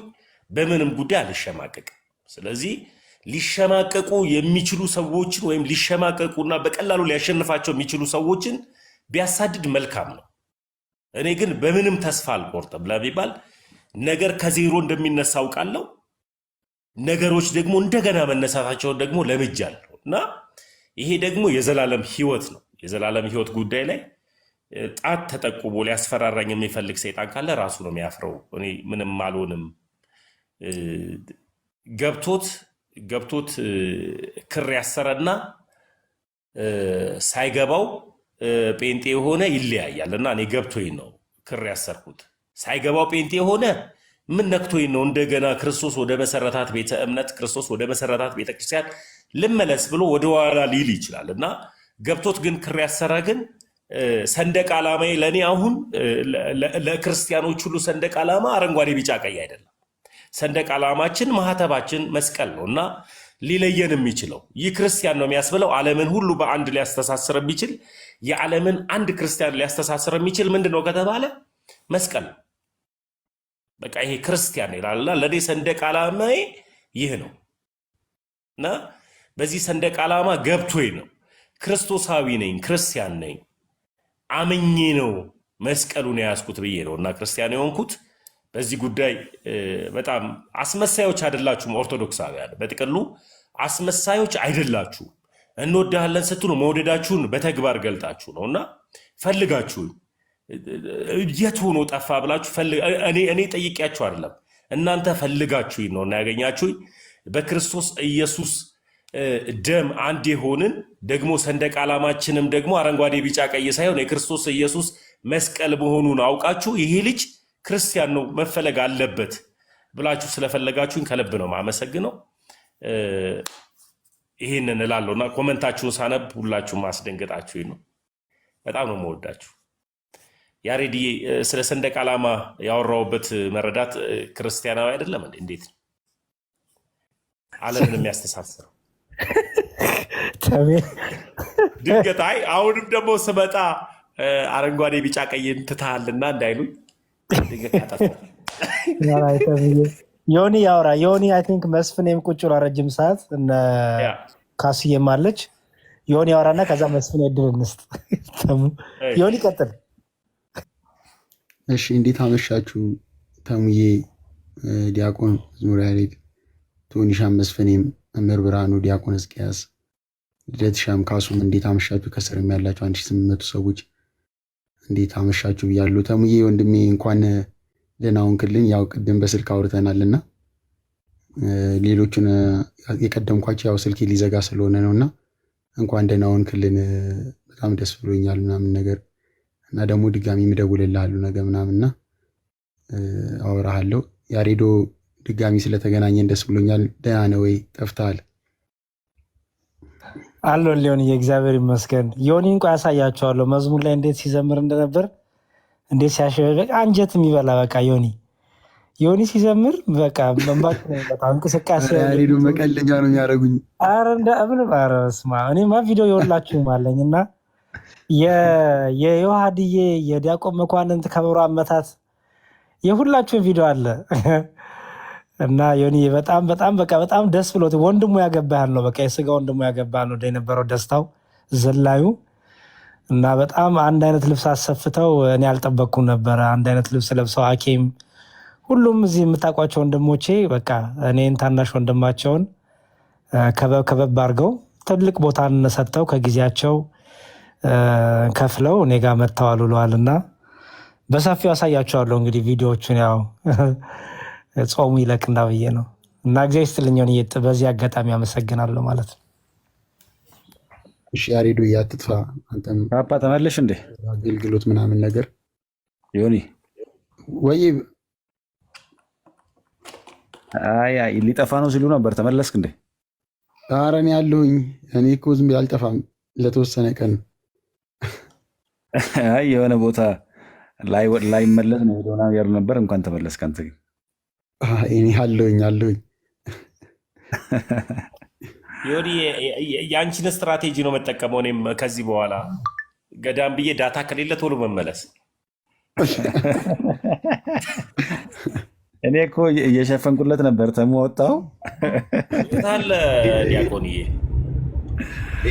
በምንም ጉዳይ አልሸማቀቅም። ስለዚህ ሊሸማቀቁ የሚችሉ ሰዎችን ወይም ሊሸማቀቁና በቀላሉ ሊያሸንፋቸው የሚችሉ ሰዎችን ቢያሳድድ መልካም ነው። እኔ ግን በምንም ተስፋ አልቆርጥም ለሚባል ነገር ከዜሮ እንደሚነሳ አውቃለሁ። ነገሮች ደግሞ እንደገና መነሳታቸውን ደግሞ ለምጃለሁ እና ይሄ ደግሞ የዘላለም ህይወት ነው። የዘላለም ህይወት ጉዳይ ላይ ጣት ተጠቁሞ ሊያስፈራራኝ የሚፈልግ ሰይጣን ካለ ራሱ ነው የሚያፍረው። እኔ ምንም አልሆንም። ገብቶት ክር ያሰረና ሳይገባው ጴንጤ የሆነ ይለያያል እና እኔ ገብቶኝ ነው ክር ያሰርኩት። ሳይገባው ጴንጤ የሆነ ምን ነክቶኝ ነው እንደገና ክርስቶስ ወደ መሰረታት ቤተ እምነት ክርስቶስ ወደ መሰረታት ቤተክርስቲያን ልመለስ ብሎ ወደ ኋላ ሊል ይችላል እና ገብቶት ግን ክር ያሰረ ግን ሰንደቅ ዓላማዬ ለእኔ አሁን ለክርስቲያኖች ሁሉ ሰንደቅ ዓላማ አረንጓዴ ቢጫ ቀይ አይደለም። ሰንደቅ ዓላማችን ማህተባችን መስቀል ነው እና ሊለየን የሚችለው ይህ ክርስቲያን ነው የሚያስብለው ዓለምን ሁሉ በአንድ ሊያስተሳስር የሚችል የዓለምን አንድ ክርስቲያን ሊያስተሳስር የሚችል ምንድን ነው ከተባለ መስቀል ነው። በቃ ይሄ ክርስቲያን ይላልና ለእኔ ሰንደቅ ዓላማዬ ይህ ነው እና በዚህ ሰንደቅ ዓላማ ገብቶኝ ነው ክርስቶሳዊ ነኝ ክርስቲያን ነኝ አምኜ ነው መስቀሉን የያዝኩት ብዬ ነው እና ክርስቲያን የሆንኩት። በዚህ ጉዳይ በጣም አስመሳዮች አይደላችሁም። ኦርቶዶክሳውያን በጥቅሉ አስመሳዮች አይደላችሁም። እንወዳለን ስትሉ መውደዳችሁን በተግባር ገልጣችሁ ነው እና ፈልጋችሁ የት ሆኖ ጠፋ ብላችሁ እኔ ጠይቄያችሁ አይደለም እናንተ ፈልጋችሁኝ ነው እና ያገኛችሁኝ። በክርስቶስ ኢየሱስ ደም አንድ የሆንን ደግሞ ሰንደቅ ዓላማችንም ደግሞ አረንጓዴ ቢጫ ቀይ ሳይሆን የክርስቶስ ኢየሱስ መስቀል መሆኑን አውቃችሁ ይሄ ልጅ ክርስቲያን ነው መፈለግ አለበት ብላችሁ ስለፈለጋችሁኝ ከልብ ነው ማመሰግነው። ይሄንን እላለሁና ኮመንታችሁን ሳነብ ሁላችሁም ማስደንገጣችሁኝ ነው። በጣም ነው የምወዳችሁ። ያሬዲ ስለ ሰንደቅ ዓላማ ያወራውበት መረዳት ክርስቲያናዊ አይደለም እንዴ? እንዴት ነው ዓለምን የሚያስተሳስረው? ድንገት አሁንም ደግሞ ስመጣ አረንጓዴ ቢጫ ቀይን ትተሃልና እንዳይሉኝ ዮኒ ያውራ። ዮኒ አይ ቲንክ መስፍኔም ቁጭ ብሏ ረጅም ሰዓት እነ ካስዬም አለች። ዮኒ ያውራና ከዛ መስፍኔ እድል እንስጥ። ዮኒ ቀጥል። እሺ፣ እንዴት አመሻችሁ? ተሙዬ፣ ዲያቆን መዝሙር ያሬድ፣ ቶኒሻም፣ መስፍኔም፣ መምህር ብርሃኑ፣ ዲያቆን ሕዝቅያስ፣ ልደትሻም፣ ካሱም እንዴት አመሻችሁ? ከስርም ያላችሁ 1800 ሰዎች እንዴት አመሻችሁ ብያለሁ። ተሙዬ ወንድሜ እንኳን ደህና ሆንክልኝ። ያው ቅድም በስልክ አውርተናልና ሌሎቹን የቀደምኳቸው ያው ስልኬ ሊዘጋ ስለሆነ ነውና እንኳን ደህና ሆንክልን በጣም ደስ ብሎኛል ምናምን ነገር እና ደግሞ ድጋሚ የምደውልልሃለሁ ነገ ምናምንና አወራሃለሁ። ያሬዶ ድጋሚ ስለተገናኘን ደስ ብሎኛል። ደህና ነህ ወይ? ጠፍተሃል። አሎ ሊሆን የእግዚአብሔር ይመስገን። ዮኒ እንኳ ያሳያቸዋለሁ መዝሙር ላይ እንዴት ሲዘምር እንደነበር እንዴት ሲያሸበ በቃ አንጀት የሚበላ በቃ ዮኒ ሲዘምር በቃ በጣም እንቅስቃሴ ያሬዶ መቀለኛ ነው የሚያደርጉኝ። ኧረ ስማ እኔማ ቪዲዮ የወላችሁም አለኝ እና የዮሐድዬ የዲያቆን መኳንንት ከበሮ አመታት የሁላችሁም ቪዲዮ አለ እና ዮኒ በጣም በጣም በቃ በጣም ደስ ብሎት ወንድሙ ያገባህ ነው በቃ የስጋ ወንድሙ ያገባህ ነው የነበረው ደስታው ዘላዩ እና በጣም አንድ አይነት ልብስ አሰፍተው እኔ አልጠበቅኩም ነበረ። አንድ አይነት ልብስ ለብሰው ሐኪም ሁሉም እዚህ የምታውቋቸው ወንድሞቼ በቃ እኔን ታናሽ ወንድማቸውን ከበብ አድርገው ትልቅ ቦታ ሰጥተው ከጊዜያቸው ከፍለው እኔ ጋር መጥተዋል ብለዋል እና በሰፊው ያሳያቸዋለሁ። እንግዲህ ቪዲዮዎቹን ያው ጾሙ ይለቅና ብዬ ነው እና እግዚአብሔር ይስጥልኝ። በዚህ አጋጣሚ አመሰግናለሁ ማለት ነው። እሺ ያሬዶ እያትጥፋ አንተም ፓፓ ተመለሽ እንዴ አገልግሎት ምናምን ነገር ዮኒ ወይ አይ ሊጠፋ ነው ሲሉ ነበር። ተመለስክ እንዴ? ኧረ እኔ ያለሁኝ እኔ እኮ ዝም ብዬ አልጠፋም ለተወሰነ ቀን። አይ የሆነ ቦታ ላይ መለስ ነው ሄዶና ያሉ ነበር። እንኳን ተመለስክ አንተ ግን። እኔ አለሁኝ ዮኒ የአንቺን ስትራቴጂ ነው መጠቀመው። እኔም ከዚህ በኋላ ገዳም ብዬ ዳታ ከሌለ ቶሎ መመለስ። እኔ እኮ እየሸፈንኩለት ነበር። ተሙ ወጣው ታለ ዲያቆንዬ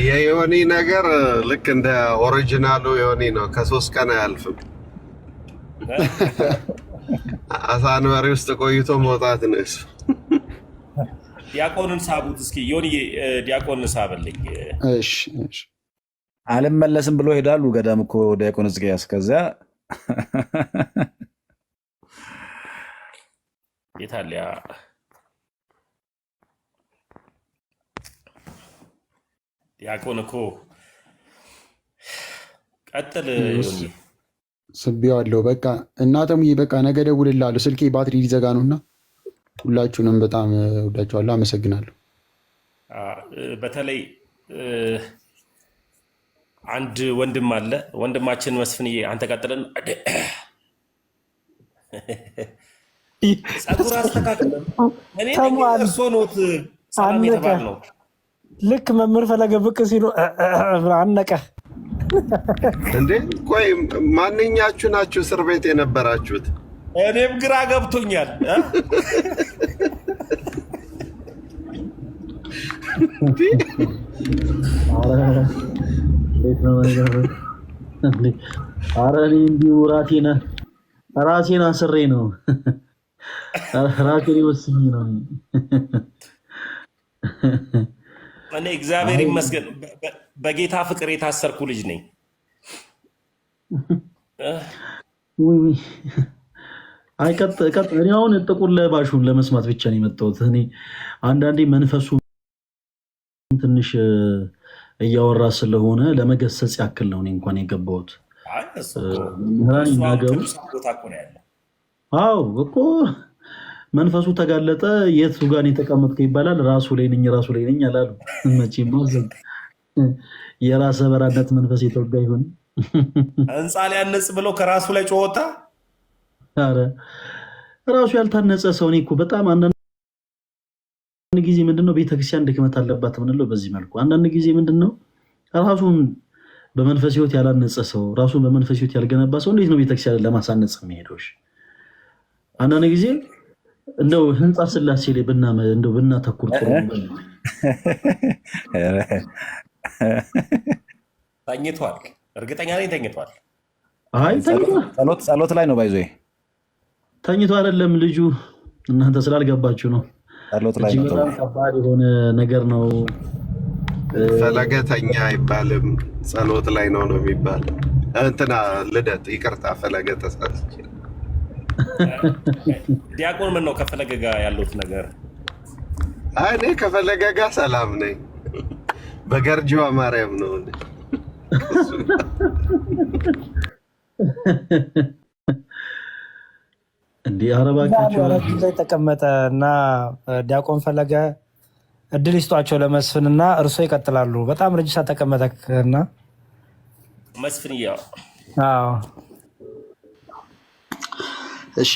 የዮኒ ነገር ልክ እንደ ኦሪጂናሉ ዮኒ ነው። ከ3 ቀን አያልፍም። አሳንበሪ ውስጥ ቆይቶ መውጣት ነው እሱ። ዲያቆንን ሳቡት እስኪ ዮኒ፣ ዲያቆንን ሳበልኝ። እሺ አልመለስም ብሎ ሄዳሉ ገዳም እኮ ዲያቆን ሕዝቅያስ። ከዚያ የታሊያ ዲያቆን እኮ ቀጥል ዮኒ። ስቤዋለሁ በቃ እናተሙዬ፣ በቃ ነገ እደውልልሃለሁ። ስልኬ ባትሪ ሊዘጋ ነውና ሁላችሁንም በጣም ወዳችኋለሁ። አመሰግናለሁ። በተለይ አንድ ወንድም አለ፣ ወንድማችን መስፍንዬ። አንተ ቀጥልን። ጸጉር አስተካክለን እርሶ ኖት ሰላም የተባል ነው። ልክ መምህር ፈለገ ብቅ ሲሉ አነቀ እንዴ። ቆይ ማንኛችሁ ናችሁ እስር ቤት የነበራችሁት? እኔም ግራ ገብቶኛል። ኧረ እኔ እንዲሁ ራሴን አስሬ ነው ራሴን ወስኜ ነው። እኔ እግዚአብሔር ይመስገን በጌታ ፍቅር የታሰርኩ ልጅ ነኝ። እኔ አሁን ጥቁር ለባሹን ለመስማት ብቻ ነው የመጣሁት። እኔ አንዳንዴ መንፈሱ ትንሽ እያወራ ስለሆነ ለመገሰጽ ያክል ነው እኔ እንኳን የገባሁት። መምህራን ይናገሩ። አዎ እኮ መንፈሱ ተጋለጠ። የቱ ጋር የተቀመጥከው ይባላል። ራሱ ላይ ነኝ አላሉ። መቼም የራሰ በራነት መንፈስ የተወጋ ይሆን ህንፃ ሊያነጽ ብሎ ከራሱ ላይ ጮወታ። ኧረ ራሱ ያልታነጸ ሰው። እኔ እኮ በጣም አንዳንድ ጊዜ ምንድነው ቤተክርስቲያን ድክመት አለባት ምንለው በዚህ መልኩ። አንዳንድ ጊዜ ምንድነው ራሱን በመንፈስ ህይወት ያላነጸ ሰው፣ ራሱን በመንፈስ ህይወት ያልገነባ ሰው እንዴት ነው ቤተክርስቲያን ለማሳነጽ የሚሄደው? አንዳንድ ጊዜ እንደው ህንፃ ስላሴ ላይ ብናተኩር ጥሩ ነው። ተኝቷል። እርግጠኛ ነኝ ተኝቷል። አይ ጸሎት ላይ ነው ባይዞ ተኝቶ አይደለም ልጁ። እናንተ ስላልገባችሁ ነው። እጅግ በጣም ከባድ የሆነ ነገር ነው። ፈለገተኛ አይባልም፣ ጸሎት ላይ ነው የሚባል። እንትና ልደት ይቅርታ፣ ፈለገ ተሳስቼ። ዲያቆን ምን ነው ከፈለገ ጋር ያሉት ነገር? እኔ ከፈለገ ጋር ሰላም ነኝ። በገርጂዋ ማርያም ነው እንዲህ አረባካቸው ላይ ተቀመጠ እና ዲያቆን ፈለገ እድል ይስጧቸው ለመስፍን እና እርሶ ይቀጥላሉ። በጣም ረጅሳ ተቀመጠ እና መስፍን እሺ፣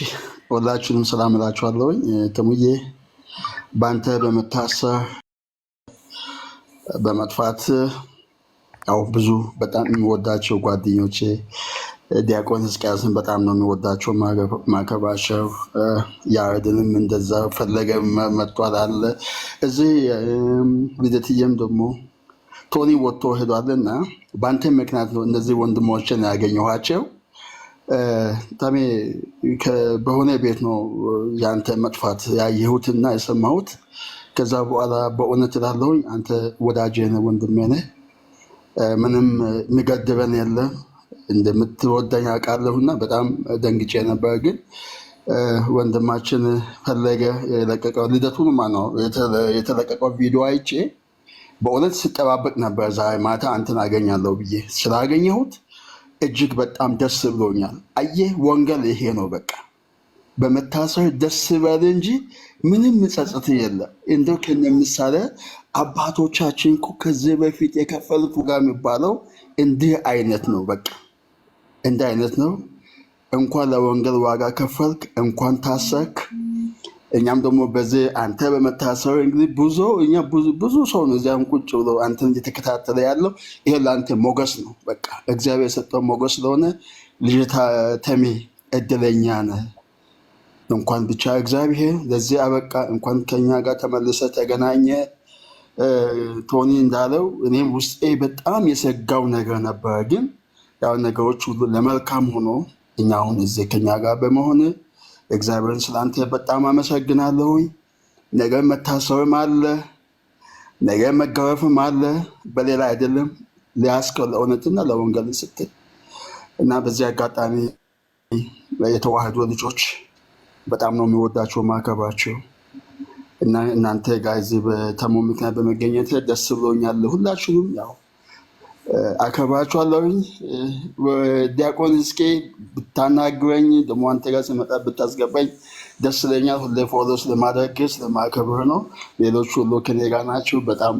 ሁላችሁንም ሰላም እላችኋለሁኝ። ተሙዬ በአንተ በመታሰር በመጥፋት ያው ብዙ በጣም የሚወዳቸው ጓደኞቼ ዲያቆን ሕዝቅያስን በጣም ነው የሚወዳቸው ማከባቸው። ያሬድንም እንደዛ ፈለገ መጥቷል አለ እዚህ ልደትዬም ደግሞ ቶኒ ወጥቶ ሄዷል እና በአንተ ምክንያት ነው እነዚህ ወንድሞችን ያገኘኋቸው። ታሜ በሆነ ቤት ነው የአንተ መጥፋት ያየሁትና የሰማሁት። ከዛ በኋላ በእውነት እላለሁኝ አንተ ወዳጄ ነህ፣ ወንድሜ ነህ። ምንም የሚገድበን የለም። እንደምትወደኝ አውቃለሁና በጣም ደንግጬ ነበር። ግን ወንድማችን ፈለገ የለቀቀው ልደቱን ነው የተለቀቀው ቪዲዮ አይቼ በእውነት ስጠባበቅ ነበር ዛሬ ማታ አንተን አገኛለሁ ብዬ ስላገኘሁት እጅግ በጣም ደስ ብሎኛል። አየህ ወንጌል ይሄ ነው። በቃ በመታሰር ደስ በል እንጂ ምንም ጸጸት የለም። እንደው ከነ ምሳሌ አባቶቻችን እኮ ከዚህ በፊት የከፈሉት ዋጋ የሚባለው እንዲህ አይነት ነው። በቃ እንዲህ አይነት ነው። እንኳን ለወንጌል ዋጋ ከፈልክ፣ እንኳን ታሰርክ። እኛም ደግሞ በዚህ አንተ በመታሰር እንግዲህ ብዙ ሰው ነው እዚያም ቁጭ ብሎ አንተን እየተከታተለ ያለው። ይሄ ለአንተ ሞገስ ነው። በቃ እግዚአብሔር የሰጠው ሞገስ ስለሆነ ልጅ ተሜ እድለኛ ነህ። እንኳን ብቻ እግዚአብሔር ለዚህ አበቃ። እንኳን ከኛ ጋር ተመልሰ ተገናኘ። ቶኒ እንዳለው እኔም ውስጤ በጣም የሰጋው ነገር ነበረ፣ ግን ያው ነገሮች ሁሉ ለመልካም ሆኖ እኛ አሁን እዚህ ከኛ ጋር በመሆን እግዚአብሔርን ስላንተ በጣም አመሰግናለሁ። ነገ መታሰርም አለ፣ ነገ መገረፍም አለ። በሌላ አይደለም ሊያስከው ለእውነትና ለወንጌል ስትል እና በዚህ አጋጣሚ የተዋህዶ ልጆች በጣም ነው የሚወዳቸው ማከባቸው እና እናንተ ጋር እዚህ በተሙ ምክንያት በመገኘት ደስ ብሎኛል። ሁላችሁም ያው አከብራችኋለሁኝ። ዲያቆን እስኬ ብታናግረኝ ደግሞ አንተ ጋር ስመጣ ብታስገባኝ ደስ ይለኛል። ሁሌ ፎሎ ስለማደርግ ስለማከብር ነው። ሌሎች ሁሉ ከኔ ጋር ናቸው። በጣም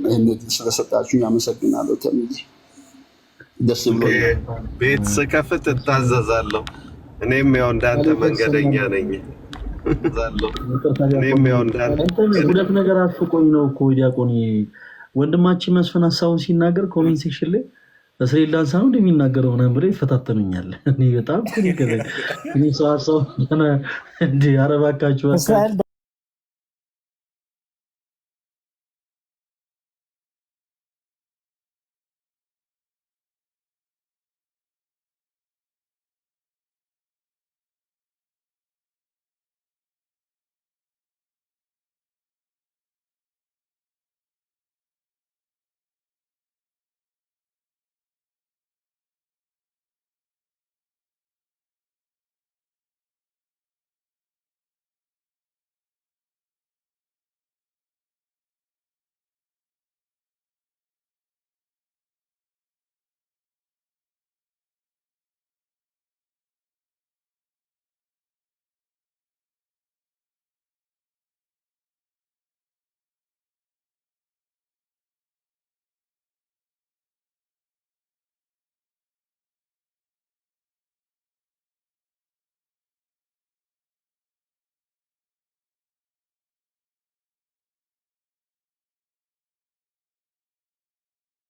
ይህን ስለሰጣችሁኝ አመሰግናለሁ። ተምዬ ደስ ብሎኛል። ቤት ስከፍት እታዘዛለሁ። እኔም ያው እንዳንተ መንገደኛ ነኝ። ሁለት ነገር አስቆኝ ነው እኮ ዲያቆን ወንድማችን መስፍን ሀሳቡን ሲናገር ኮሜንት ሴክሽን ላይ እስራኤል ዳንሳ ነው እንደሚናገረው ምናምን ብለው ይፈታተኑኛል። እኔ በጣም ሰው ሀሳብ እንዲ አረባካችሁ